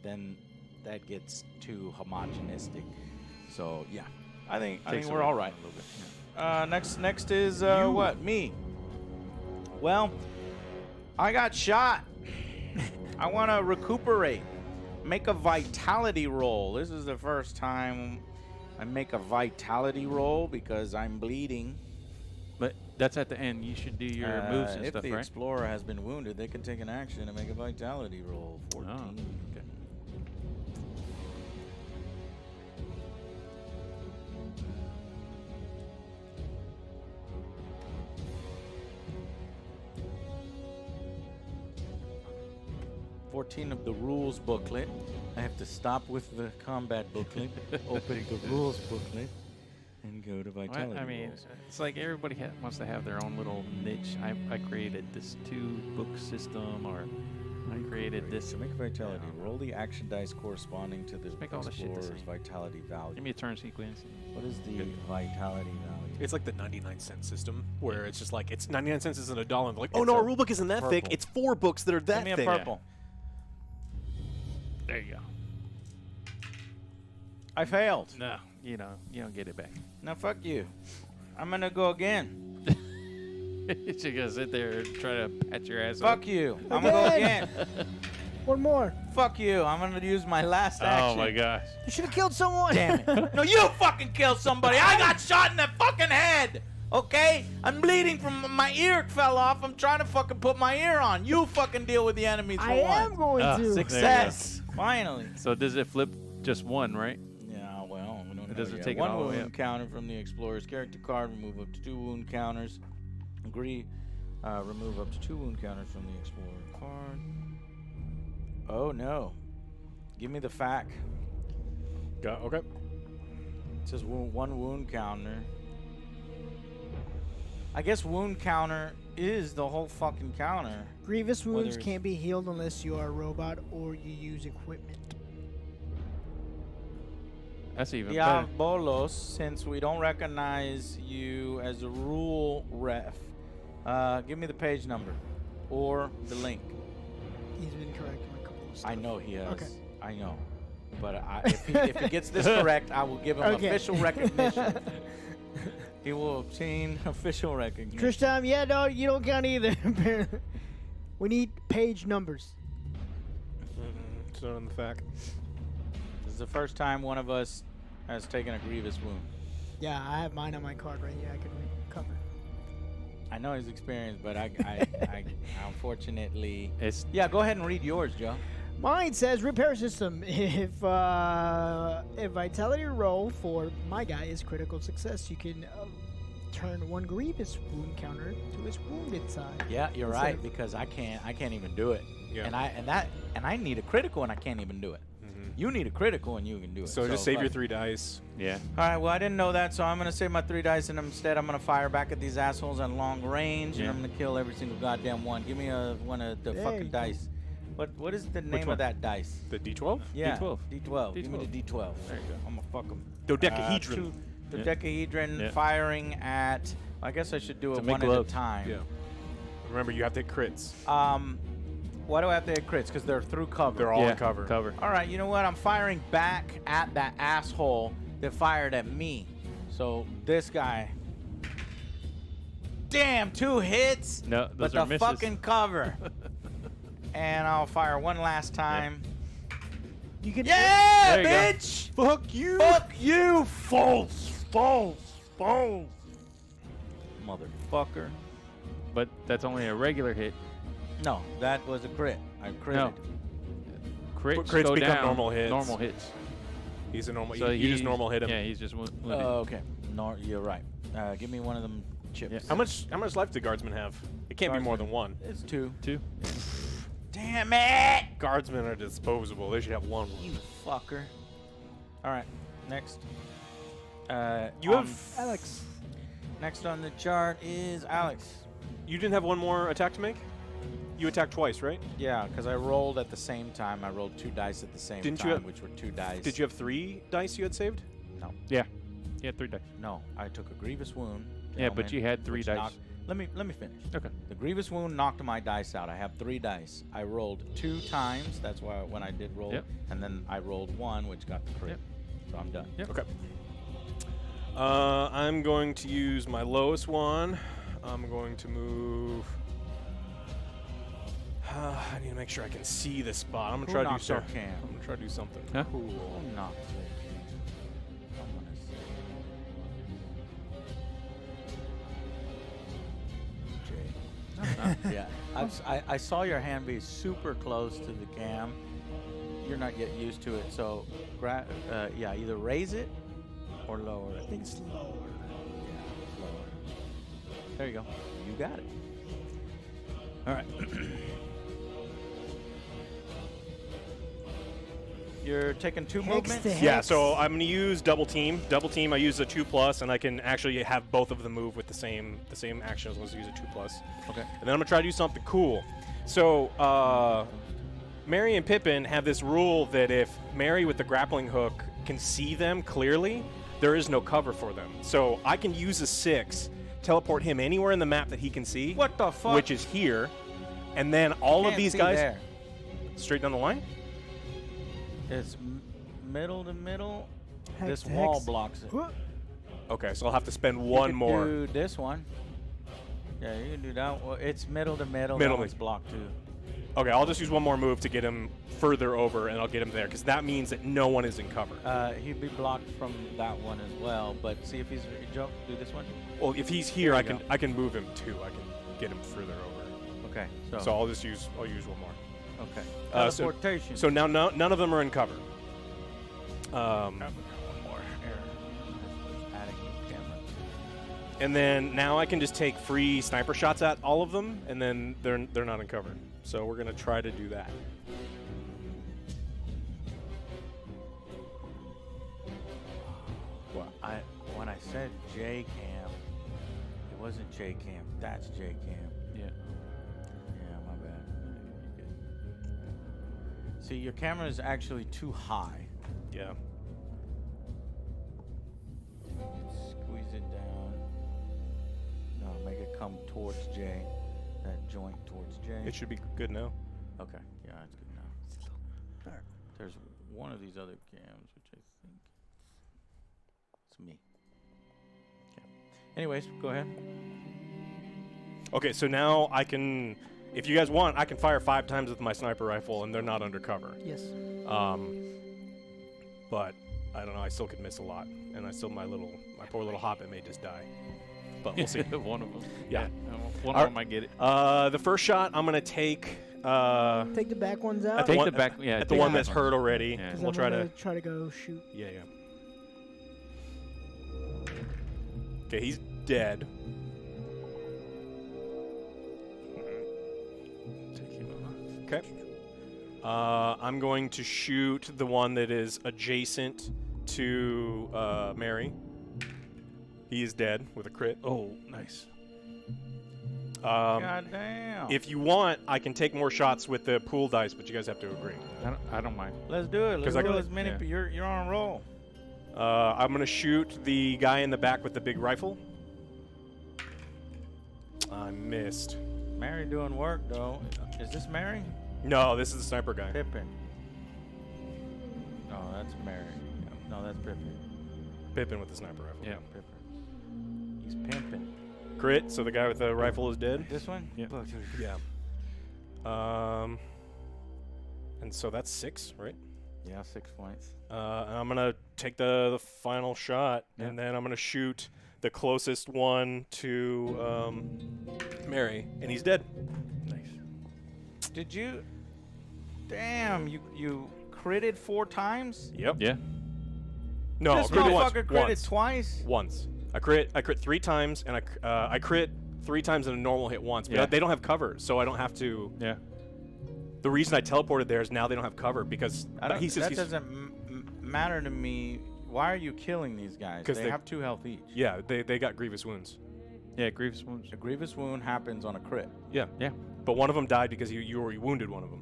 then that gets too homogenistic. So yeah, I think Takes we're away all right. a little bit. Next is what? Me. Well, I got shot. I want to recuperate. Make a vitality roll. This is the first time I make a vitality roll because I'm bleeding. But that's at the end. You should do your moves and if stuff, the right? explorer has been wounded, they can take an action and make a vitality roll. 14. Oh, okay. Of the rules booklet. I have to stop with the combat booklet, open the rules booklet, and go to vitality Well, I mean, rolls. it's like everybody wants to have their own little niche. I created this 2-book system, or I created this. To make a vitality, roll the action dice corresponding to the make all the shit the explorer's same. vitality value. Give me a turn sequence. What is the vitality value? It's like the 99-cent system, where it's just like, it's 99 cents isn't $1. And they're like, oh It's no, a our rulebook isn't that thick. purple. It's 4 books that are that Give me a thick. purple. There you go. I failed. No, you don't get it back. Now fuck you. I'm gonna go again. You're gonna sit there and try to pat your ass Fuck you. I'm gonna go again. One more. Fuck you. I'm gonna use my last action. Oh my gosh. You should have killed someone. Damn it. No, you fucking killed somebody. I got shot in the fucking head. Okay? I'm bleeding from my ear fell off. I'm trying to fucking put my ear on. You fucking deal with the enemies for I once. am going Ah, to. Success. Finally. So does it flip just one, right? Yeah, well, we don't know doesn't yet. take it one all the way wound up. counter from the explorer's character card. Remove up to 2 wound counters. Remove up to 2 wound counters from the explorer card. Oh no. Give me the fact. Okay. It says 1 wound counter. I guess wound counter is the whole fucking counter. Grievous Whether wounds it's- can't be healed unless you are a robot or you use equipment. That's even better. Diabolos, since we don't recognize you as a rule ref, give me the page number or the link. He's been correcting a couple of stuff. I know he has. Okay. I know. But if he gets this correct, I will give him Okay. official recognition. He will obtain official recognition. Tristan, yeah, no, you don't count either. We need page numbers. It's not in the fact. This is the first time one of us has taken a grievous wound. Yeah, I have mine on my card right here. I can cover. I know he's experienced, but I unfortunately. It's Yeah, go ahead and read yours, Joe. Mine says repair system. If vitality roll for my guy is critical success, you can turn one grievous wound counter to his wounded side. Yeah, you're Instead right of- because I can't even do it. Yeah. And I need a critical and I can't even do it. You need a critical and you can do it. So just save your fuck. 3 dice. yeah. All right, well, I didn't know that, so I'm going to save my 3 dice, and instead I'm going to fire back at these assholes at long range, and Yeah. I'm going to kill every single goddamn one. Give me one of the There you fucking go. dice. What is the name of one? that dice? The D12? Yeah, D12. D12. Give me the D12. There you go. I'm going to fuck them. Dodecahedron. Dodecahedron Yeah. firing at... I guess I should do To it make one at gloves. a time. Yeah. Remember, you have to hit crits. Why do I have to hit crits? Because they're through cover. They're all Yeah, in cover. All right, you know what? I'm firing back at that asshole that fired at me. So this guy. Damn, 2 hits. No, but those are the misses. fucking cover. And I'll fire one last time. You can. Yeah, There you go. bitch. Fuck you! Fuck you, false, motherfucker. But that's only a regular hit. No, that was a crit. I critted. No. Crits, crits go become down. normal hits. Normal hits. He's a normal. So you just he's- normal hit him. Yeah, he's just wounded. Okay. No, you're right. Give me one of them chips. Yeah. How much life do guardsmen have? It can't be more than one. It's 2. 2. Damn it! Guardsmen are disposable. They should have one. You fucker. All right, next. You have. Alex. Next on the chart is Alex. You didn't have one more attack to make? You attacked twice, right? Yeah, because I rolled at the same time. I rolled 2 dice at the same Didn't you time, have- which were 2 dice. Did you have 3 dice you had saved? No, Yeah. He had 3 dice. no. I took a grievous wound. Yeah, but ailment, you had 3 which dice. knocked- Let me finish. Okay. The grievous wound knocked my dice out. I have 3 dice. I rolled 2 times. That's why when I did roll, Yep. and then I rolled 1, which got the crit. Yep. So I'm done. Yep. Okay. I'm going to use my lowest one. I'm going to move. I need to make sure I can see this spot. I'm gonna Who try to do knocked our something. cam? I'm gonna try to do something Huh? cool. Who knocked it? I wanna see. Jay. Yeah, I saw your hand be super close to the cam. You're not yet used to it, so yeah, either raise it or lower it. I think it's lower. Yeah, lower. There you go. You got it. All right. You're taking 2 Hex movements. to Yeah, hex. so I'm gonna use double team. Double team. I use a 2+, and I can actually have both of them move with the same action as long as I use a 2+. Okay. And then I'm gonna try to do something cool. So Mary and Pippin have this rule that if Mary with the grappling hook can see them clearly, there is no cover for them. So I can use a 6, teleport him anywhere in the map that he can see. What the fuck? Which is here. And then all of Can't these see guys there. straight down the line. It's middle to middle. Hex This to wall hex. blocks it. Whoop. Okay, so I'll have to spend You one could more. do this one. Yeah, you can do that. Well, it's middle to middle. Middle That to- one's blocked too. Okay, I'll just use one more move to get him further over, and I'll get him there, because that means that no one is in cover. He'd be blocked from that one as well. But see if he's jump. Do this one. Well, if he's here, There I you can go. I can move him too. I can get him further over. Okay. So. So I'll use one more. okay. So- Teleportation. So now none of them are in cover. one more. Here. Adding camera. And then now I can just take free sniper shots at all of them, and then they're not in cover. So we're gonna try to do that. Well, when I said J cam, it wasn't J cam. That's J cam. Yeah. Yeah, my bad. You're good. See, your camera is actually too high. Yeah. come towards Jay. That joint towards Jay. It should be good now. Okay. Yeah, it's good now. Alright. There's one of these other cams, which I think it's me. Okay. Anyways, go ahead. Okay, so now I can, if you guys want, I can fire 5 times with my sniper rifle, and they're not under cover. Yes. But I don't know. I still could miss a lot, and I still my poor little hobbit may just die. But we'll see. One of them. Yeah. One of them might get it. The first shot I'm gonna take. Take the back ones out. At the Take one, the back. Yeah. at the take one the that's back hurt already. Yeah. 'Cause We'll I'm try gonna to. try to go shoot. Yeah. Okay, he's dead. Take him off. Okay. I'm going to shoot the one that is adjacent to Mary. He is dead with a crit. Oh, nice. God damn. If you want, I can take more shots with the pool dice, but you guys have to agree. I don't mind. Let's do it. 'Cause Let's I roll got- as many. yeah. You're on a roll. I'm going to shoot the guy in the back with the big rifle. I missed. Mary doing work though. Is this Mary? No, this is the sniper guy. Pippin. No, that's Mary. No, that's Pippin. Pippin with the sniper rifle. Yeah. Pippin. He's pimping. Crit, so the guy with the rifle is dead. This one? Yeah. Yeah. And so that's 6, right? Yeah, 6 points. And I'm gonna take the final shot, Yeah. and then I'm gonna shoot the closest one to Mary, and he's dead. Nice. Did you? Damn, you critted 4 times? Yep. Yeah. No, This I crit once. motherfucker critted Once. twice. Once. I crit 3 times, and I crit 3 times in a normal hit once. But Yeah. they don't have cover, so I don't have to. Yeah. The reason I teleported there is now they don't have cover because he says that he's. doesn't matter to me. Why are you killing these guys? 'Cause They they- have 2 health each. Yeah, they got grievous wounds. Yeah. Grievous wounds. A grievous wound happens on a crit. Yeah. Yeah. But one of them died because you already wounded one of them.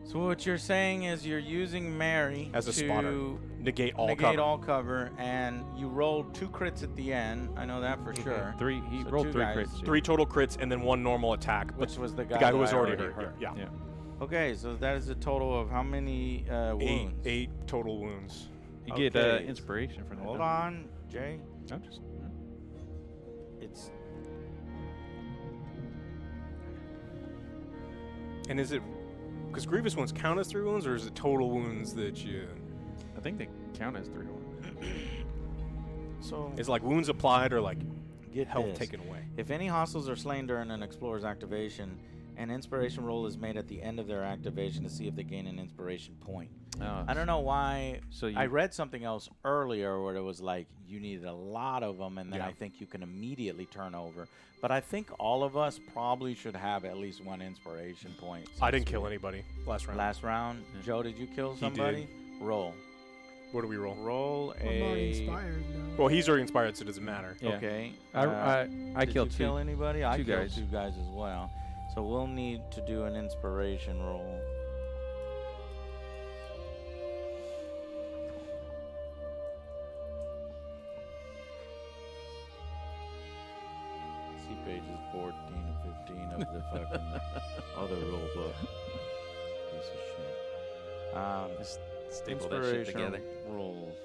So what you're saying is you're using Mary As a to spotter. Negate all negate cover. all cover, and you rolled 2 crits at the end. I know that for sure. 3. He So rolled 2 3 guys. crits. 3 total crits and then 1 normal attack. But Which was the the guy, guy who that was I already hurt. Yeah. Yeah. Okay, so that is a total of how many wounds? 8 total wounds. You get Okay. inspiration from that. Hold don't you? on, Jay. I'm just. It's And is it because grievous wounds count as 3 wounds, or is it total wounds that you? I think they count as 3 wounds. so Is it like wounds applied or like get health this. taken away? If any hostiles are slain during an explorer's activation, an inspiration roll is made at the end of their activation to see if they gain an inspiration point. Oh, I don't know why. So you, I read something else earlier where it was like you needed a lot of them, and then Yeah. I think you can immediately turn over. But I think all of us probably should have at least 1 inspiration point. I didn't since kill we- anybody last round. Last round, Yeah. Joe, did you kill He somebody? Roll. What do we roll? Roll I'm already a. inspired now. Well, he's already inspired, so it doesn't matter. Yeah. Okay. I did killed you 2. kill anybody? I 2 killed guys. 2 guys as well. So we'll need to do an inspiration roll. See pages 14 and 15 of the fucking other rule book. Piece of shit. Just staple that shit Inspiration together. rolls.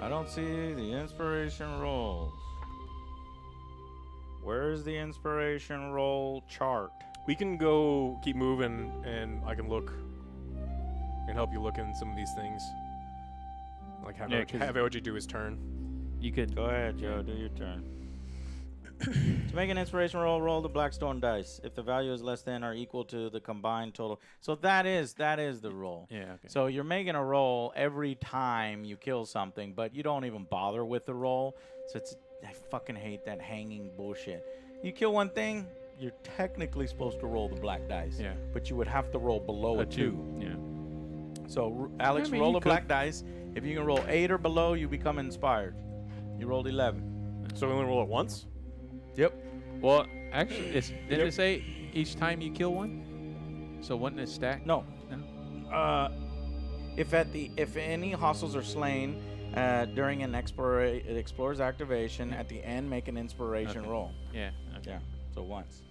I don't see the inspiration rolls. Where's the inspiration roll chart? We can go keep moving, and I can look and help you look in some of these things. Like have Yeah, OG, 'cause- have OG do his turn. You could. Go ahead, Joe. Do your turn. To make an inspiration roll, roll the Blackstone dice. If the value is less than or equal to the combined total. So that is the roll. Yeah. Okay. So you're making a roll every time you kill something, but you don't even bother with the roll. So I fucking hate that hanging bullshit. You kill one thing, you're technically supposed to roll the black dice. Yeah. But you would have to roll below a 2. Yeah. So Alex, I mean, roll you a black dice. If you can roll 8 or below, you become inspired. You rolled 11. So we only roll it once? Yep. Well, actually, didn't it say each time you kill one? So wouldn't it stack? No. No? If any hostiles are slain during an explorer's activation, at the end make an inspiration Okay. roll. Yeah. Okay. Yeah. So once.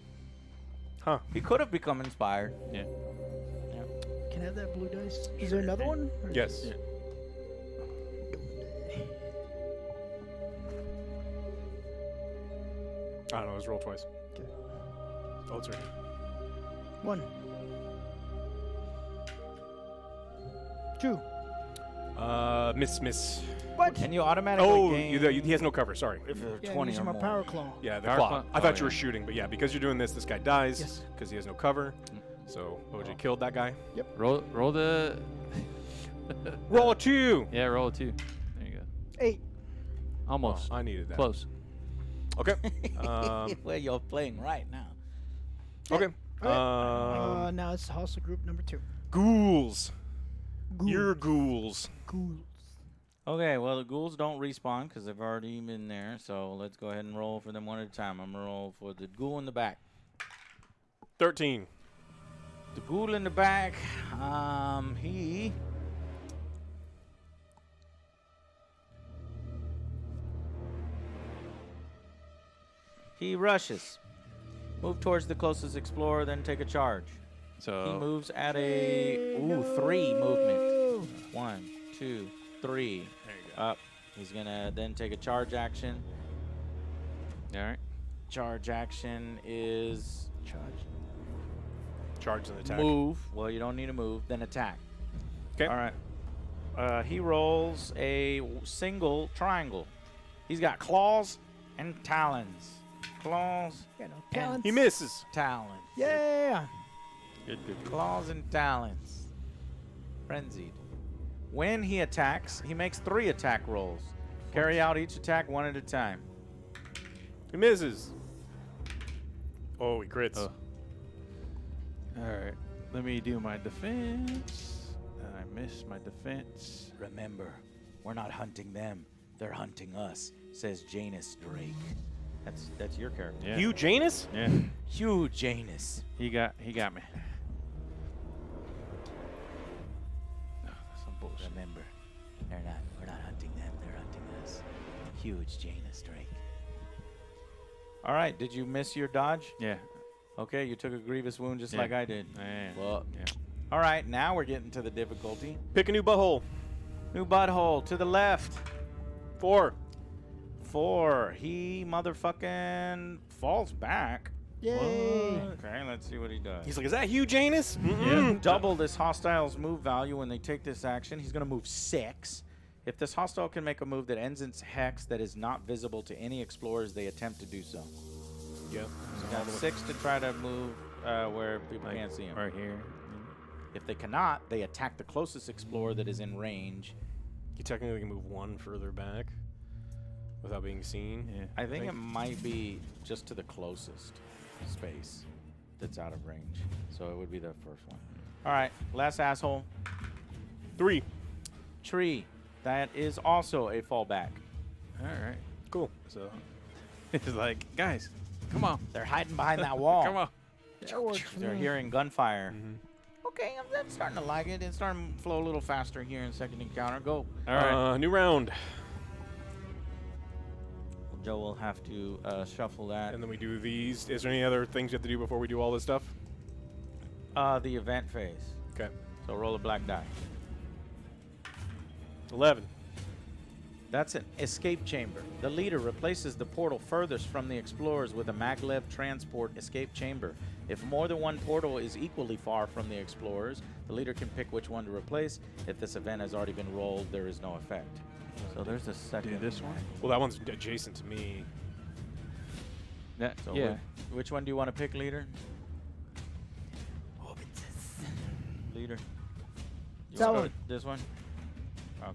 Huh. He could have become inspired. Yeah. Can I have that blue dice? Is there another one? Or- Yes. Yeah. I don't know. Let's roll twice. Okay. Oh, it's right here. 1, 2. Miss. What? And you automatically Oh, gain he has no cover. Sorry. if they're Yeah, 20 using or my more. power claw. Yeah, the Power claw. claw? I thought Oh, you were yeah. shooting, but yeah, because you're doing this, this guy dies Yes. because he has no cover. So OJ killed that guy. Roll the. Roll a 2. Yeah, roll a 2. There you go. 8. Almost. Oh, I needed that. Close. Okay. Well, you're playing right now. Okay. Now it's hostile group number 2. Ghouls. Ghouls. You're ghouls. Ghouls. Okay, well, the ghouls don't respawn because they've already been there. So let's go ahead and roll for them one at a time. I'm going to roll for the ghoul in the back. 13. The ghoul in the back, he rushes. Move towards the closest explorer, then take a charge. So. He moves at a 3 movement. 1, 2, 3. There you go. Up. He's gonna then take a charge action. All right. Charge action is Charge and attack. move. Well, you don't need to move. Then attack. Okay. All right. He rolls a single triangle. He's got claws and talons. Claws, Yeah, no talents. He misses. talons. Yeah. Good. Claws and talons. Frenzied. When he attacks, he makes 3 attack rolls. Carry out each attack one at a time. He misses. Oh, he crits. Oh. All right. Let me do my defense. I missed my defense. Remember, we're not hunting them. They're hunting us, says Janus Drake. That's your character. Yeah. Hugh Janus? Yeah. Hugh Janus. He got me. Oh, that's some bullshit. Remember, we're not hunting them. They're hunting us. Huge Janus Drake. All right. Did you miss your dodge? Yeah. Okay, you took a grievous wound just Yeah. like I did. Man. Well, Yeah. all right. Now we're getting to the difficulty. Pick a new butthole. New butthole to the left. 4. 4. He motherfucking falls back. Yay. Okay, let's see what he does. He's like, is that Hugh Janus? Double this hostile's move value when they take this action. He's going to move 6. If this hostile can make a move that ends in hex that is not visible to any explorers, they attempt to do so. Yeah. So got 6 to try to move where people Like can't see him. Right here. If they cannot, they attack the closest explorer that is in range. You technically can move 1 further back without being seen. Yeah. I think it might be just to the closest space that's out of range. So it would be the first one. All right, last asshole. 3. Tree. That is also a fallback. All right. Cool. So it's like, guys, come on. They're hiding behind that wall. Come on. That works for They're me. hearing gunfire. Mm-hmm. Okay, I'm starting to like it. It's starting to flow a little faster here in second encounter. Go. All right. New round. Joe will have to shuffle that. And then we do these. Is there any other things you have to do before we do all this stuff? The event phase. Okay. So roll a black die. 11. That's an escape chamber. The leader replaces the portal furthest from the explorers with a maglev transport escape chamber. If more than one portal is equally far from the explorers, the leader can pick which one to replace. If this event has already been rolled, there is no effect. So there's a second. Do this one. Well, that one's adjacent to me. That, So yeah. which one do you want to pick, leader? Leader. You That wanna one. go this one? Okay.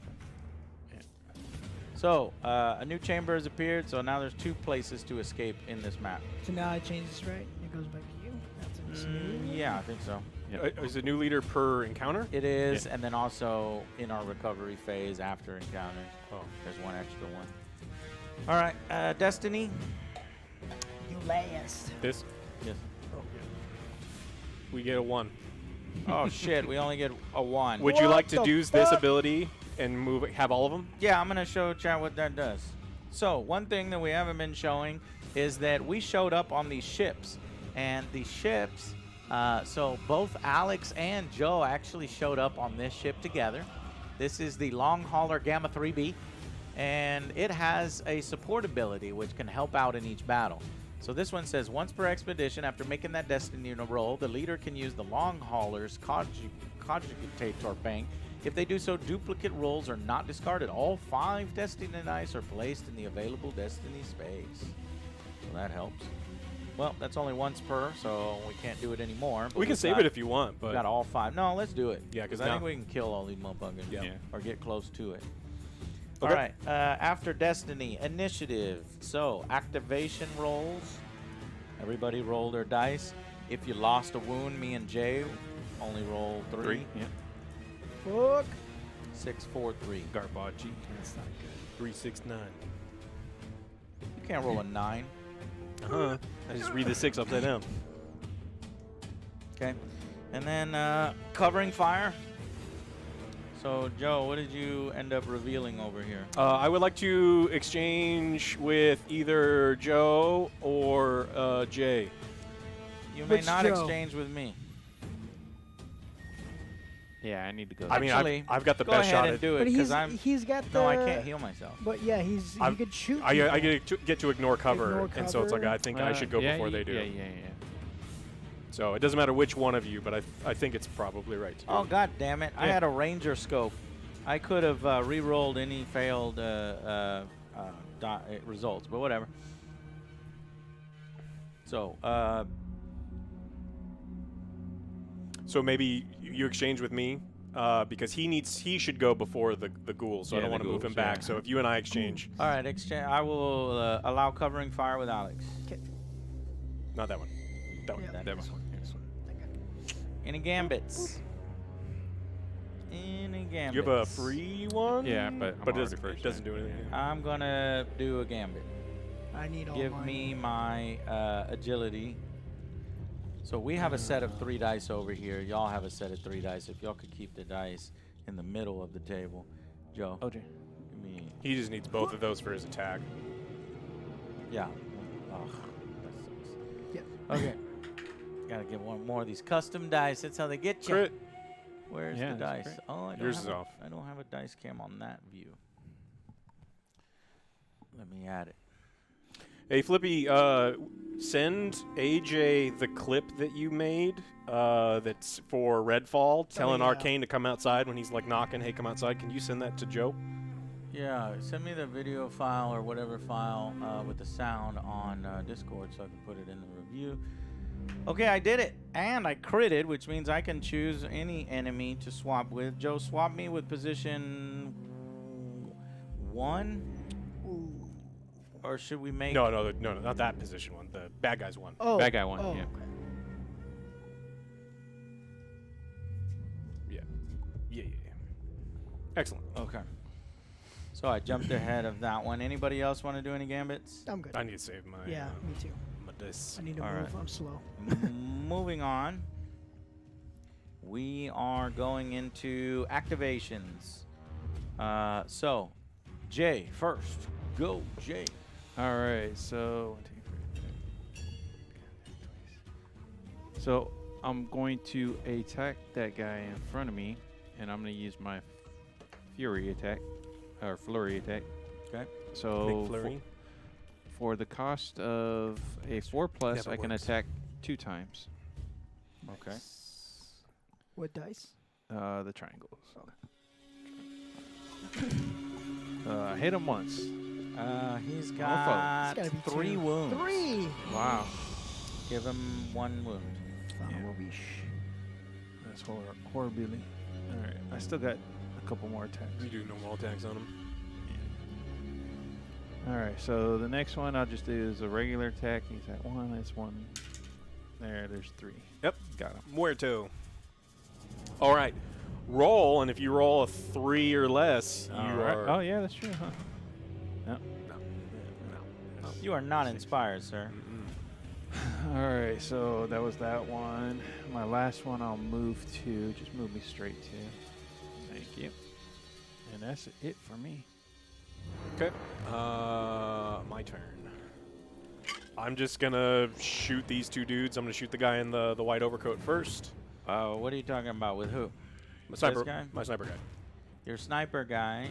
So, a new chamber has appeared, so now there's 2 places to escape in this map. So now I change this, right? It goes back to you. That's a smooth. Yeah, I think so. Yep. Is a new leader per encounter? It is, and then also in our recovery phase after encounters, Oh. there's one extra one. All right, Destiny. You last. This? Yes. We get a 1. Oh shit, we only get a 1. Would you What like to the use this fuck? ability and have all of them? Yeah, I'm gonna show chat what that does. So one thing that we haven't been showing is that we showed up on these ships, and the ships. So both Alex and Joe actually showed up on this ship together. This is the Long Hauler Gamma 3B, and it has a support ability which can help out in each battle. So this one says, once per expedition, after making that Destiny roll, the leader can use the Long Hauler's Cogitator bank. If they do so, duplicate rolls are not discarded. All 5 Destiny dice are placed in the available Destiny space. So that helps. Well, that's only once per, so we can't do it anymore. but We can we've save got- it if you want, we but got all 5. No, let's do it. Yeah, 'cause I think now- we can kill all these motherfuckers. Yeah. Yeah. Or get close to it. Okay. All right. After Destiny, initiative. So activation rolls. Everybody roll their dice. If you lost a wound, me and Jay only roll 3. Yeah. Fuck. 6, 4, 3. Garbage. That's not good. 369. You can't roll a 9. Uh-huh. I just read the 6 upside down. Okay. And then covering fire. So, Joe, what did you end up revealing over here? I would like to exchange with either Joe or Jay. You may Which not Joe? exchange with me. Yeah, I need to go. I mean, Actually, I've got the Go best ahead shot and at do it, But because he's got the. No, I can't heal myself. But yeah, he I'm- could shoot. I people. get to ignore cover, Ignore and so it's like cover. I think I should go yeah, before they do. Yeah. So it doesn't matter which one of you, but I think it's probably right to do Oh, it. god damn it. I Yeah. had a ranger scope. I could have re-rolled any failed results, but whatever. So, So maybe you exchange with me because he should go before the ghoul, so I Yeah, don't the want to move him ghouls, back. yeah. So if you and I exchange, all right, exchange. I will allow covering fire with Alex. not that one, that one. Yeah. That one. Any gambits? Any gambits? You have a free one? Yeah, but I'm but already it first, doesn't do anything. I'm gonna do a gambit. I need all Give mine. me my agility. So we have a set of 3 dice over here. Y'all have a set of 3 dice. If y'all could keep the dice in the middle of the table. Joe, OJ. give me. He just needs both of those for his attack. Yeah. Ugh, that sucks. Yep. Okay. Gotta get one more of these custom dice. That's how they get you. Crit. Where's Yeah, the that's dice? great. Oh, I don't Yours have is off. I don't have a dice cam on that view. Let me add it. Hey, Flippy, send AJ the clip that you made that's for Redfall, telling yeah. Arcane to come outside when he's like knocking, hey, come outside. Can you send that to Joe? Yeah, send me the video file or whatever file with the sound on Discord so I can put it in the review. Okay, I did it. And I critted, which means I can choose any enemy to swap with. Joe, swap me with position 1? Ooh. Or should we make... No, not that position one. The bad guys one. Oh. Bad guy one, Oh, yeah. okay. Yeah. Excellent. Okay. So I jumped ahead of that one. Anybody else want to do any gambits? I'm good. I need to save my Yeah, me too. my dice. I need to All move. right. I'm slow. Moving on. We are going into activations. So, Jay first. Go, Jay. All right, so 1, 2, 3. So I'm going to attack that guy in front of me, and I'm going to use my fury attack or flurry attack. Okay. So Big flurry. for the cost of a 4+, Never I can works. attack 2 times. Okay. What dice? The triangles. Hit him once. He's It's got It's gotta be 3 2. wounds. 3. Wow, Give him 1 wound. Son Yeah. of a bitch. that's horribly. All right, I still got a couple more attacks. You do normal attacks on him. All right, so the next one I'll just do is a regular attack. He's at 1. That's 1. There's 3. Yep. Got him. Muerto. All right. Roll, and if you roll a 3 or less, you All right. are. Oh yeah, that's true, huh? No. You are not inspired, sir. All right, so that was that one. My last one, I'll move to. Just move me straight to. Thank you. And that's it for me. Okay. My turn. I'm just gonna shoot these 2 dudes. I'm gonna shoot the guy in the white overcoat first. What are you talking about? With who? My sniper guy? My sniper guy. Your sniper guy.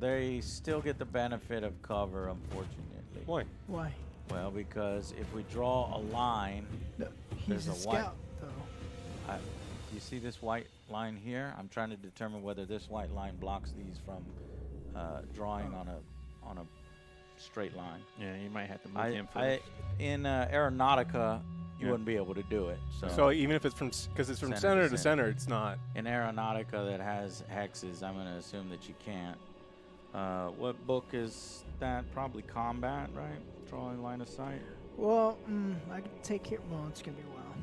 They still get the benefit of cover, unfortunately. Why? Why? Well, because if we draw a line, No, There's he's a a white- scout, though. you see this white line here? I'm trying to determine whether this white line blocks these from drawing on a straight line. Yeah, you might have to move him first. In Aeronautica, you Yeah. wouldn't be able to do it. So even if it's from, because it's from center to center, it's not. In Aeronautica that has hexes, I'm going to assume that you can't. What book is that? Probably Combat, right? Drawing line of sight. Well, I could take care. Well, it's gonna be a while,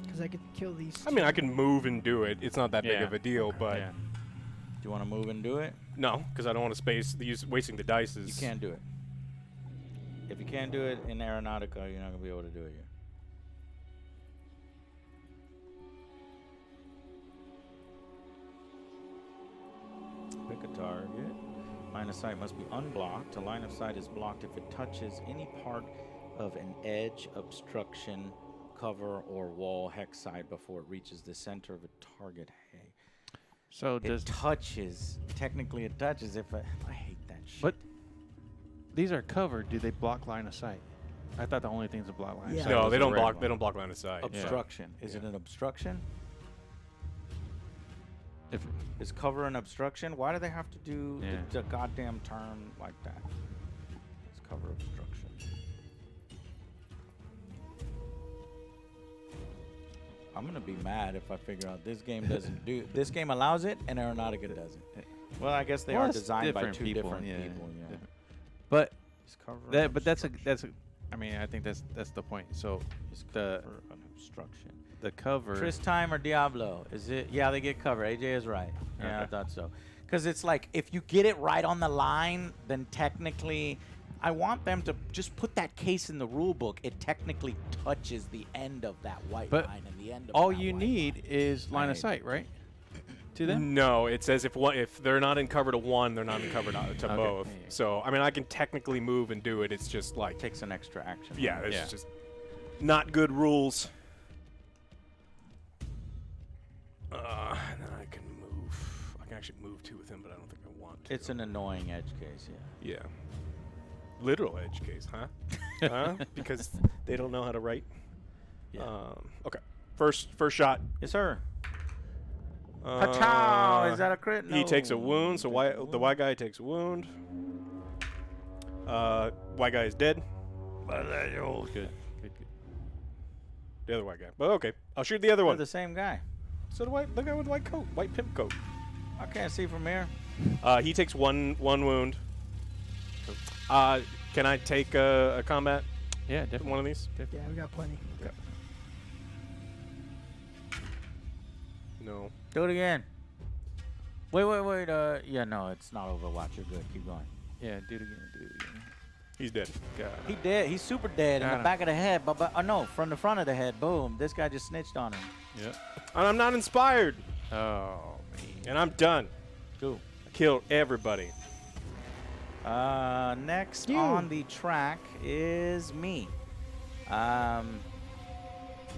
because I could kill these. I mean, I can move and do it. It's not that big Yeah. of a deal, but Yeah. Do you want to move and do it? no, because I don't want to wasting the dice. You can't do it. If you can't do it in Aeronautica, you're not going to be able to do it here. Pick a target. Line of sight must be unblocked. A line of sight is blocked if it touches any part of an edge, obstruction, cover, or wall hex side before it reaches the center of a target. Hey, So it does touches. Technically, it touches. I hate that shit. but these are covered. Do they block line of sight? I thought the only things that block line Yeah. of sight No, was they the don't red block. one. They don't block line of sight. obstruction. Is it Yeah. an obstruction? If Is cover an obstruction? Why do they have to do Yeah. the goddamn term like that? It's cover obstruction. I'm gonna be mad if I figure out this game doesn't do. This game allows it and Aeronautica doesn't. Well, I guess they Well, are it's designed by different two people, different yeah, people. Yeah. different. But Is cover an that, but that's a obstruction? I mean, I think that's the point. So Is the cover an obstruction. the cover. Tris Time or Diablo? Is it? Yeah, they get cover. AJ is right. Yeah, I Okay. thought so. Because it's like if you get it right on the line, then technically, I want them to just put that case in the rule book. It technically touches the end of that white But line and the end of all that you white need line. is line of Right. sight, right? To them. No, it says if they're not in cover to one, they're not in cover to Okay. both. Yeah. So I mean, I can technically move and do it. It's just like Takes an extra action. yeah, it's Yeah. just not good rules. And then I can move. I can actually move two with him, but I don't think I want to. It's an annoying edge case. Yeah. Yeah. Literal edge case, huh? Huh? Because they don't know how to write. Yeah. Okay. First shot. Yes, sir. Uh, Pachow! Is that a crit? He takes a No. wound, so the white guy takes a wound. White guy is dead. Good. Good. The other white guy. But okay, I'll shoot the other We're one. the same guy. So the guy with the white coat, white pimp coat. I can't see from here. He takes one wound. Can I take a combat? Yeah, definitely. One of these? Yeah, we got plenty. No. Do it again. Wait. Yeah, no, it's not Overwatch. You're good. Keep going. Yeah, do it again. Do it again. He's dead. God. He dead. He's super dead in Got the him. back of the head. But no, from the front of the head. Boom. This guy just snitched on him. Yep. And I'm not inspired. Oh man. And I'm done. Cool. I killed everybody. Next You. on the track is me.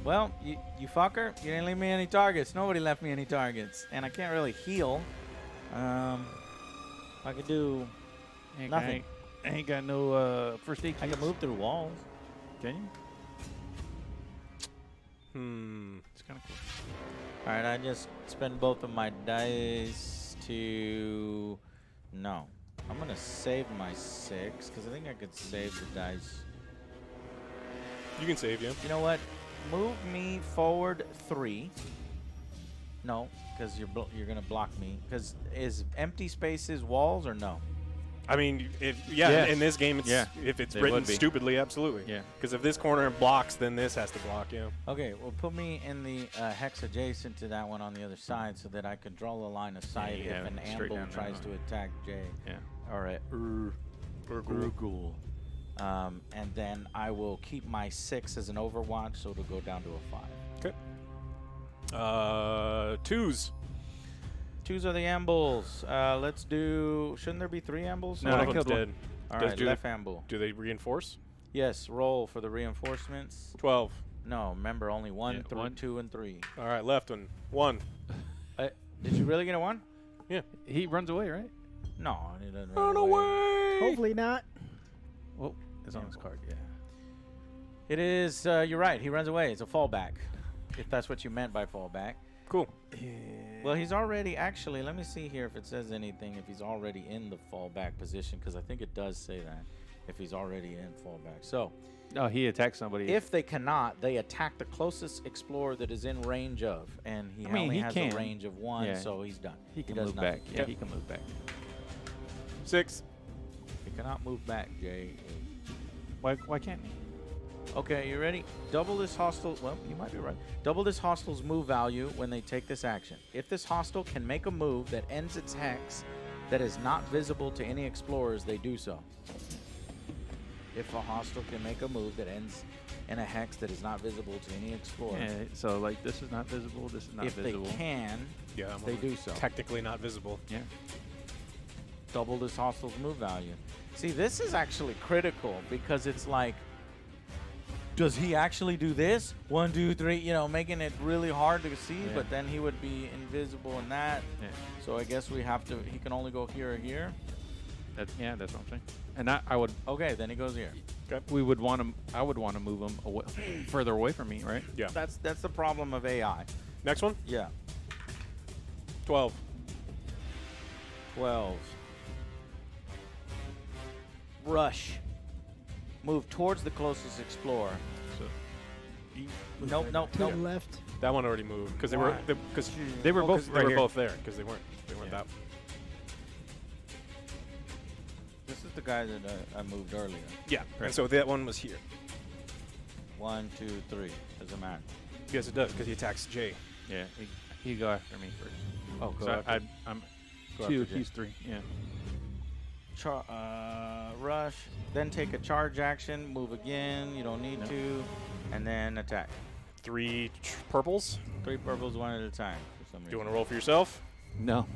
Well, you fucker, you didn't leave me any targets. Nobody left me any targets, and I can't really heal. I could do. Nothing. I ain't got no first aid I kits. can move through walls. Can you? It's kind of cool. All right, I just spend both of my dice to. No, I'm gonna save my 6 because I think I could save the dice. You can save, yeah. You know what? Move me forward 3. No, because you're gonna block me. Because is empty spaces walls or no? I mean, if Yes. in this game, it's, Yeah, if it's it written would be. stupidly, absolutely. Yeah. Because if this corner blocks, then this has to block. Yeah. Okay, well, put me in the hex adjacent to that one on the other side so that I can draw a line of sight yeah, if an straight amble down that tries line. to attack Jay. Yeah. All right. Urgul. And then I will keep my 6 as an overwatch, so it'll go down to a 5. Okay. 2s. 2s are the ambles. Let's do. Shouldn't there be 3 ambles? No, One I of them's killed one. dead. All Does right, do left amble. Do they reinforce? Yes, roll for the reinforcements. 12. No, remember only 1, Yeah, 3, one. 2, and 3. All right, left one. 1. Did you really get a 1? He runs away, right? No, he doesn't Run away! Hopefully not. Well, it's on his card. Yeah. It is. You're right. He runs away. It's a fallback, if that's what you meant by fallback. Cool. Well, he's already actually. Let me see here if it says anything. If he's already in the fallback position, because I think it does say that. If he's already in fallback. So, Oh, he attacks somebody. if they cannot, they attack the closest explorer that is in range of, and he I mean, only he has can. a range of 1, Yeah. so he's done. he can does move nothing. back. Yeah, Yep. he can move back. 6. He cannot move back, Jay. Why can't he? Okay, you ready? Double this hostile. Well, you might be right. Double this hostile's move value when they take this action. If this hostile can make a move that ends its hex that is not visible to any explorers, they do so. If a hostile can make a move that ends in a hex that is not visible to any explorer, Yeah, so like this is not visible. This is not if visible. they can, Yeah, I'm they on do so. Technically not visible. Yeah. Double this hostile's move value. See, this is actually critical because it's like, does he actually do this? 1, 2, 3, you know, making it really hard to see, Yeah. but then he would be invisible in that. Yeah. So I guess we have to, he can only go here or here. That's what I'm saying. And I would. Okay, then he goes here. We would want to. I would want to move him away, further away from me, right? Yeah. That's the problem of AI. Next one. Yeah. 12. 12. Rush. Move towards the closest explorer. So Nope, nope, To nope. the left. That one already moved because they were Why? because they were both they right were here. both there because they weren't Yeah. that. This is the guy that I moved earlier. Yeah. And so that one was here. 1, 2, 3. Doesn't matter. Yes, it does because he attacks Jay. yeah, he go after me first. Oh, go So after. I'm Go 2. after Jay. He's 3. Yeah. Rush, then take a charge action, move again, you don't need to, and then attack. 3 purples. 3 purples, 1 at a time. For some Do you reason. want to roll for yourself? No.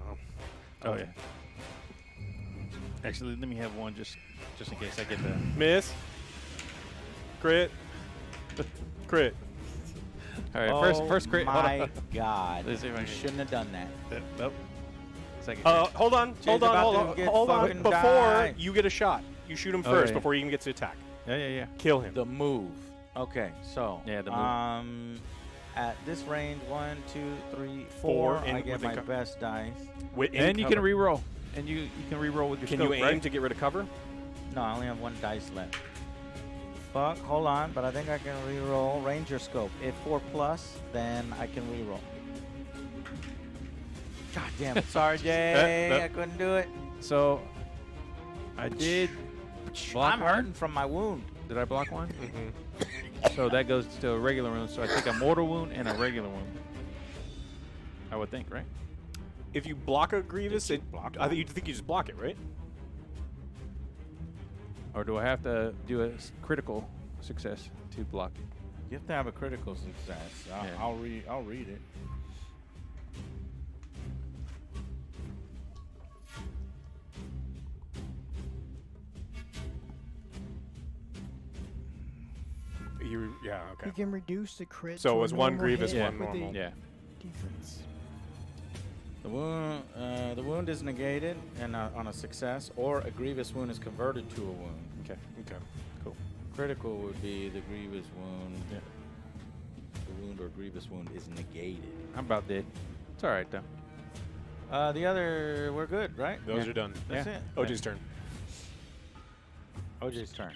Oh Okay. yeah. Actually, let me have one just in case I get the. Miss. Crit. Crit. All right, first crit. Hold My on. God, Let's see if I you can- shouldn't have done that. Nope. Second. Hold on. Hold about on. to Hold get on. Hold on. fucking Before die. you get a shot, you shoot him Oh, first yeah. before he even gets to attack. Yeah. Kill him. The move. Okay, so Yeah, the move. At this range, 1, 2, 3, 4, 4, and I get within my best dice. And you can re-roll. And you can re-roll with your Can scope, you aim right? to get rid of cover? No, I only have 1 dice left. Fuck, hold on, but I think I can re-roll Ranger Scope. If 4+, then I can re-roll. God damn it. Sorry, Jay. no. I couldn't do it. So I did block I'm one. hurting from my wound. Did I block one? Mm-hmm. So that goes to a regular wound. So I take a mortal wound and a regular wound. I would think, right? If you block a Grievous, Did you block I think you just block it, right? Or do I have to do a critical success to block it? You have to have a critical success. Yeah. I'll read it. Yeah, okay. You can reduce the crit. So to it a was 1 normal Grievous, hit 1 with the normal. Yeah. Defense. The wound is negated and on a success, or a grievous wound is converted to a wound. Okay. Cool. Critical would be the grievous wound. Yeah. The wound or grievous wound is negated. I'm about dead. It's all right though. The other, we're good, right? Those Yeah. are done. That's Yeah. it. OJ's turn. OJ's turn.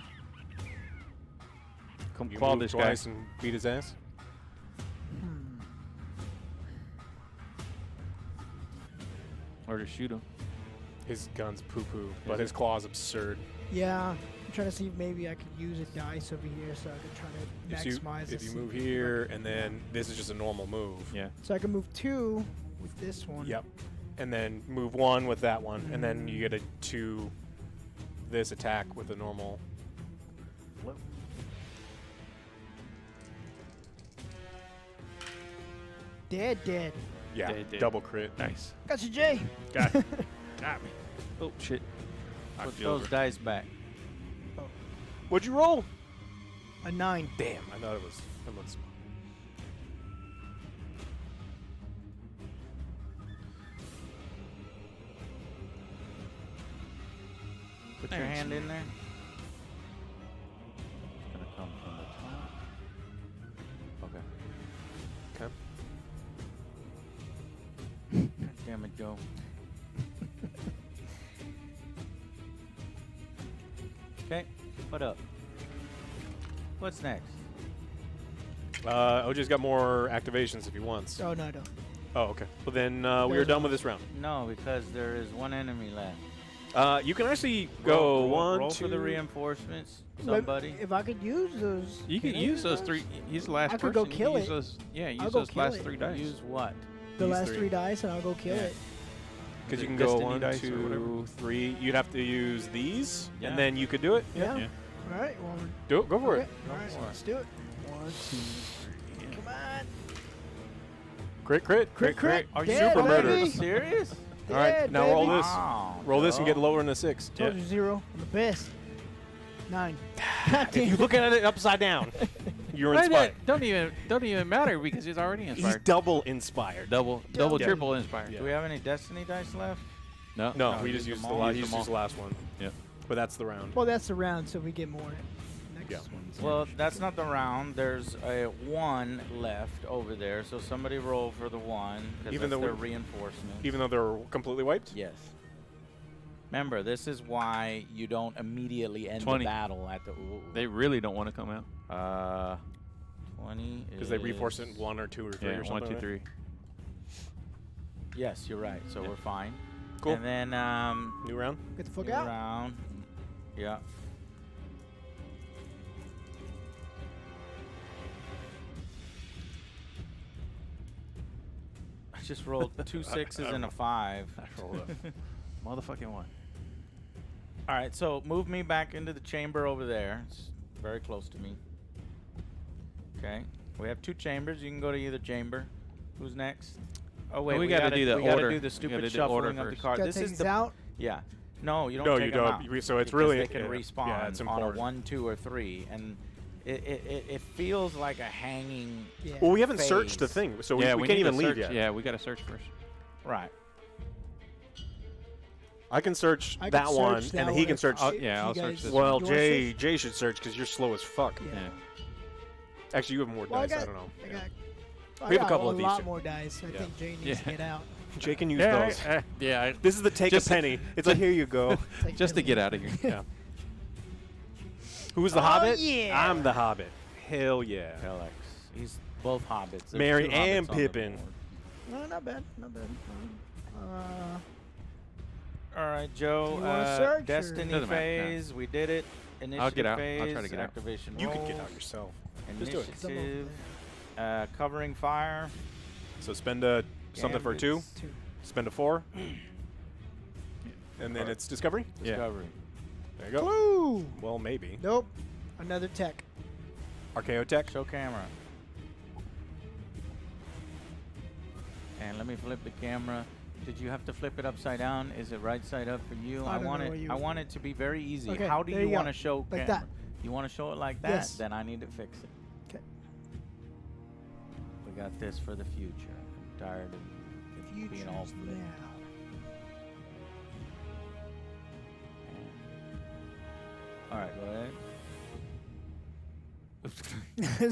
Come You claw move this guy. twice and beat his ass. Or just shoot him. His gun's poo-poo, but his claw's absurd. Yeah, I'm trying to see if maybe I could use a dice over here so I could try to maximize If you this. move here, and then this is just a normal move. Yeah. So I can move 2 with this one. Yep. And then move 1 with that one, and then you get a 2 this attack with a normal. Dead. Yeah, Dead. double crit. Nice. Got you, Jay. Got me. Oh shit. Put those dice back. What'd you roll? A 9. Damn, I thought it was. It looks. Put your hand in there. It's gonna come from the top. Okay. God damn it, Joe. Okay, what up? What's next? OJ's got more activations if he wants. Oh, no, I don't. Oh, okay. Well, then we are done with this round. No, because there is one enemy left. You can actually go roll two. for the reinforcements. Let- Somebody. If I could use those. You can use those 3. Use the last I could person. go you kill can use it. Those, yeah, I'll use go those kill last it. 3 dice. Use what? The These last 3. 3 dice, and I'll go kill Yeah. it. Because you can Destiny go 1, dice or 2, whatever. 3. You'd have to use these, Yeah. and then you could do it. Yeah. Yeah. All right. Well, Do it. Go for okay. it. All right, for it. let's do it. 1, 2, 3. Come on. Crit. Crit. Are you Dead, super baby. murderous? serious? All right, Dead, now roll baby. this. Wow, Roll this and Joe. get lower than a 6. Told you 0. I'm the best. 9. God If you damn. look at it upside down, you're Wait, inspired. Don't even matter because he's already He's inspired. double inspired. double, Yeah. triple inspired. Do we have any Destiny dice left? No. No, No, we use just used them the all. last. Use Used them the last one. Yep. But that's the round. Well, that's the round, so we get more. Next Yeah. one's Well, that's not the round. There's a 1 left over there, so somebody roll for the 1 because Even that's though their we- reinforcement. Even though they're completely wiped. Yes. Remember, this is why you don't immediately end 20. the battle at the. Ooh. They really don't want to come out. 20 Because they reforce it in is- 1 or 2 or 3 Yeah, or 1, something. 2, right? 3. Yes, you're right. So Yeah. we're fine. Cool. And then New round. Get the fuck new out. round. Yeah. I just rolled 2 6s and a 5. I rolled a motherfucking 1. All right, so move me back into the chamber over there. It's very close to me. Okay. We have 2 chambers. You can go to either chamber. Who's next? Oh wait, we gotta do the we gotta order. do the We stupid gotta do shuffling order of the first. card. Gotta This take is these the out. yeah. No, you don't. No, take you them don't. out So it's because really they can yeah, respawn it's on a important. 1, 2, or 3, and it feels like a hanging. Yeah. Well, we haven't searched the phase. thing, so Yeah, we we can't need to even leave search. yet. Yeah, we got to search first. Right. I can search I could that one, search and that he one can if- search. if yeah, you I'll search guys- this Well, you wanna search? Jay should search because you're slow as fuck. Yeah. Yeah. Actually, you have more Well, dice. I don't know. I Yeah. got, We have a got couple of a these lot too. more dice. I Yeah. think Jay needs to Yeah. get out. Jay can use Yeah, those. yeah. This is the take Just- a penny. It's like, here you go. Take Just to them. get out of here. Yeah. Who's the Oh, Hobbit? yeah. I'm the Hobbit. Hell yeah. Alex. He's both hobbits. There's Merry 2 and hobbits on the Pippin. board. No, not bad. Not bad. All right, Joe. You wanna search, or- Destiny Doesn't matter, no. phase. We did it. Initiative get out. I'll phase. try to get out. Activation You can rolls, get out yourself. Just do it. Initiative. Covering fire. So spend a something for a 2. Gambits. 2. Spend a 4. And then it's discovery. Yeah. Discovery. There you go. Clue. Well, maybe. Nope. Another tech. Archaeotech. Show camera. And let me flip the camera. Did you have to flip it upside down? Is it right side up for you? I don't want know it. what you- I want it to be very easy. Okay, How do there you you want go. to show Like camera? that. You want to show it like that? Yes. Then I need to fix it. 'Kay. We got this for the future. I'm tired of If you being all choose flipped. now. All right, go ahead.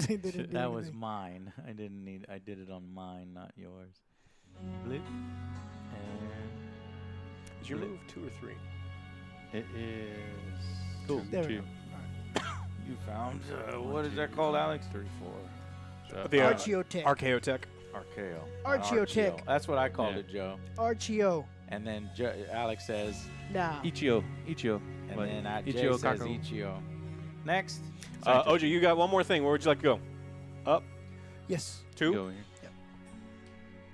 They didn't do That was anything. mine. I didn't need. I did it on mine, not yours. Blip. And Did you move 2 or 3? It is. Cool. There we Two. go. you found. What is that called, Alex? 3, 4. The Archaeotech. Archaeotech. Archaeo. Archaeotech. That's what I called Yeah. it, Joe. Archeo. And then Alex says, Nah. Ichio. and But then Jay Ichio says Kakao. Ichio. Next. OJ, you got one more thing. Where would you like to go? Up? Yes. Two? Go here.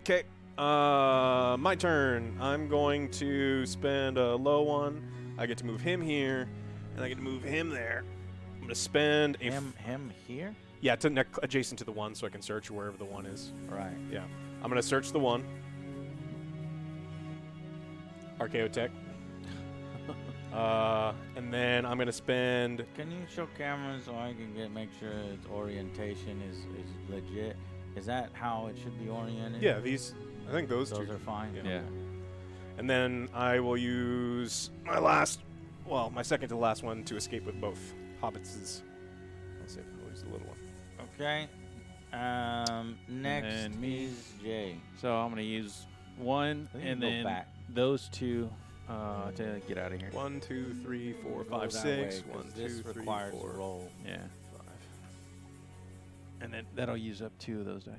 Okay. My turn. I'm going to spend a low one. I get to move him here, and I get to move him there. I'm going to spend a... him here? Yeah, adjacent to the one, so I can search wherever the one is. Right. Yeah. I'm going to search the one. Archaeotech. And then I'm going to spend... Can you show cameras so I can make sure its orientation is legit? Is that how it should be oriented? Yeah, these... I think those two. Those are fine. Yeah. And then I will use my second to last one to escape with both hobbitses. I'll save I'll use the little one. Okay. Next then me. is Jay. So I'm gonna use one, I think and you go then back. those two to get out of here. 1, 2, 3, 4, Go 5, that 6. way, 'cause 1, 2, this 3, requires 4, a roll. Yeah. 5. And then that'll use up 2 of those dice.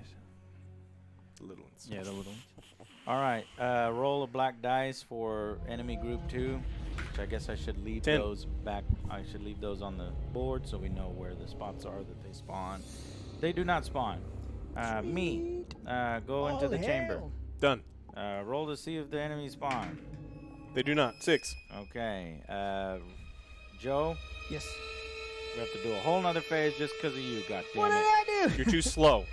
The little ones. Yeah, the little ones. All right. Roll a black dice for enemy group 2. Which I guess I should leave 10. those back. I should leave those on the board so we know where the spots are that they spawn. They do not spawn. Me. Go into the chamber. Done. Roll to see if the enemy spawn. They do not. 6. Okay. Joe, Yes. we have to do a whole nother phase just because of you, goddammit. What did I do? You're too slow.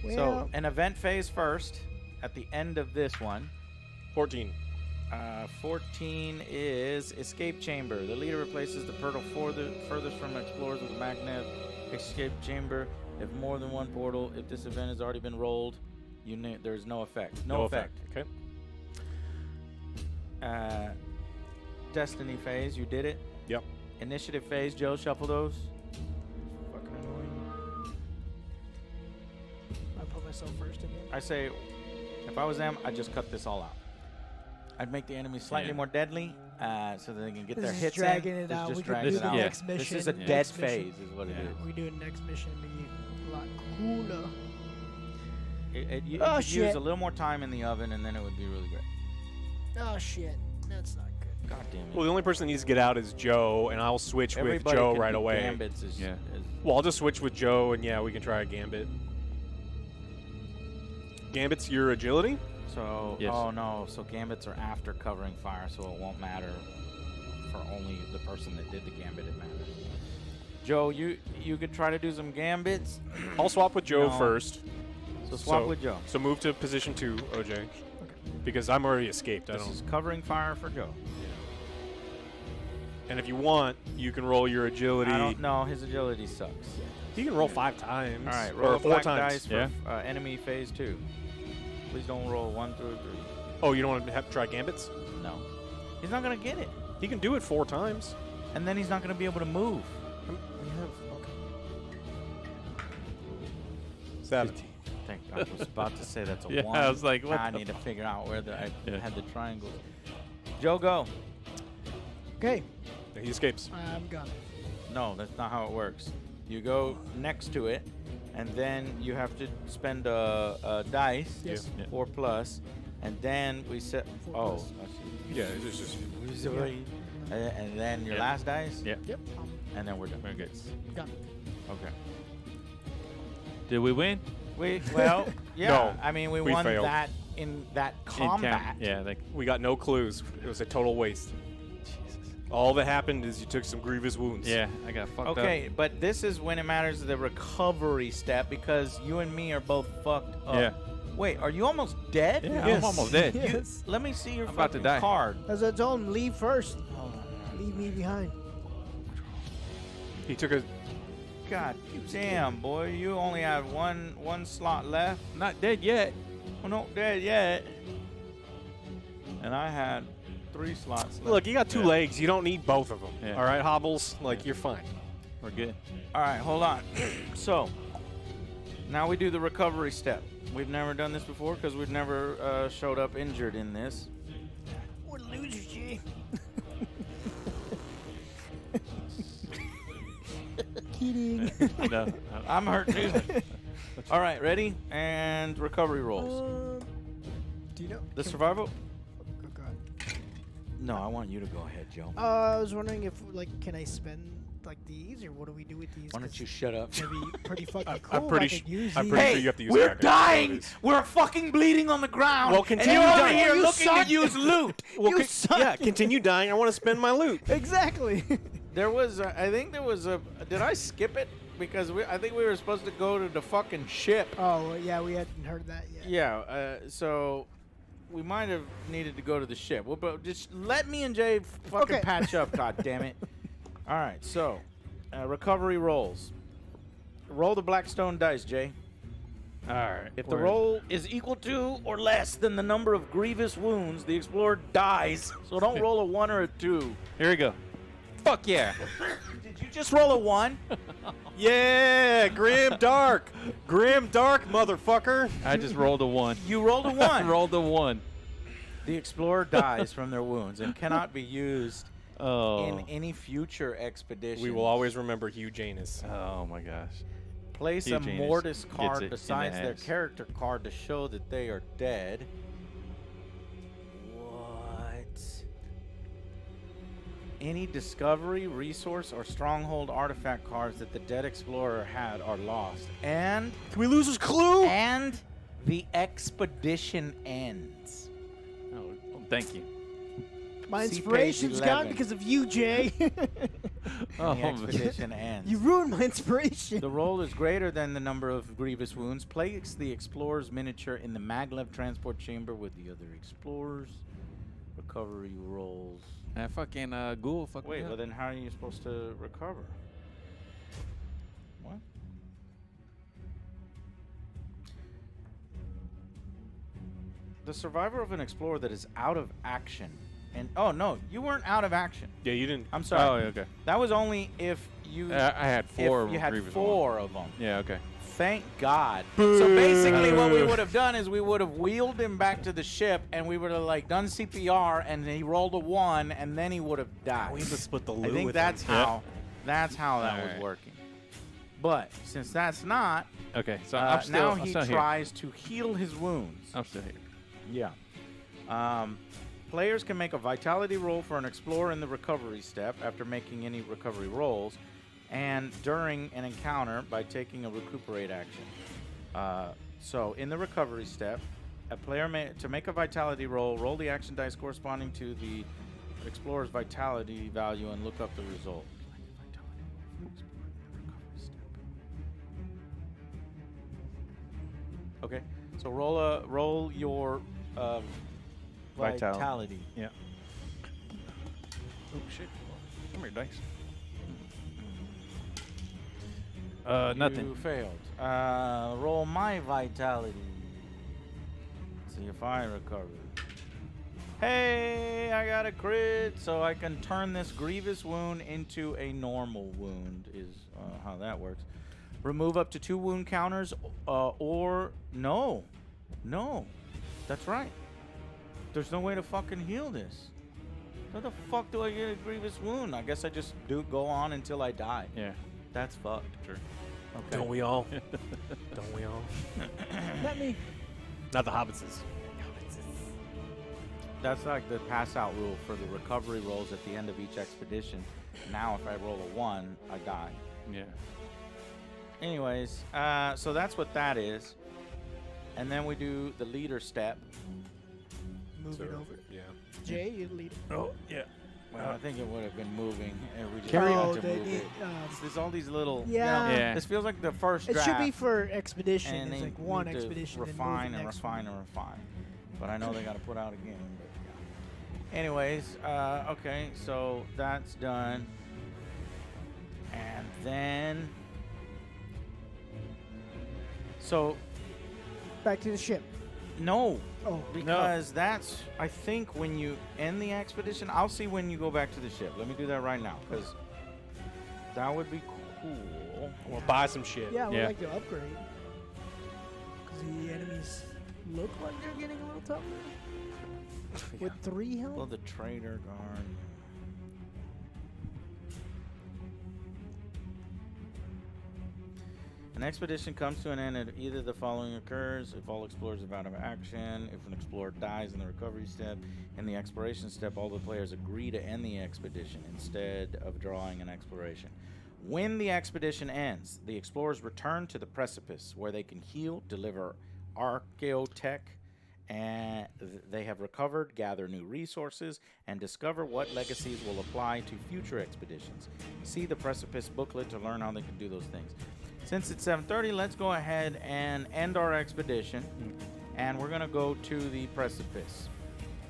Well, So, an event phase first at the end of this one. 14. 14 is Escape Chamber. The leader replaces the portal furthest from explorers with a magnet. Escape Chamber. If more than one portal, if this event has already been rolled, there's no effect. No effect. Okay. Destiny phase, you did it. Yep. Initiative phase, Joe, shuffle those. Fucking annoying. I put myself first again. I say, if I was them, I'd just cut this all out. I'd make the enemy slightly Yeah. more deadly, so that they can get This their is hits dragging in. it This out. just We could drags do it the out. next mission. This is a next dead mission. phase, is what Yeah. it is. We do the next mission to be a lot cooler. You Oh, could use shit. a little more time in the oven, and then it would be really great. Oh shit, that's not good. God damn it. Well, the only person that needs to get out is Joe, and I'll switch with Everybody Joe can right do away. Gambits is, Yeah. is Well, I'll just switch with Joe, and yeah, we can try a gambit. Gambit's your agility? so. Yes. Oh no. So gambits are after covering fire, so it won't matter for only the person that did the gambit. It matters. Joe, you could try to do some gambits. I'll swap with Joe No. first. So swap with Joe. So move to position 2, OJ. Because I'm already escaped. I This don't. is covering fire for Joe. And if you want, you can roll your agility. I don't know. His agility sucks. You can roll 5 times. All right, or roll a 4 black times. dice for Yeah. enemy phase 2. Please don't roll 1 through 3. Oh, you don't want to have to try gambits? No. He's not going to get it. He can do it 4 times. And then he's not going to be able to move. We have. Okay. 7. I was about to say that's a Yeah, 1. I was like, what I the need to figure out where I Yeah. had the triangles. Joe, go. Okay, He escapes. I'm gone. No, that's not how it works. You go next to it, and then you have to spend a dice, Yes. Yeah. 4 plus, and then we set. 4 Oh, plus. I see. Yeah, it's just. And then your Yeah. last dice, Yeah. Yep, and then we're done. We're good. gone. Okay. Did we win? Well, yeah. No, I mean, we we won failed. that in that In count- combat. Yeah. Like. We got no clues. It was a total waste. Jesus. All that happened is you took some grievous wounds. Yeah. I got fucked up. Okay, but this is when it matters the recovery step because you and me are both fucked up. Yeah. Wait, are you almost dead? Yeah. Yes. I'm almost dead. Yes. Let me see your I'm about to fucking die. card. As I told him, leave first. Hold on. Leave me behind. He took a. God damn, boy, you only have one slot left. Not dead yet. Well, not dead yet. And I had 3 slots left. Look, you got 2 Yeah. legs. You don't need both of them. Yeah. All right, Hobbles. Like, you're fine. We're good. All right, hold on. So, now we do the recovery step. We've never done this before because we've never showed up injured in this. We're losers, G. Kidding. No. I'm hurt too. All right, ready? And recovery rolls. Do you know? The survival? Oh, God. No, I want you to go ahead, Joe. I was wondering if, like, can I spend, like, these, or what do we do with these? Why don't you shut up? It'd be pretty fucking cool. I'm pretty if I could su- use I'm these. pretty Hey, sure you have to use we're Kraken. dying. Notice. We're fucking bleeding on the ground. Well, and continue you're over dying. here You looking suck. to use loot. Well, You suck. yeah, continue dying. I want to spend my loot. Exactly. There was, I think there was a. Did I skip it? Because I think we were supposed to go to the fucking ship. Oh, yeah, we hadn't heard that yet. Yeah. So we might have needed to go to the ship. Well, but just let me and Jay fucking Okay. patch up. God damn it. All right. So recovery rolls. Roll the Blackstone dice, Jay. All right. If the roll is equal to or less than the number of grievous wounds, the explorer dies. So don't roll a 1 or a 2. Here we go. Fuck yeah. Did you just roll a 1? Yeah, grim dark, motherfucker. I just rolled a 1. You rolled a 1. Rolled a 1. The explorer dies from their wounds and cannot be used Oh. in any future expedition. We will always remember Hugh Janus. Oh my gosh. place a Eugenius mortis gets card it in the besides their ass. character card to show that they are dead. What? Any discovery, resource, or stronghold artifact cards that the dead explorer had are lost. And Can we lose his clue? the expedition ends. Oh, well, thank you. My See page inspiration's 11. gone because of you, Jay. Oh, The expedition ends. You ruined my inspiration. The roll is greater than the number of grievous wounds. Place the explorer's miniature in the maglev transport chamber with the other explorers. Recovery rolls. that fucking ghoul fucking. Wait, up. well then how are you supposed to recover? What? The survivor of an explorer that is out of action. And oh no, you weren't out of action. Yeah, you didn't. I'm Oh, sorry. okay. That was only if you I had 4 if you had grievous 4 of them. Yeah, okay. Thank God. So basically, what we would have done is we would have wheeled him back to the ship, and we would have like done CPR, and he rolled a 1, and then he would have died. We have to split the I loot think with that's him. how that was Alright. working. But since that's not, Okay, so I'm still, now I'm he still here. tries to heal his wounds. I'm still here. Yeah. Players can make a vitality roll for an explorer in the recovery step after making any recovery rolls, and during an encounter by taking a recuperate action. So in the recovery step, a player may to make a vitality roll the action dice corresponding to the explorer's vitality value and look up the result. Okay, so roll your Vitality. vitality. Yeah. Oh shit. Come here, dice. Nothing. You failed. Roll my vitality. See if I recover. Hey, I got a crit, so I can turn this grievous wound into a normal wound. Is how that works. Remove up to 2 wound counters, or no, that's right. There's no way to fucking heal this. How the fuck do I get a grievous wound? I guess I just go on until I die. Yeah. That's fucked. Sure. Okay. Don't we all? Don't we all? Not me. Not the hobbitses. That's like the pass out rule for the recovery rolls at the end of each expedition. Now if I roll a 1, I die. Yeah. Anyways, so that's what that is. And then we do the leader step. Move it over. Yeah. Jay, you lead it. Oh yeah. Well, I think it would have been moving. And we just Carry had on. to they move need, it. um, There's all these little. Yeah. You know, Yeah. This feels like the first it draft. should be for expedition. and It's they like one need to expedition. refine then and move the next refine one. and refine. But I know they got to put out again. But yeah. Anyways, okay, so that's done. And then, so Back to the ship. no, Oh, because that's I think when you end the expedition. I'll see when you go back to the ship. Let me do that right now because that would be cool. We'll buy some shit. yeah, I would Yeah. like to upgrade. Because the enemies look like they're getting a little tougher. With 3 health? Well, the trader guard. An expedition comes to an end if either the following occurs: if all explorers are out of action, if an explorer dies in the recovery step, in the exploration step, all the players agree to end the expedition instead of drawing an exploration. When the expedition ends, the explorers return to the Precipice, where they can heal, deliver archaeotech, and they have recovered, gather new resources, and discover what legacies will apply to future expeditions. See the Precipice booklet to learn how they can do those things. Since it's 7:30, let's go ahead and end our expedition, and we're going to go to the Precipice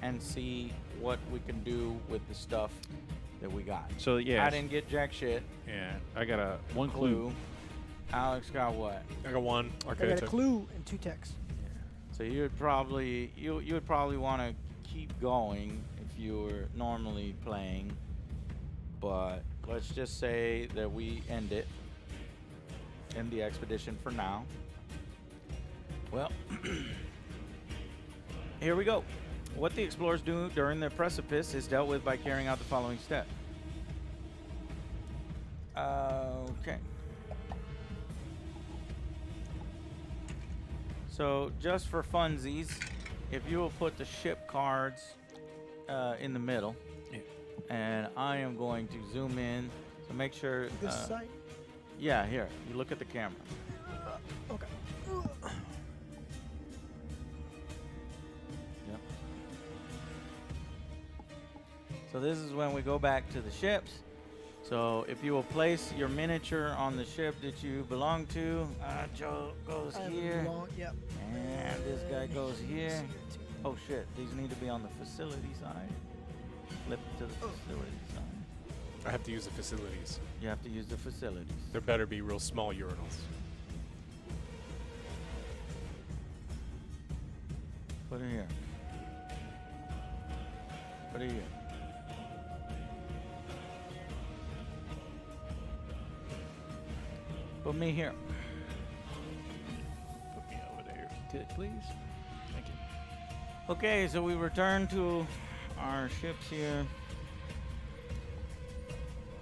and see what we can do with the stuff that we got. So yeah, I didn't get jack shit. Yeah, I got a one clue. Alex got what? I got one. I got a clue and 2 texts. So you would probably want to keep going if you were normally playing, but let's just say that we end the expedition for now. Well, here we go. What the explorers do during their Precipice is dealt with by carrying out the following step. Okay. So just for funsies, if you will put the ship cards in the middle, and I am going to zoom in, so make sure. This side? Yeah, here. You look at the camera. Okay. Yep. So this is when we go back to the ships. So if you will place your miniature on the ship that you belong to, Joe goes here, Yep. and this guy goes here. Oh shit, these need to be on the facility side. Flip to the facility side. I have to use the facilities. You have to use the facilities. There better be real small urinals. Put it here. Put it here. Put me here. Put me over there, if you could, please. Thank you. Okay, so we return to our ships here.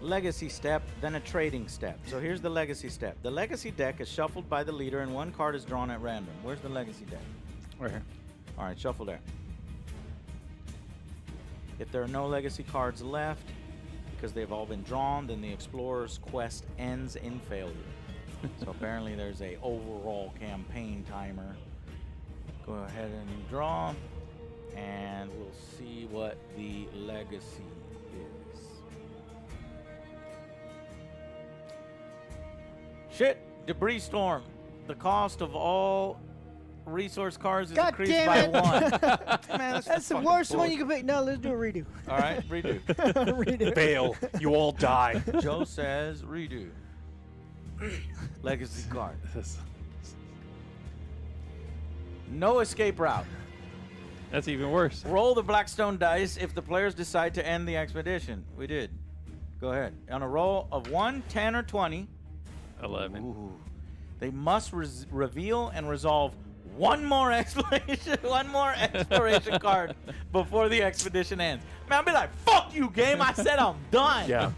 Legacy step, then a trading step. So here's the legacy step. The legacy deck is shuffled by the leader and one card is drawn at random. Where's the legacy deck? Right here. All right, shuffle there. If there are no legacy cards left, because they've all been drawn, then the explorer's quest ends in failure. So apparently there's a overall campaign timer. Go ahead and draw, and we'll see what the legacy is. Shit, debris storm. The cost of all resource cards is God increased damn by it. 1. Man, That's the fucking worst one bullshit. you can pick. No, let's do a redo. All right, redo. Redo. Bail. You all die. Joe says redo. Legacy card. No escape route. That's even worse. Roll the Blackstone dice if the players decide to end the expedition. We did. Go ahead. On a roll of 1, 10, or 20, 11. ooh, they must reveal and resolve one more exploration card before the expedition ends. Man, I'll be like, fuck you, game. I said I'm done. Yeah.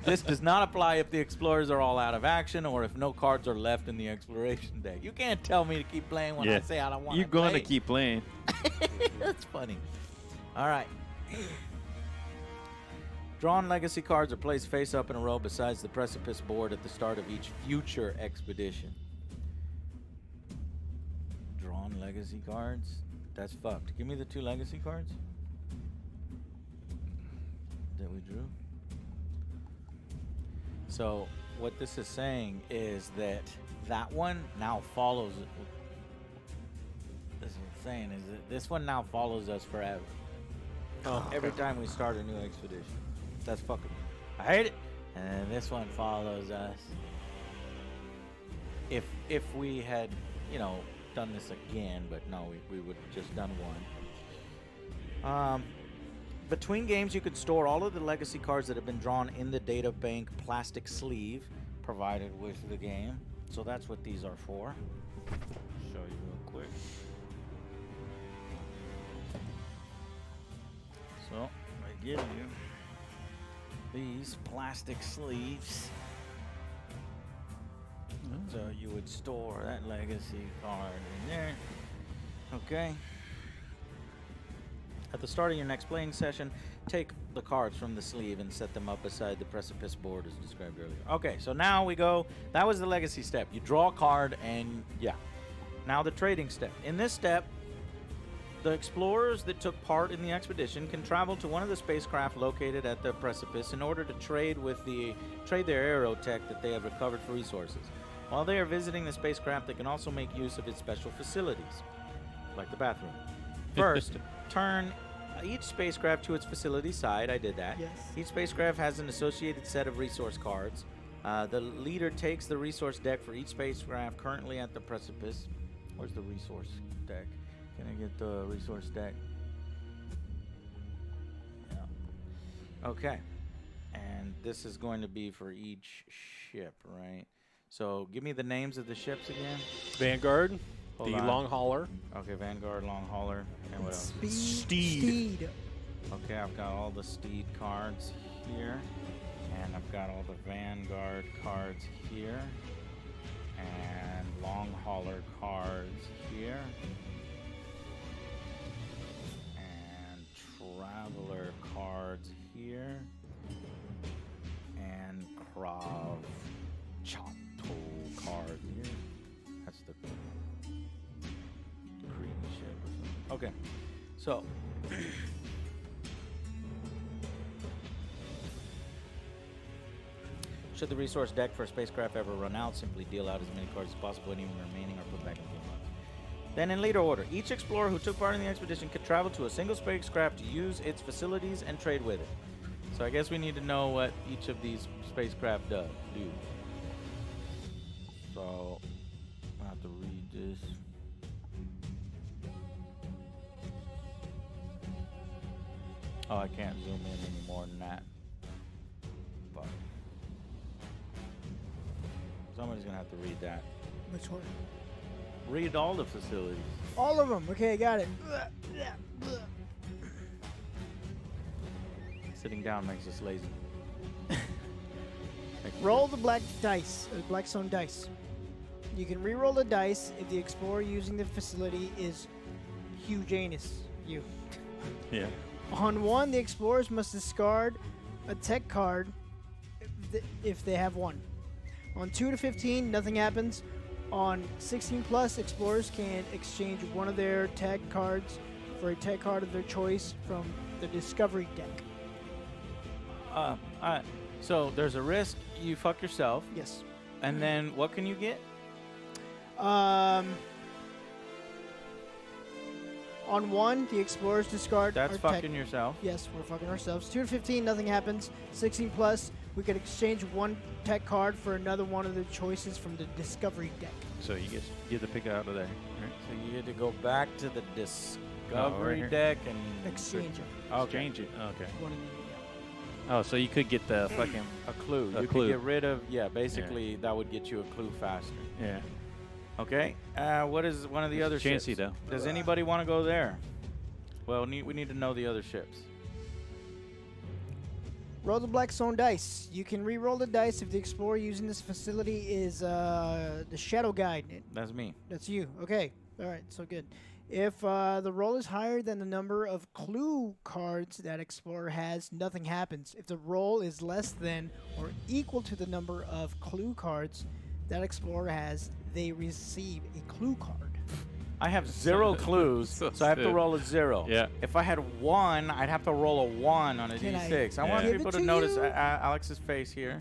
This does not apply if the explorers are all out of action or if no cards are left in the exploration deck. You can't tell me to keep playing when I say I don't want to You're going play. to keep playing. That's funny. All right. Drawn legacy cards are placed face up in a row besides the Precipice board at the start of each future expedition. Drawn legacy cards? That's fucked. Give me the 2 legacy cards that we drew. So what this is saying is that one now follows it. This is what I'm saying is that this one now follows us forever. Every time we start a new expedition. That's fucking. I hate it. And then this one follows us. If we had, done this again, but no, we would have just done one. Between games, you could store all of the legacy cards that have been drawn in the data bank plastic sleeve provided with the game. So that's what these are for. Show you real quick. So I give you these plastic sleeves. So you would store that legacy card in there. Okay. At the start of your next playing session, take the cards from the sleeve and set them up beside the Precipice board as described earlier. Okay, so now we go. That was the legacy step. You draw a card and, yeah. Now the trading step. In this step, the explorers that took part in the expedition can travel to one of the spacecraft located at the Precipice in order to trade their aerotech that they have recovered for resources. While they are visiting the spacecraft, they can also make use of its special facilities, like the bathroom. First, turn each spacecraft to its facility side. I did that. Yes. Each spacecraft has an associated set of resource cards. The leader takes the resource deck for each spacecraft currently at the Precipice. Where's the resource deck? Can I get the resource deck? Yeah. Okay. And this is going to be for each ship, right? So give me the names of the ships again. Vanguard, Hold the on. long hauler. Okay, Vanguard, Long Hauler, and what else? Steed. Okay, I've got all the Steed cards here. And I've got all the Vanguard cards here. And Long Hauler cards here. And Traveler cards here. And Krav Chato card here. That's the green ship or something. Okay, so should the resource deck for a spacecraft ever run out, simply deal out as many cards as possible, and even remaining are put back in the game. Then in leader order, each explorer who took part in the expedition could travel to a single spacecraft to use its facilities and trade with it. So I guess we need to know what each of these spacecraft do. So I have to read this. Oh, I can't zoom in any more than that. But somebody's gonna have to read that. Which one? Read all the facilities. All of them. Okay, got it. Sitting down makes us lazy. Roll the black dice, Blackstone dice. You can re-roll the dice if the explorer using the facility is huge anus. You. Yeah. On 1, the explorers must discard a tech card if they have one. On 2 to 15, nothing happens. On 16 plus, explorers can exchange one of their tech cards for a tech card of their choice from the discovery deck. So there's a risk you fuck yourself, Yes. and then what can you get? On 1, the explorers discard That's our fucking tech. yourself. Yes, we're fucking ourselves. 2 to 15, nothing happens. 16 plus, we could exchange one tech card for another one of the choices from the discovery deck. So you get to pick out of there. Right? So you get to go back to the discovery here. deck and Exchange them. Change it. Okay. One of the, Oh, so you could get the fucking a clue. A You clue. could get rid of, basically that would get you a clue faster. yeah. Okay. What is one of the other ships? Chancy though. Does anybody want to go there? Well, we need to know the other ships. Roll the Blackstone dice. You can re-roll the dice if the explorer using this facility is the Shadow Guide. That's me. That's you. Okay. All right. So good. If the roll is higher than the number of clue cards that explorer has, nothing happens. If the roll is less than or equal to the number of clue cards that explorer has, they receive a clue card. I have 0 clues, so I have to stupid. roll a 0. Yeah. If I had 1, I'd have to roll a 1 on a Can I d6. I want give people it to to notice you? Alex's face here.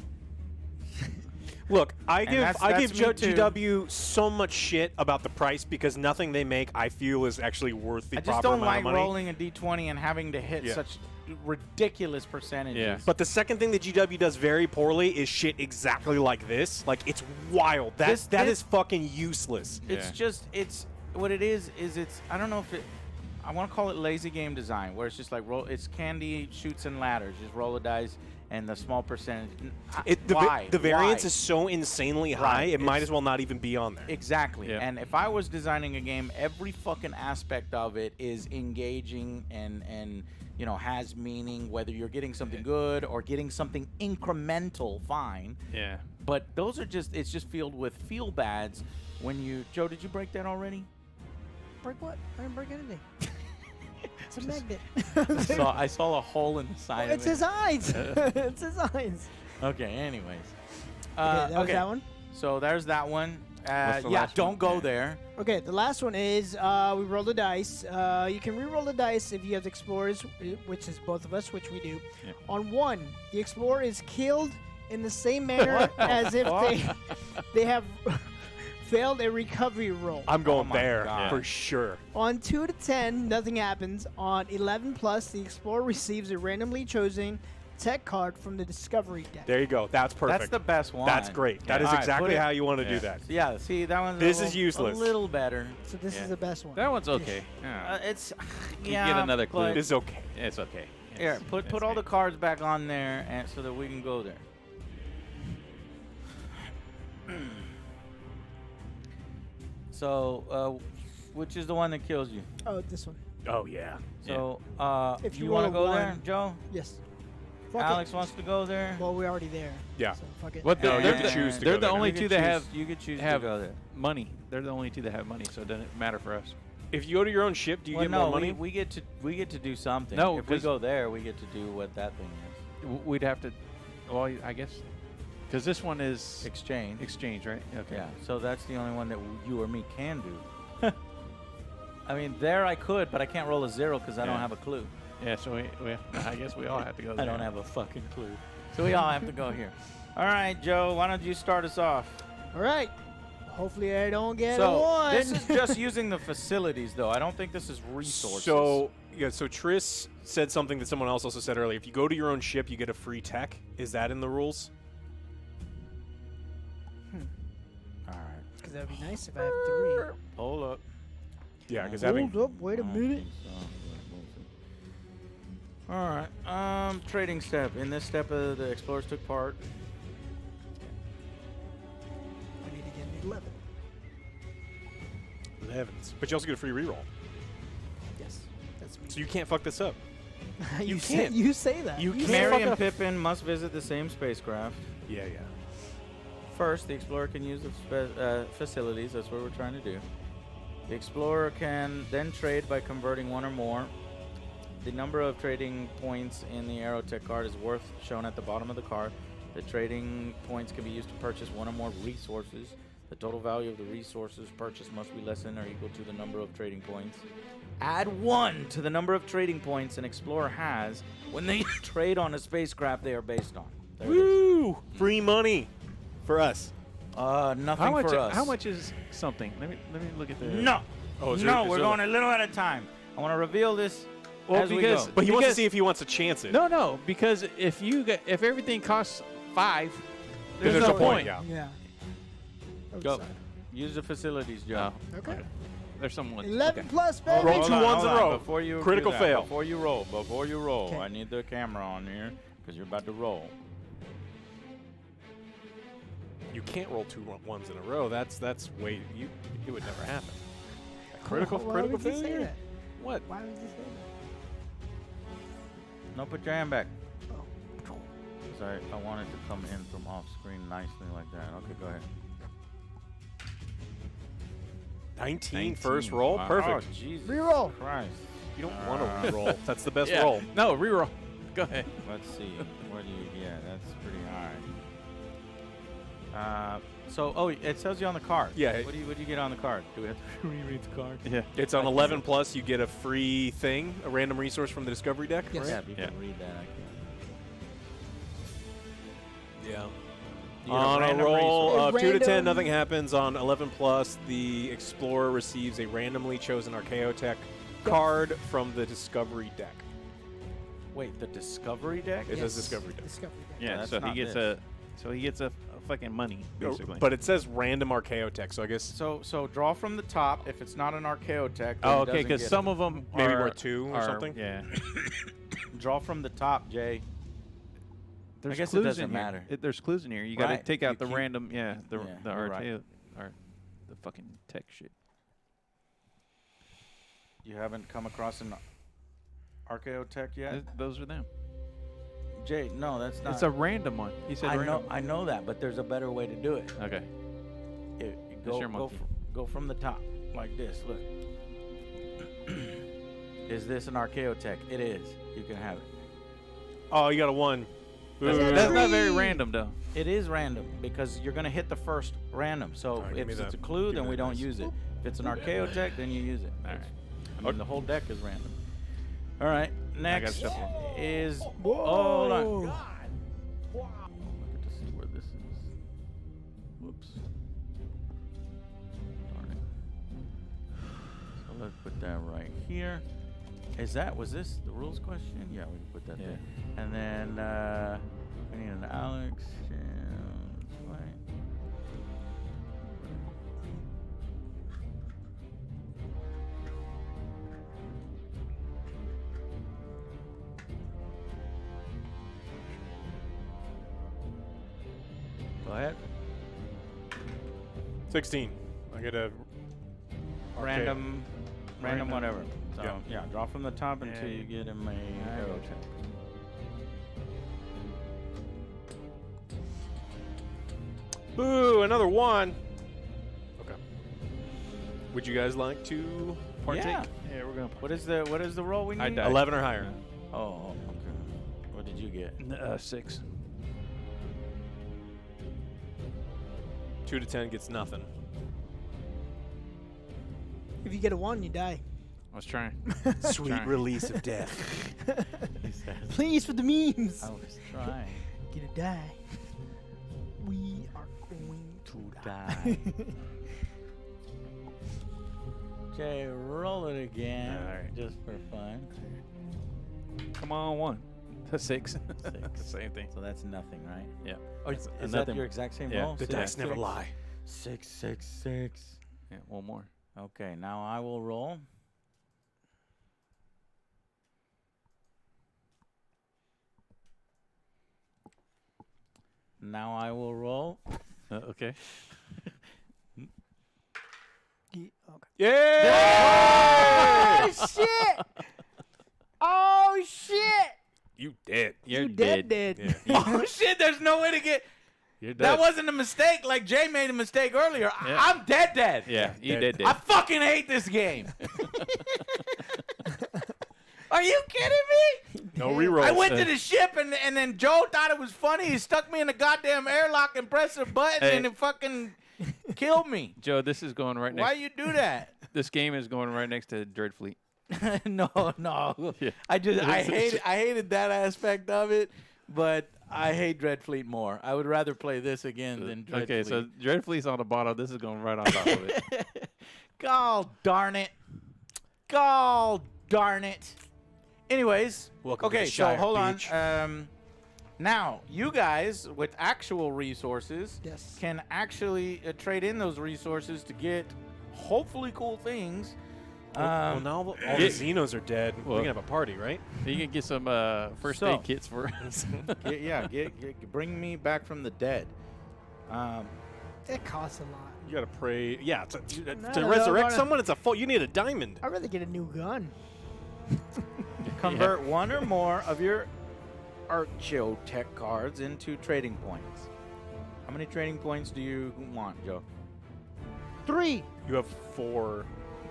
Look, I And give that's me too. GW so much shit about the price because nothing they make I feel is actually worth the I just proper don't amount like of money. rolling a d20 and having to hit Yeah. such ridiculous percentages. Yeah. But the second thing that GW does very poorly is shit exactly like this. Like, it's wild. That This- is fucking useless. It's Yeah. just, it's what it is it's, I don't know if it, I want to call it lazy game design, where it's just like it's candy shoots and ladders. Just roll the dice and the small percentage. Why? The variance Why? is so insanely high, it might as well not even be on there. Exactly. Yeah. And if I was designing a game, every fucking aspect of it is engaging and you know, has meaning, whether you're getting something good or getting something incremental, fine. Yeah. But those are just, it's just filled with feel bads when you, Joe, did you break that already? Break what? I didn't break anything. It's a magnet. I saw a hole in the side It's of it. his eyes. It's his eyes. Okay, anyways. Okay, that was that one. So there's that one. What's the Yeah, last don't one? go Yeah. there. Okay, the last one is we roll the dice. You can re-roll the dice if you have the explorers, which is both of us, which we do. Yeah. On one, the explorer is killed in the same manner as if they have failed a recovery roll. I'm going my there God. for sure. On 2 to 10, nothing happens. On 11 plus, the explorer receives a randomly chosen tech card from the discovery deck. There you go. That's perfect. That's the best one. That's great. That is All right, exactly put it- how you want to Yeah. do that. Yeah, see, that one's This a is little- useless. A little better. So this Yeah. is the best one. That one's okay. It's, You yeah. get another clue. but- It's okay. It's okay. Here, It's- put it's all the okay. cards back on there, and so that we can go there. So, which is the one that kills you? Oh, this one. Oh, yeah. So, If you you want to roll a go there, one- Joe? Yes. Fuck Alex it. wants to go there. Well, we're already there. Yeah. So fuck it. What No, the- you they're can the- choose to They're go the there. only You two can that choose- have You could choose have to go there. money. They're the only two that have money, so it doesn't matter for us. If you go to your own ship, do you Well, get no, more money? we get to do something. No, if we 'cause- go there, we get to do what that thing is. We'd have to. Well, I guess because this one is Exchange. exchange, right? Okay. Yeah. So that's the only one that you or me can do. I mean, there I could, but I can't roll a 0 because I don't Yeah. have a clue. Yeah. So I guess we all have to go. I There. don't have a fucking clue. So we all have to go here. All right, Joe, why don't you start us off? All right. Hopefully I don't get a So one. this is just using the facilities, though. I don't think this is resources. So, yeah, so Triss said something that someone else also said earlier. If you go to your own ship, you get a free tech. Is that in the rules? all right, Because that would be nice if I have 3. hold up. Yeah, because Hold having... up. Wait a minute. All right. Trading step. In this step, the explorers took part. I need to get an 11. 11s. But you also get a free reroll. Yes. That's me. So you can't fuck this up. you can't. You say that. You can't Mary fuck and up. Pippin must visit the same spacecraft. Yeah, yeah. First, the explorer can use the facilities. That's what we're trying to do. The explorer can then trade by converting one or more. The number of trading points in the Aerotech card is worth shown at the bottom of the card. The trading points can be used to purchase one or more resources. The total value of the resources purchased must be less than or equal to the number of trading points. Add 1 to the number of trading points an explorer has when they trade on a spacecraft they are based on. There it is. Woo! Free money for us. Nothing How much? for us. How much is something? Let me look at the. No. Oh, is no, there- is we're there going like- a little at a time. I want to reveal this Well, as we because- go. But he wants to Because- see if he wants to chance it. No, because if everything costs 5, Then there's no point. Yeah. Yeah. Go. Use the facilities, Joe. Oh, Okay. there's someone. 11 okay. plus, baby. Roll Hold 2 on, ones hold in a on. row. Before you Critical do that, fail. Before you roll, Okay. I need the camera on here because you're about to roll. You can't roll 2 ones in a row. That's way it would never happen. Critical Why critical would you say failure. that? What? Why would you say No, put your hand back. that? Oh. Because I wanted to come in from off screen nicely like that. Okay, go ahead. 19 first roll. Wow. Perfect. Oh, Jesus Reroll. Christ. You don't want to re-roll. That's the best Yeah. roll. No, reroll. Go ahead. Let's see. What do you get? That's pretty high. So, it tells you on the card. Yeah. What do you get on the card? Do we have to reread the card? Yeah. It's on 11 plus. You get a free thing, a random resource from the discovery deck. Yes. Yeah, if you Yeah. can read that, I can. Yeah. You get On a random roll resource. of 2 to 10, Random- nothing happens. On 11 plus, the explorer receives a randomly chosen Archaeotech card from the discovery deck. Wait, the discovery deck? It says discovery deck. Discovery deck. Yeah. that's So he not gets this. So he gets a fucking money, basically. But it says random Archaeotech, so I guess So draw from the top. If it's not an Archaeotech, then oh, it okay, doesn't because get some it. of them maybe are, worth 2 or something. Yeah. Draw from the top, Jay. There's guess it clues doesn't in here. matter. There's clues in here. You got to Right, take you out the keep- random, the Yeah, you're right. Archaeo, or the fucking tech shit. You haven't come across an Archaeotech yet, Those are them. Jay? No, that's not. It's a random one. He said random. I know that, but there's a better way to do it. Okay. Go, your monkey. go from the top, like this. Look. Is this an Archaeotech? It is. You can have it. Oh, you got a 1. That's, Ooh. that's not very random, though. It is random because you're going to hit the first random. So Alright, give if me it's a that. clue, Give then me we that don't nice. use it. If it's an Archaeotech, then you use it. All right. I mean, the whole deck is random. All right. Next shuffle. is. Whoa. Hold on. God. Wow. Look to see where this is. Whoops. Darn it. So let's put that right here. Was this the rules question? Yeah, we can put that Yeah. there. And then we need an Alex. Right. Go ahead. 16. I get a Random Random. whatever. So Yeah. yeah, draw from the top until And- you get him a arrow check. Ooh, another 1. Okay. Would you guys like to partake? Yeah. Yeah, we're gonna. What is the roll we need? I died. 11 or higher. Oh, okay. What did you get? 6. 2 to 10 gets nothing. If you get a 1, you die. I was trying. Sweet Trying. release of death. He says. Please, for the memes. I was trying Gonna die. We are going to die. Jay, roll it again, Alright. just for fun. Come on, 1. 6. 6. Same thing. So that's nothing, right? Yeah. Oh, is that nothing. your exact same Yeah. roll? The Yeah. dice never lie. 6, 6, 6. Yeah, 1 more. Okay, now I will roll. Now I will roll. Okay. Okay. Yeah! Oh shit! Oh shit! You dead. You're You dead. Yeah. Oh shit! There's no way to get. You're dead. That wasn't a mistake. Like Jay made a mistake earlier. Yeah. I'm dead. Yeah, you dead. did. I fucking hate this game. Are you kidding me? No reroll. I went to the ship and then Joe thought it was funny. He stuck me in the goddamn airlock and pressed a button Hey. and it fucking killed me. Joe, this is going right next. Why you do that? This game is going right next to Dreadfleet. No. Yeah. I hated that aspect of it, but I hate Dreadfleet more. I would rather play this again than Dreadfleet. Okay, so Dreadfleet's on the bottom. This is going right on top of it. God darn it. God darn it. Anyways, Welcome to okay, the so Shire, hold bitch. on. Now, you guys with actual resources Yes. can actually trade in those resources to get hopefully cool things. Well, now all the Xenos are dead. Well- we can have a party, right? You can get some first So- aid kits for us. Bring me back from the dead. It costs a lot. You gotta pray. Yeah, to No, resurrect no. someone, it's a full. You need a diamond. I'd rather get a new gun. Convert one or more of your Archaeotech cards into trading points. How many trading points do you want, Joe? 3. You have 4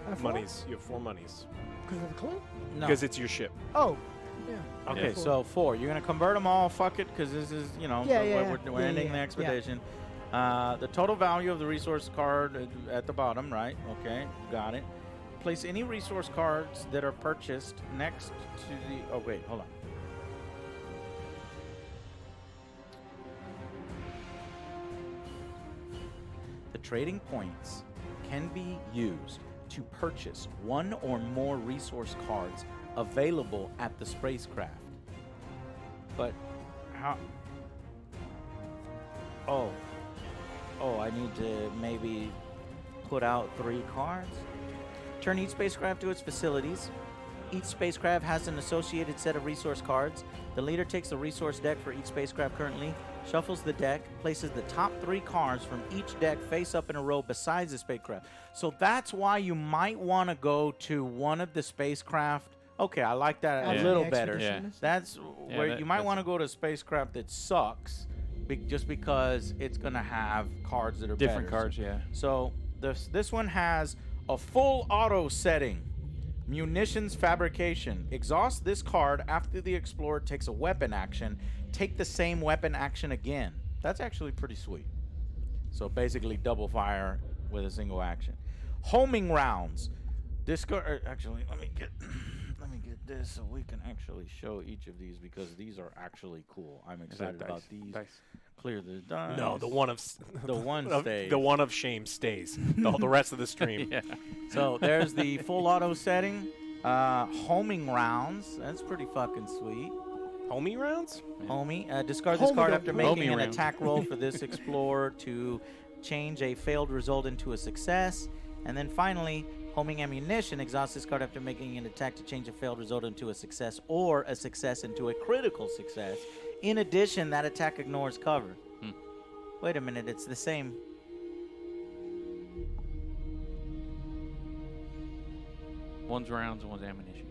I have 4? monies. You have 4 monies Because of the clue? No. because it's your ship. Oh. Yeah. Okay, Yeah. so 4. You're gonna convert them all. Fuck it, because this is Yeah, we're, yeah, we're yeah, ending yeah, the yeah. expedition. The total value of the resource card at the bottom, right? Okay, got it. Place any resource cards that are purchased next to the. Oh wait, hold on. The trading points can be used to purchase one or more resource cards available at the spacecraft. But how? Oh, I need to maybe put out 3 cards. Turn each spacecraft to its facilities. Each spacecraft has an associated set of resource cards. The leader takes the resource deck for each spacecraft currently, shuffles the deck, places the top 3 cards from each deck face up in a row besides the spacecraft. So that's why you might want to go to one of the spacecraft. Okay, I like that After a the little better. expedition. That's Yeah, where you might that's- want to go to a spacecraft that sucks, just because it's going to have cards that are Different better. cards, yeah. So this one has a full auto setting. Munitions fabrication. Exhaust this card after the explorer takes a weapon action. Take the same weapon action again. That's actually pretty sweet. So basically double fire with a single action. Homing rounds. Discard. Actually, let me get this so we can actually show each of these because these are actually cool. I'm excited about these. Dice. Clear the dice. No, the one of The one of- stays. the one of shame stays. The rest of the stream. Yeah. So there's the full auto setting. Homing rounds. That's pretty fucking sweet. Homie rounds? Homie. Discard this card after Homie making an round. attack roll for this explorer to change a failed result into a success. And then finally, homing ammunition. Exhaust this card after making an attack to change a failed result into a success or a success into a critical success. In addition, that attack ignores cover. Wait a minute, it's the same. One's rounds and one's ammunition.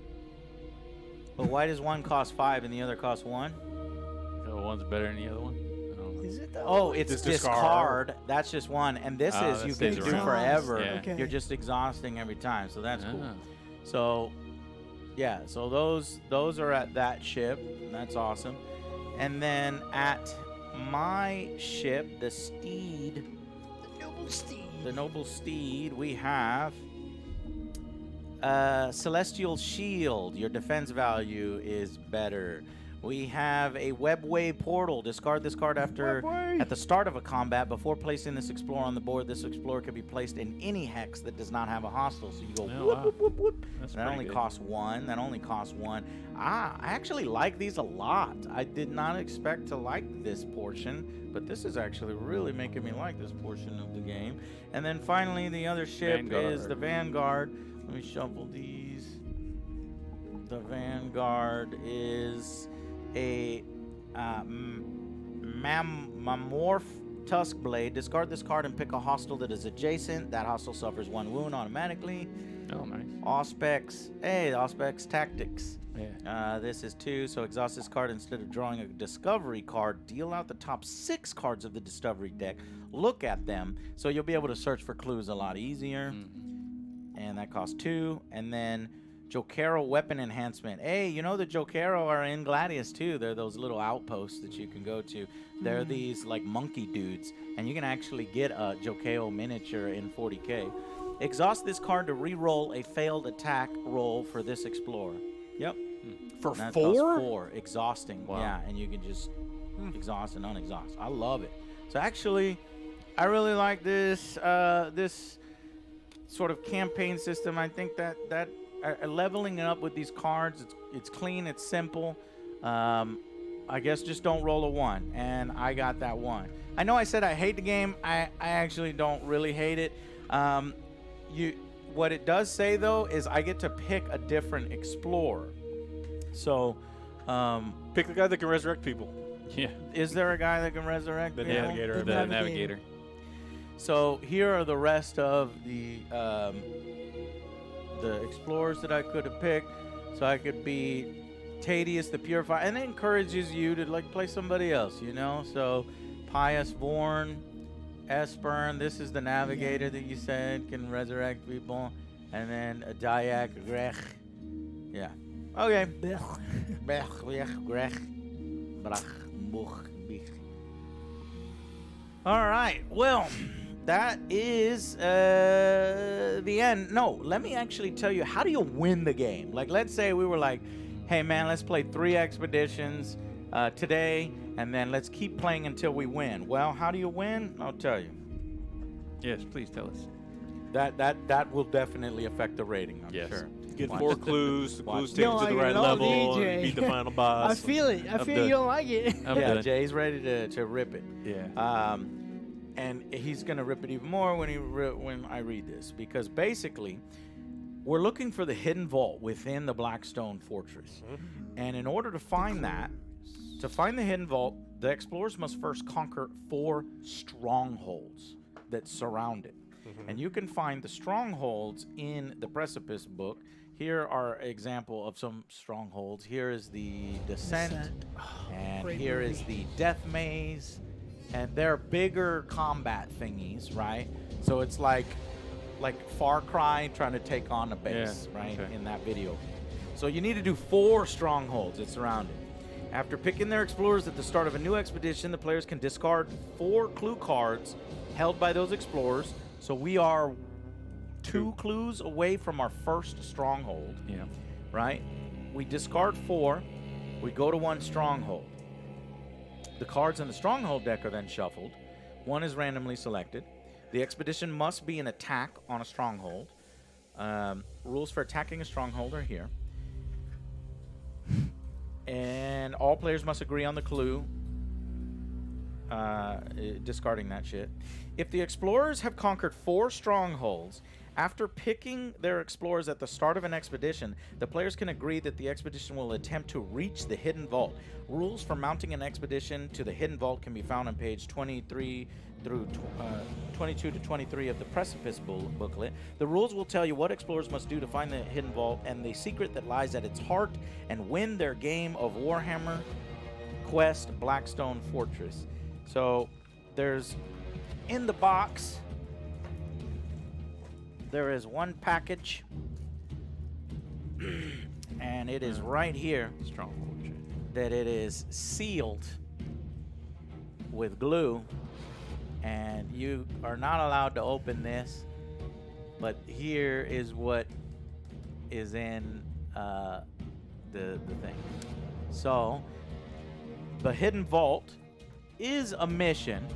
But why does one cost 5 and the other cost 1? So one's better than the other one. I don't know. Is it though? Oh, it's Just discard. That's just one. And this Oh, is that you stays can do around. forever. Yeah. Okay. You're just exhausting every time. So that's cool. Ah. So, yeah. So those are at that ship. And that's awesome. And then at my ship, the Steed, The noble steed. the Noble Steed, we have Celestial Shield. Your defense value is better. We have a Webway Portal. Discard this card after Webway. at the start of a combat. Before placing this explorer on the board, this explorer can be placed in any hex that does not have a hostile. So you go Oh, whoop, wow. whoop, whoop, whoop. That's That pretty only good. costs 1. That only costs 1. I actually like these a lot. I did not expect to like this portion, but this is actually really making me like this portion of the game. And then finally, the other ship is the Vanguard. Let me shuffle these. The Vanguard is a Mamorph Tusk Blade. Discard this card and pick a hostile that is adjacent. That hostile suffers 1 wound automatically. Oh, nice. Auspex. Hey, Auspex Tactics. Yeah. This is 2, so exhaust this card instead of drawing a discovery card. Deal out the top 6 cards of the discovery deck. Look at them, so you'll be able to search for clues a lot easier. And that costs 2. And then Jokero Weapon Enhancement. Hey, you know the Jokero are in Gladius too. They're those little outposts that you can go to. They're these like monkey dudes, and you can actually get a Jokero miniature in 40k. Exhaust this card to re-roll a failed attack roll for this explorer. Yep. For And that costs 4? 4. Exhausting. Wow. Yeah, and you can just exhaust and unexhaust. I love it. So actually, I really like this this sort of campaign system. I think that leveling it up with these cards, it's clean, it's simple. I guess just don't roll a 1, and I got that 1. I know I said I hate the game. I actually don't really hate it. What it does say though is I get to pick a different explorer. So, Pick the guy that can resurrect people. Yeah. is there a guy that can resurrect The people? navigator. The The navigator. navigator. So here are the rest of the explorers that I could have picked. So I could be Tadius the Purifier, and it encourages you to like play somebody else, you know. So Pius Vorn, Espern. This is the navigator that you said can resurrect people, and then a Dayak Grech. Yeah. Okay. Bech, Grech, Brach, Buch, Bich. All right. Well, that is the end. No, let me actually tell you, how do you win the game? Like, let's say we were like, hey, man, let's play 3 expeditions today, and then let's keep playing until we win. Well, how do you win? I'll tell you. Yes, please tell us. That will definitely affect the rating, I'm Yes. sure. Get Watch 4 the- clues. The watch clues the- take You you don't to the like it right at all, level. DJ. And beat the final I boss. feel it. I feel you don't like it. I'm Yeah, done. Jay's ready to rip it. Yeah. And he's gonna rip it even more when I read this, because basically we're looking for the hidden vault within the Blackstone Fortress, and in order to find the hidden vault, the explorers must first conquer 4 strongholds that surround it. And you can find the strongholds in the Precipice book. Here are example of some strongholds. Here is the Descent, and great here movie. is the Death Maze, and they're bigger combat thingies, right? So it's like Far Cry trying to take on a base, Yeah, right? okay. In that video. So you need to do 4 strongholds that surround it. After picking their explorers at the start of a new expedition, the players can discard 4 clue cards held by those explorers. So we are 2 clues away from our first stronghold, Yeah. right? We discard 4. We go to 1 stronghold. The cards in the stronghold deck are then shuffled. 1 is randomly selected. The expedition must be an attack on a stronghold. Rules for attacking a stronghold are here. And all players must agree on the clue, discarding that shit. If the explorers have conquered 4 strongholds, after picking their explorers at the start of an expedition, the players can agree that the expedition will attempt to reach the hidden vault. Rules for mounting an expedition to the hidden vault can be found on page 23 through 22 to 23 of the Precipice booklet. The rules will tell you what explorers must do to find the hidden vault and the secret that lies at its heart and win their game of Warhammer Quest Blackstone Fortress. So there's in the box, there is 1 package, and it is right here Stronghold shit. that it is sealed with glue, and you are not allowed to open this, but here is what is in the thing. So the hidden vault is a mission.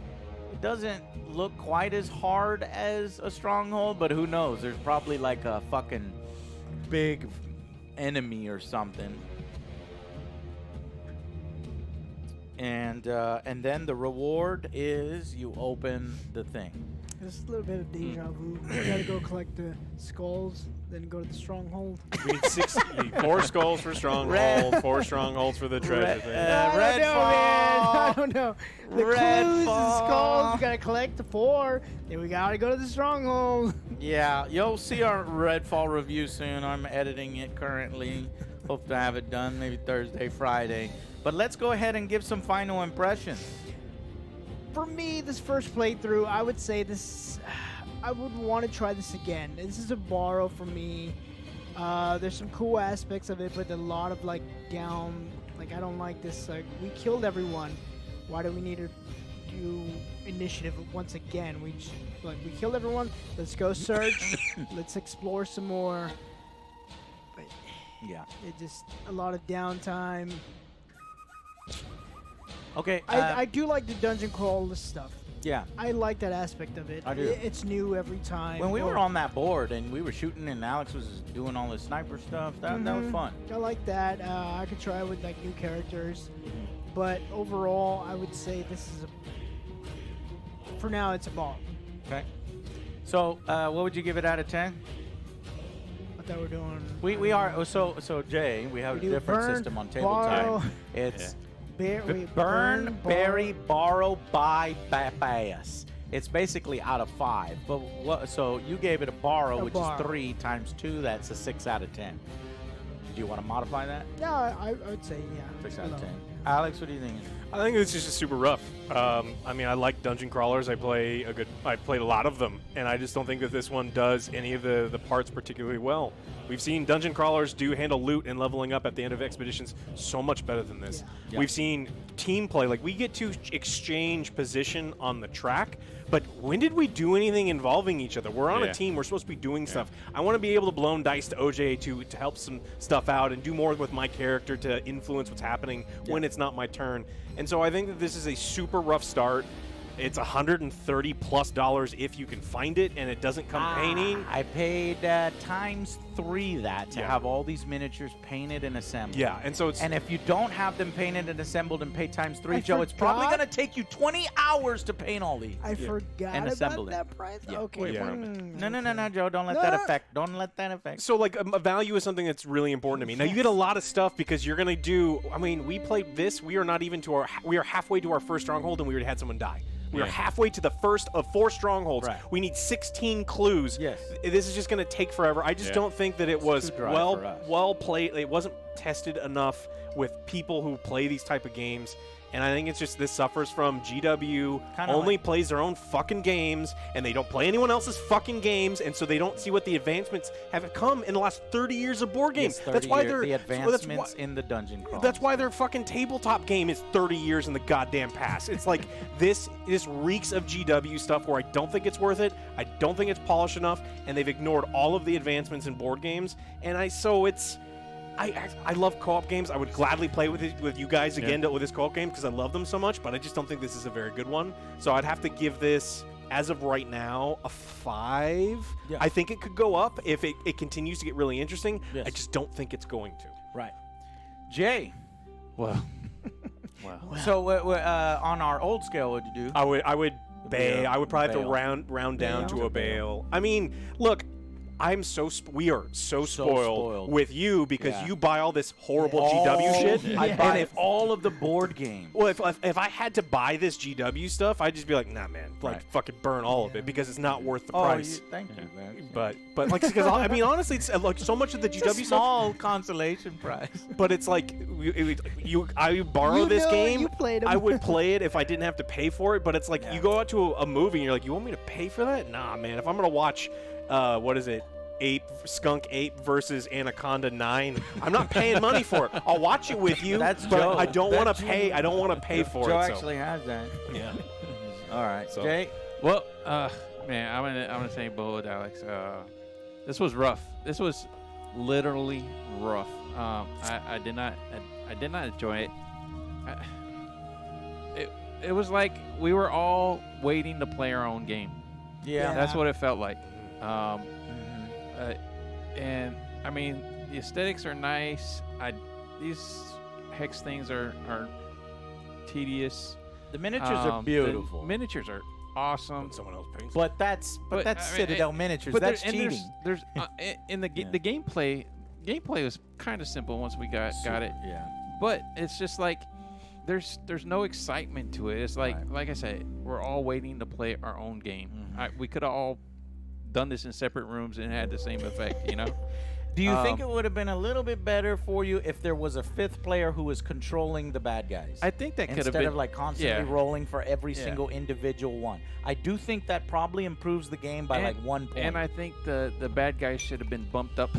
It doesn't look quite as hard as a stronghold, but who knows? There's probably like a fucking big enemy or something. And then the reward is you open the thing. There's a little bit of deja vu. You gotta go collect the skulls, then go to the stronghold. We need 4 skulls for stronghold, 4 strongholds for the treasure thing. I don't know, man. I don't know. The clues, the Redfall. skulls, you gotta collect the 4. Then we gotta go to the stronghold. Yeah, you'll see our Redfall review soon. I'm editing it currently. Hope to have it done maybe Thursday, Friday. But let's go ahead and give some final impressions. For me, this first playthrough, I would say this. I would want to try this again. This is a borrow for me. There's some cool aspects of it, but a lot of like I don't like this. Like, we killed everyone. Why do we need to do initiative once again? We killed everyone. Let's go search. Let's explore some more. But Yeah. it just a lot of downtime. Okay. I do like the dungeon crawl stuff. Yeah. I like that aspect of it. I do. It's new every time. When we Or- were on that board and we were shooting and Alex was doing all the sniper stuff, that was Mhm. fun. I like that. I could try with like new characters, but overall, I would say this is for now it's a ball. Okay. So, what would you give it out of 10? I thought we're doing. We are so Jay. We have We a do different burn, system on table borrow, time. It's burn, bury, borrow, buy, pass. It's basically out of 5. But what? So you gave it a borrow, A which borrow. is 3 times 2. That's a 6 out of 10. Do you want to modify that? Yeah, I would say yeah. 6 out of below. 10. Alex, what do you think? I think this is just super rough. I mean, I like dungeon crawlers. I played a lot of them, and I just don't think that this one does any of the parts particularly well. We've seen dungeon crawlers do handle loot and leveling up at the end of expeditions so much better than this. Yeah. We've seen team play. Like, we get to exchange position on the track, but when did we do anything involving each other? We're on Yeah. a team. We're supposed to be doing stuff. I want to be able to blow dice to OJ to help some stuff out and do more with my character to influence what's happening when it's not my turn. And so I think that this is a super rough start. It's $130+ if you can find it, and it doesn't come painting. I paid ×3 that to have all these miniatures painted and assembled. Yeah, and so it's And if you don't have them painted and assembled and pay ×3, I Joe, it's probably forgot. going to take you 20 hours to paint all these. I forgot And assemble about it. that price. Yeah. Okay. Wait, No, Joe, don't let No. that affect. Don't let that affect. so like a value is something that's really important to me. Now you get a lot of stuff because you're gonna do. I mean, we played this. We are not even to our. We are halfway to our first stronghold, and we already had someone die. We are halfway to the first of 4 strongholds. Right. We need 16 clues. Yes. This is just going to take forever. I just don't think that it was too dry for us. well played. It wasn't tested enough with people who play these type of games. And I think it's just this suffers from GW Kinda only like- plays their own fucking games, and they don't play anyone else's fucking games, and so they don't see what the advancements have come in the last 30 years of board games. Yes, that's 30 why year- they're the that's why- advancements in the dungeon crawl. that's why their fucking tabletop game is 30 years in the goddamn past. It's like this reeks of GW stuff where I don't think it's worth it. I don't think it's polished enough, and they've ignored all of the advancements in board games. And I love co-op games. I would gladly play with you guys again with this co-op game because I love them so much, but I just don't think this is a very good one. So I'd have to give this, as of right now, a 5. Yeah. I think it could go up if it continues to get really interesting. Yes. I just don't think it's going to. Right. Jay. Well, well. So on our old scale, what'd you do? I would bail. Bail. I would probably have to Bail. round down Bail. to a bail. I mean, look, we are so spoiled with you because Yeah. you buy all this horrible All- GW shit. I Yeah. buy all of the board games. Well, if I had to buy this GW stuff, I'd just be like, nah, man, like Right. fucking burn all of it because it's not worth the price. Thank you, man. But like, because I mean, honestly, it's like so much of the It's GW a stuff. small consolation prize. But it's like I borrow You this know game. you played 'em. I would play it if I didn't have to pay for it. But it's like Yeah. you go out to a movie and you're like, you want me to pay for that? Nah, man. If I'm gonna watch, what is it? Skunk 8 versus Anaconda 9. I'm not paying money for it. I'll watch it with you, That's but Joe. I don't want That's to pay. I don't want to pay for Joe it. actually has that. So. Yeah. All right, So- Jay. Well, man, I'm in the same boat with Alex. This was rough. This was literally rough. I did not enjoy it. It was like we were all waiting to play our own game. Yeah. That's what it felt like. And I mean, the aesthetics are nice. These hex things are tedious. The miniatures are beautiful. The miniatures are awesome. Someone else pays. But that's But, that's I mean, Citadel miniatures. But That's and cheating. There's in the Yeah. the gameplay was kind of simple once we got it. Yeah. But it's just like there's no excitement to it. It's like Right. like I said, we're all waiting to play our own game. Mhm. We could have all done this in separate rooms and had the same effect, you know? Do you think Um, it would have been a little bit better for you if there was a 5th player who was controlling the bad guys? I think that could have Instead been of like constantly yeah. rolling for every Yeah. single individual one. I do think that probably improves the game by like 1 point. And I think the bad guys should have been bumped up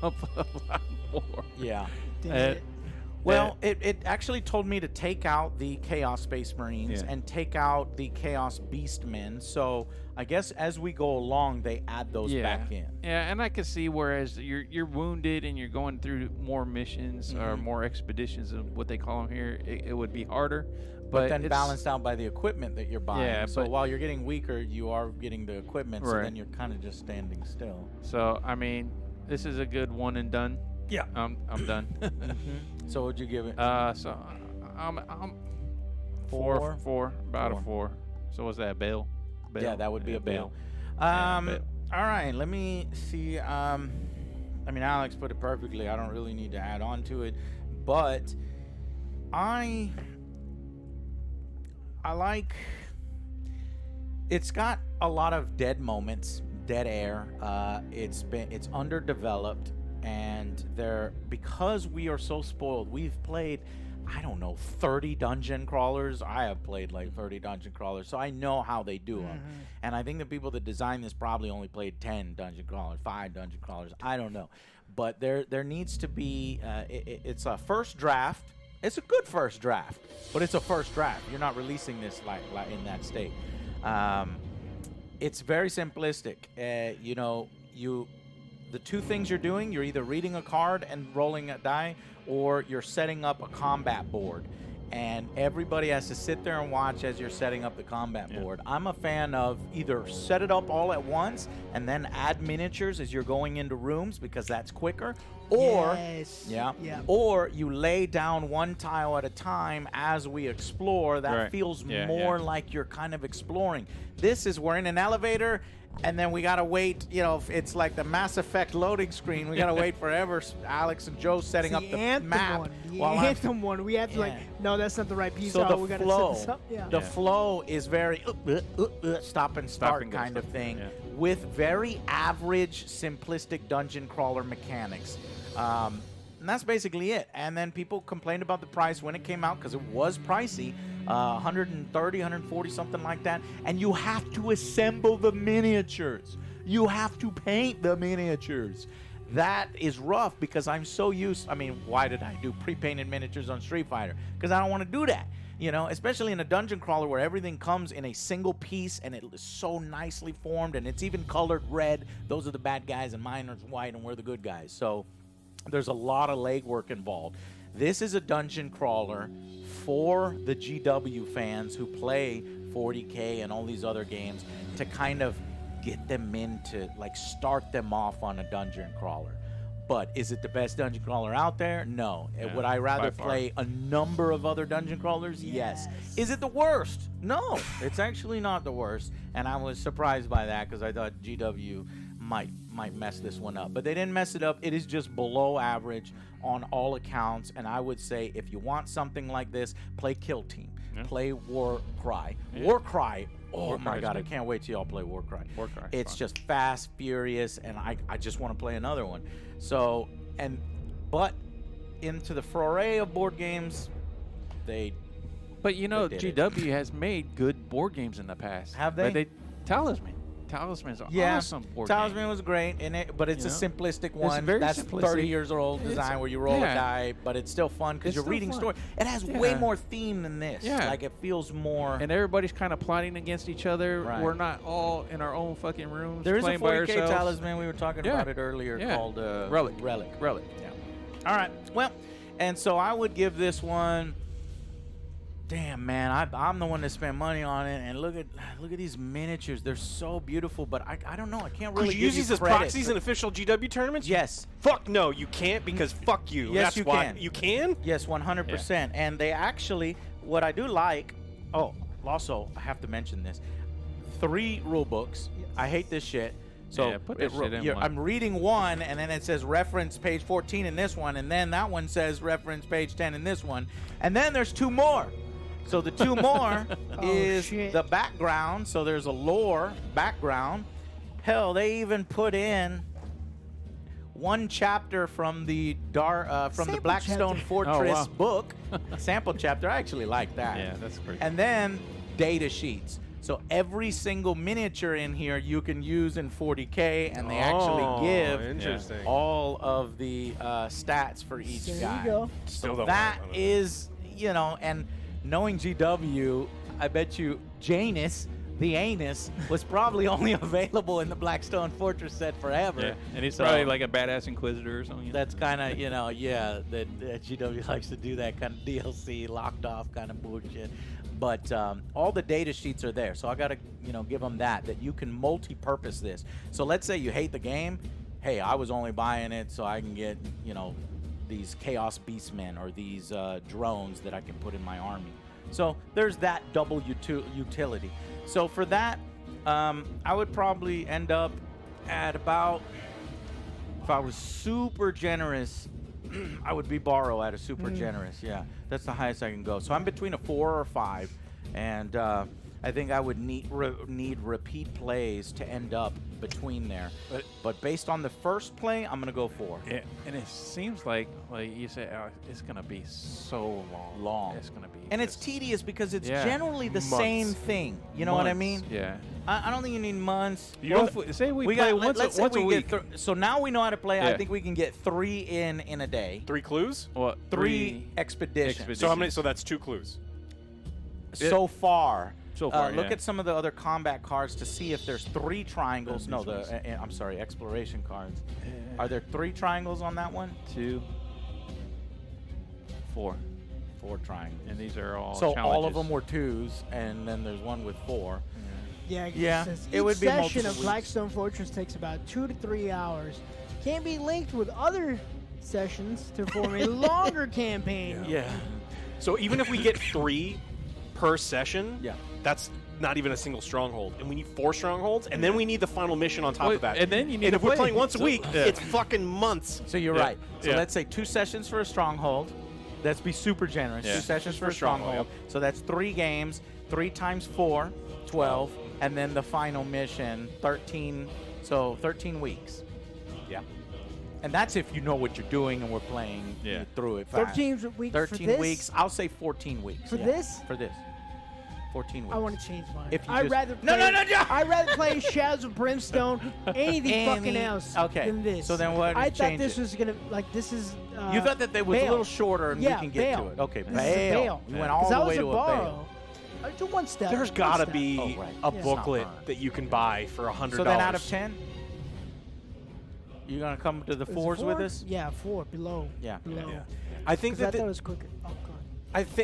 up a lot more. yeah. Dang Uh, it. Well, it actually told me to take out the Chaos Space Marines Yeah. and take out the Chaos Beastmen. So I guess as we go along, they add those back in. Yeah, and I can see whereas you're wounded and you're going through more missions or Mhm. more expeditions, of what they call them here, it would be harder. But then it's- balanced out by the equipment that you're buying. Yeah, so but- while you're getting weaker, you are getting the equipment. So Right. then you're kind of just standing still. So I mean, this is a good one and done. Yeah. I'm done. So what'd you give it? So I'm Four? four, about Four. a 4. So what's that, bail? Yeah, that would be a bail. Yeah, bail. All right, let me see. I mean, Alex put it perfectly. I don't really need to add on to it, but I like. It's got a lot of dead moments, dead air. It's underdeveloped, and because we are so spoiled. We've played, I don't know, 30 dungeon crawlers. I have played like 30 dungeon crawlers, so I know how they do them. And I think the people that designed this probably only played 10 dungeon crawlers, 5 dungeon crawlers. I don't know, but there needs to be. It's a first draft. It's a good first draft, but it's a first draft. You're not releasing this like in that state. It's very simplistic. The two things you're doing, you're either reading a card and rolling a die, or you're setting up a combat board. and everybody has to sit there and watch as you're setting up the combat board. I'm a fan of either set it up all at once and then add miniatures as you're going into rooms because that's quicker, or Yes. yeah, Yeah. or you lay down one tile at a time as we explore. That Right. feels Yeah, more yeah. like you're kind of exploring. This is we're in an elevator, and then we gotta wait. You know, it's like the Mass Effect loading screen. We gotta wait forever. Alex and Joe setting up the Anthem map. one. The while I'm- Anthem one. We have to like, Yeah. no, that's not the right piece. So Oh, we the gotta flow, set this up. Yeah. the flow is very stop and start and go, kind of stop, thing, yeah. with very average, simplistic dungeon crawler mechanics. And that's basically it. And then people complained about the price when it came out because it was pricey, 130, 140, something like that. And you have to assemble the miniatures. You have to paint the miniatures. That is rough because I'm so used. I mean, why did I do pre-painted miniatures on Street Fighter? Because I don't want to do that. You know, especially in a dungeon crawler where everything comes in a single piece and it is so nicely formed and it's even colored red. Those are the bad guys and mine is white and we're the good guys. So there's a lot of legwork involved. This is a dungeon crawler for the GW fans who play 40K and all these other games to kind of get them into, like, start them off on a dungeon crawler. But is it the best dungeon crawler out there? No. Yeah, Would I rather by far. play a number of other dungeon crawlers? Yes. Yes. Is it the worst? No. It's actually not the worst. And I was surprised by that because I thought GW might mess this one up. But they didn't mess it up. It is just below average on all accounts. And I would say if you want something like this, play Kill Team. Yeah. Play War Cry. Yeah. War Cry. Oh War my Cry's God, I good. can't wait till y'all play War Cry. War Cry's It's fun. just fast, furious, and I just want to play another one. So, but into the foray of board games, they But you know, They did it. GW has made good board games in the past. Have But they? Talisman's an yeah, awesome board Talisman game. was great in it, but it's You a know? simplistic one. very That's simplistic. 30 years old It's- design where you roll yeah. a die, but it's still fun because It's you're still reading fun. story. It has way Yeah. more theme than this. Yeah. Like it feels more. And everybody's kind of plotting against each other. Right. We're not all in our own fucking rooms There is a playing by 40K ourselves. Talisman. We were talking Yeah. about it earlier Yeah. called Relic. Relic. Relic. Yeah. All right. Well, and so I would give this one. Damn, man, I'm the one that spent money on it, and look at these miniatures. They're so beautiful, but I don't know. I can't really Could you give use these as credit proxies for- in official GW tournaments? Yes. Fuck no, you can't because fuck you. Yes, That's you why. can. You can? Yes, 100%. And they actually, what I do like, also, I have to mention this. 3 rule books. Yes. I hate this shit. So Yeah, put that shit in one. I'm reading one, and then it says reference page 14 in this one, and then that one says reference page 10 in this one, and then there's 2 more. So the 2 more Oh, is shit. the background. So there's a lore background. Hell, they even put in one chapter from the Sample Blackstone chapter. Fortress Oh, wow. book, sample chapter. I actually like that. Yeah, that's pretty. And then data sheets. So every single miniature in here you can use in 40K, and they Oh, actually give interesting. all of the stats for each There you guy. go. Still So don't that want it. is, and knowing GW, I bet you Janus, the anus, was probably only available in the Blackstone Fortress set forever. Yeah. And he's So- probably like a badass inquisitor or something. That's kind of, that GW likes to do that kind of DLC, locked off kind of bullshit. But all the data sheets are there. So I got to, give them that you can multi-purpose this. So let's say you hate the game. Hey, I was only buying it so I can get, these Chaos Beastmen or these drones that I can put in my army. So there's that double utility. So for that, I would probably end up at about, if I was super generous, I would be borrow at a super generous. Yeah, that's the highest I can go. So I'm between a 4 or 5, and I think I would need repeat plays to end up between there. But based on the first play, I'm gonna go 4. Yeah, and it seems like you say, it's gonna be so long. Long. It's gonna be. And it's just tedious because it's Yeah. generally the Months. same thing. You know what I mean? months. Yeah. I don't think you need months. Well, say we play once let's say a we week. get so now we know how to play. I Yeah. think we can get 3 in a day. 3 clues? What? 3 expeditions. expeditions. So how many? So that's 2 clues. So far. So far, look yeah. at some of the other combat cards to see if there's 3 triangles. No, I'm sorry, exploration cards. Are there 3 triangles on that one? 2, 4. 4 triangles. And these are all So all of challenges. them were 2s, and then there's one with 4. Yeah, Yeah, says it would each be session multiple of weeks. Blackstone Fortress takes about 2 to 3 hours. Can be linked with other sessions to form a longer campaign. Yeah. So even if we get 3 per session, Yeah. that's not even a single stronghold, and we need 4 strongholds, and then we need the final mission on top Well, of that. and then you need and to if we're play. playing once a So- week, yeah. it's fucking months. So you're Yeah. right. So Yeah. let's say 2 sessions for a stronghold. Let's be super generous. Yeah. 2 sessions Just for a stronghold. So that's 3 games. 3 times 4, 12, and then the final mission, 13. So 13 weeks. Yeah. And that's if you know what you're doing and we're playing Yeah. through it fast. 13 weeks 13 for this? weeks. I'll say 14 weeks. For yeah. this? For this. 14 weeks. I want to change mine. If you I'd just- rather No, play, no, no. I'd rather play Shadows of Brimstone, anything fucking Any- else okay. than this. So then what? I thought change this it? was gonna this is. You thought that they was a Bale. little shorter and Yeah, we can get Bale. to it. Okay, This is a Bale. We went Yeah. all 'Cause the that was way a to a borrow. Bale. To one step. There's one gotta step. be Oh, right. a Yeah. booklet It's not burned. that you can buy for $100. So then out of 10, you gonna come to the Is it 4s with 4? us? Yeah, 4 below. Yeah. Below. Yeah. I think 'Cause I that thought it was quicker. Oh god.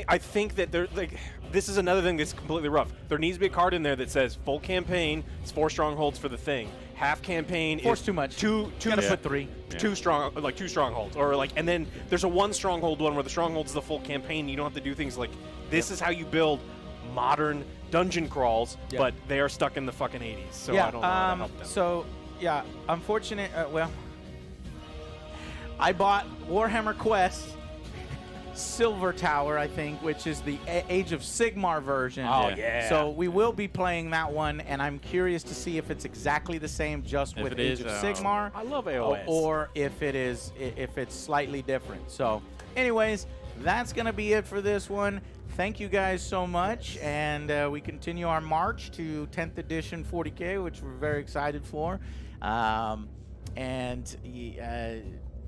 I think that there like this is another thing that's completely rough. There needs to be a card in there that says full campaign. It's 4 strongholds for the thing. Half campaign Four's is too much. Two Gotta yeah. put 3. Yeah. 2 strongholds, or like, and then there's a 1 stronghold one where the stronghold's the full campaign. You don't have to do things like this. Is how you build modern dungeon crawls, Yeah. but they are stuck in the fucking 80s. So yeah. I don't know how to help them. So yeah, unfortunate. Well, I bought Warhammer Quest Silver Tower, I think, which is the Age of Sigmar version. Oh, Yeah. yeah. So we will be playing that one, and I'm curious to see if it's exactly the same, just If with it Age is, of Sigmar. I love o- AOS. or if it is if it's slightly different. So anyways, that's gonna be it for this one. Thank you guys so much, and we continue our march to 10th edition 40K, which we're very excited for.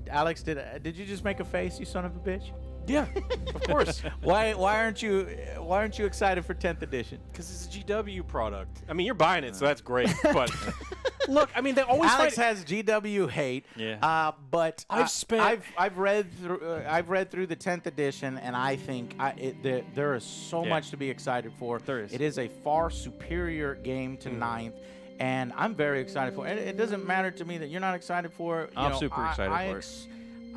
Alex, did you just make a face, you son of a bitch? Yeah, of course. Why aren't you excited for 10th edition? Because it's a GW product. I mean, you're buying it, so that's great. But look, I mean, they always Alex find has GW hate. Yeah. But I've spent- I've read through the 10th edition, and I think there is so Yeah. much to be excited for. There is. It is a far superior game to 9th, and I'm very excited for it. It doesn't matter to me that you're not excited for it. I'm super excited for it.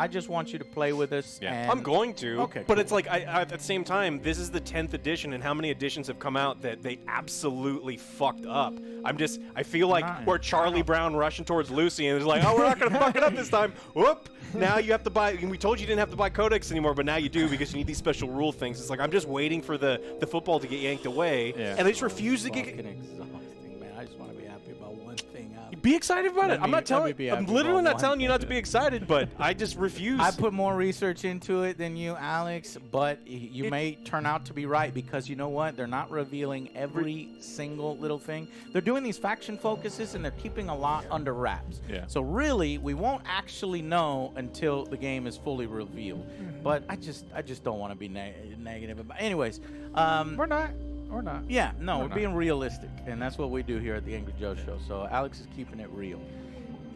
I just want you to play with us. Yeah. and I'm going to. Okay, But cool. it's like, I at the same time, this is the 10th edition, and how many editions have come out that they absolutely fucked up? I feel like Nine. we're Charlie Brown rushing towards Lucy, and it's like, oh, we're not going to fuck it up this time. Whoop! Now you have to buy, and we told you didn't have to buy Codex anymore, but now you do because you need these special rule things. It's like, I'm just waiting for the football to get yanked away, Yeah. and they just refuse to fucking get. exhausting, man. I just want to be happy about one thing. Be excited about it. I'm not telling. be I'm happy literally about not telling one you not to be excited, but I just refuse. I put more research into it than you, Alex, but you may turn out to be right because you know what? They're not revealing every single little thing. They're doing these faction focuses and they're keeping a lot under wraps. Yeah. So really, we won't actually know until the game is fully revealed. But I just don't want to be negative about. Anyways, We're not. We're not. yeah, no, We're we're not. being realistic, and that's what we do here at the Angry Joe Show. So Alex is keeping it real.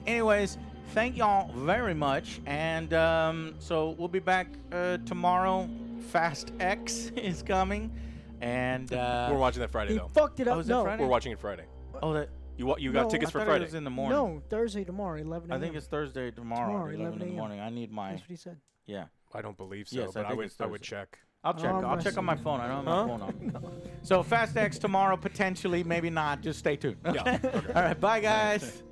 Anyways, thank y'all very much, and so we'll be back tomorrow. Fast X is coming, and We're watching that Friday He though. fucked it up. Oh, is it no, Friday? We're watching it Friday. oh, that You got No, tickets I for thought Friday. it was in the morning. no, Thursday tomorrow, 11 I a.m. think it's Thursday tomorrow, Tomorrow, 11 in 11 the a.m. morning. I need my That's what he said. yeah. I don't believe so, Yes, I but think it's I would Thursday. check. I'll check. Oh, I'll check on my phone. I don't have my phone on. So Fast X tomorrow, potentially, maybe not. Just stay tuned. Yeah. All right. Bye, guys.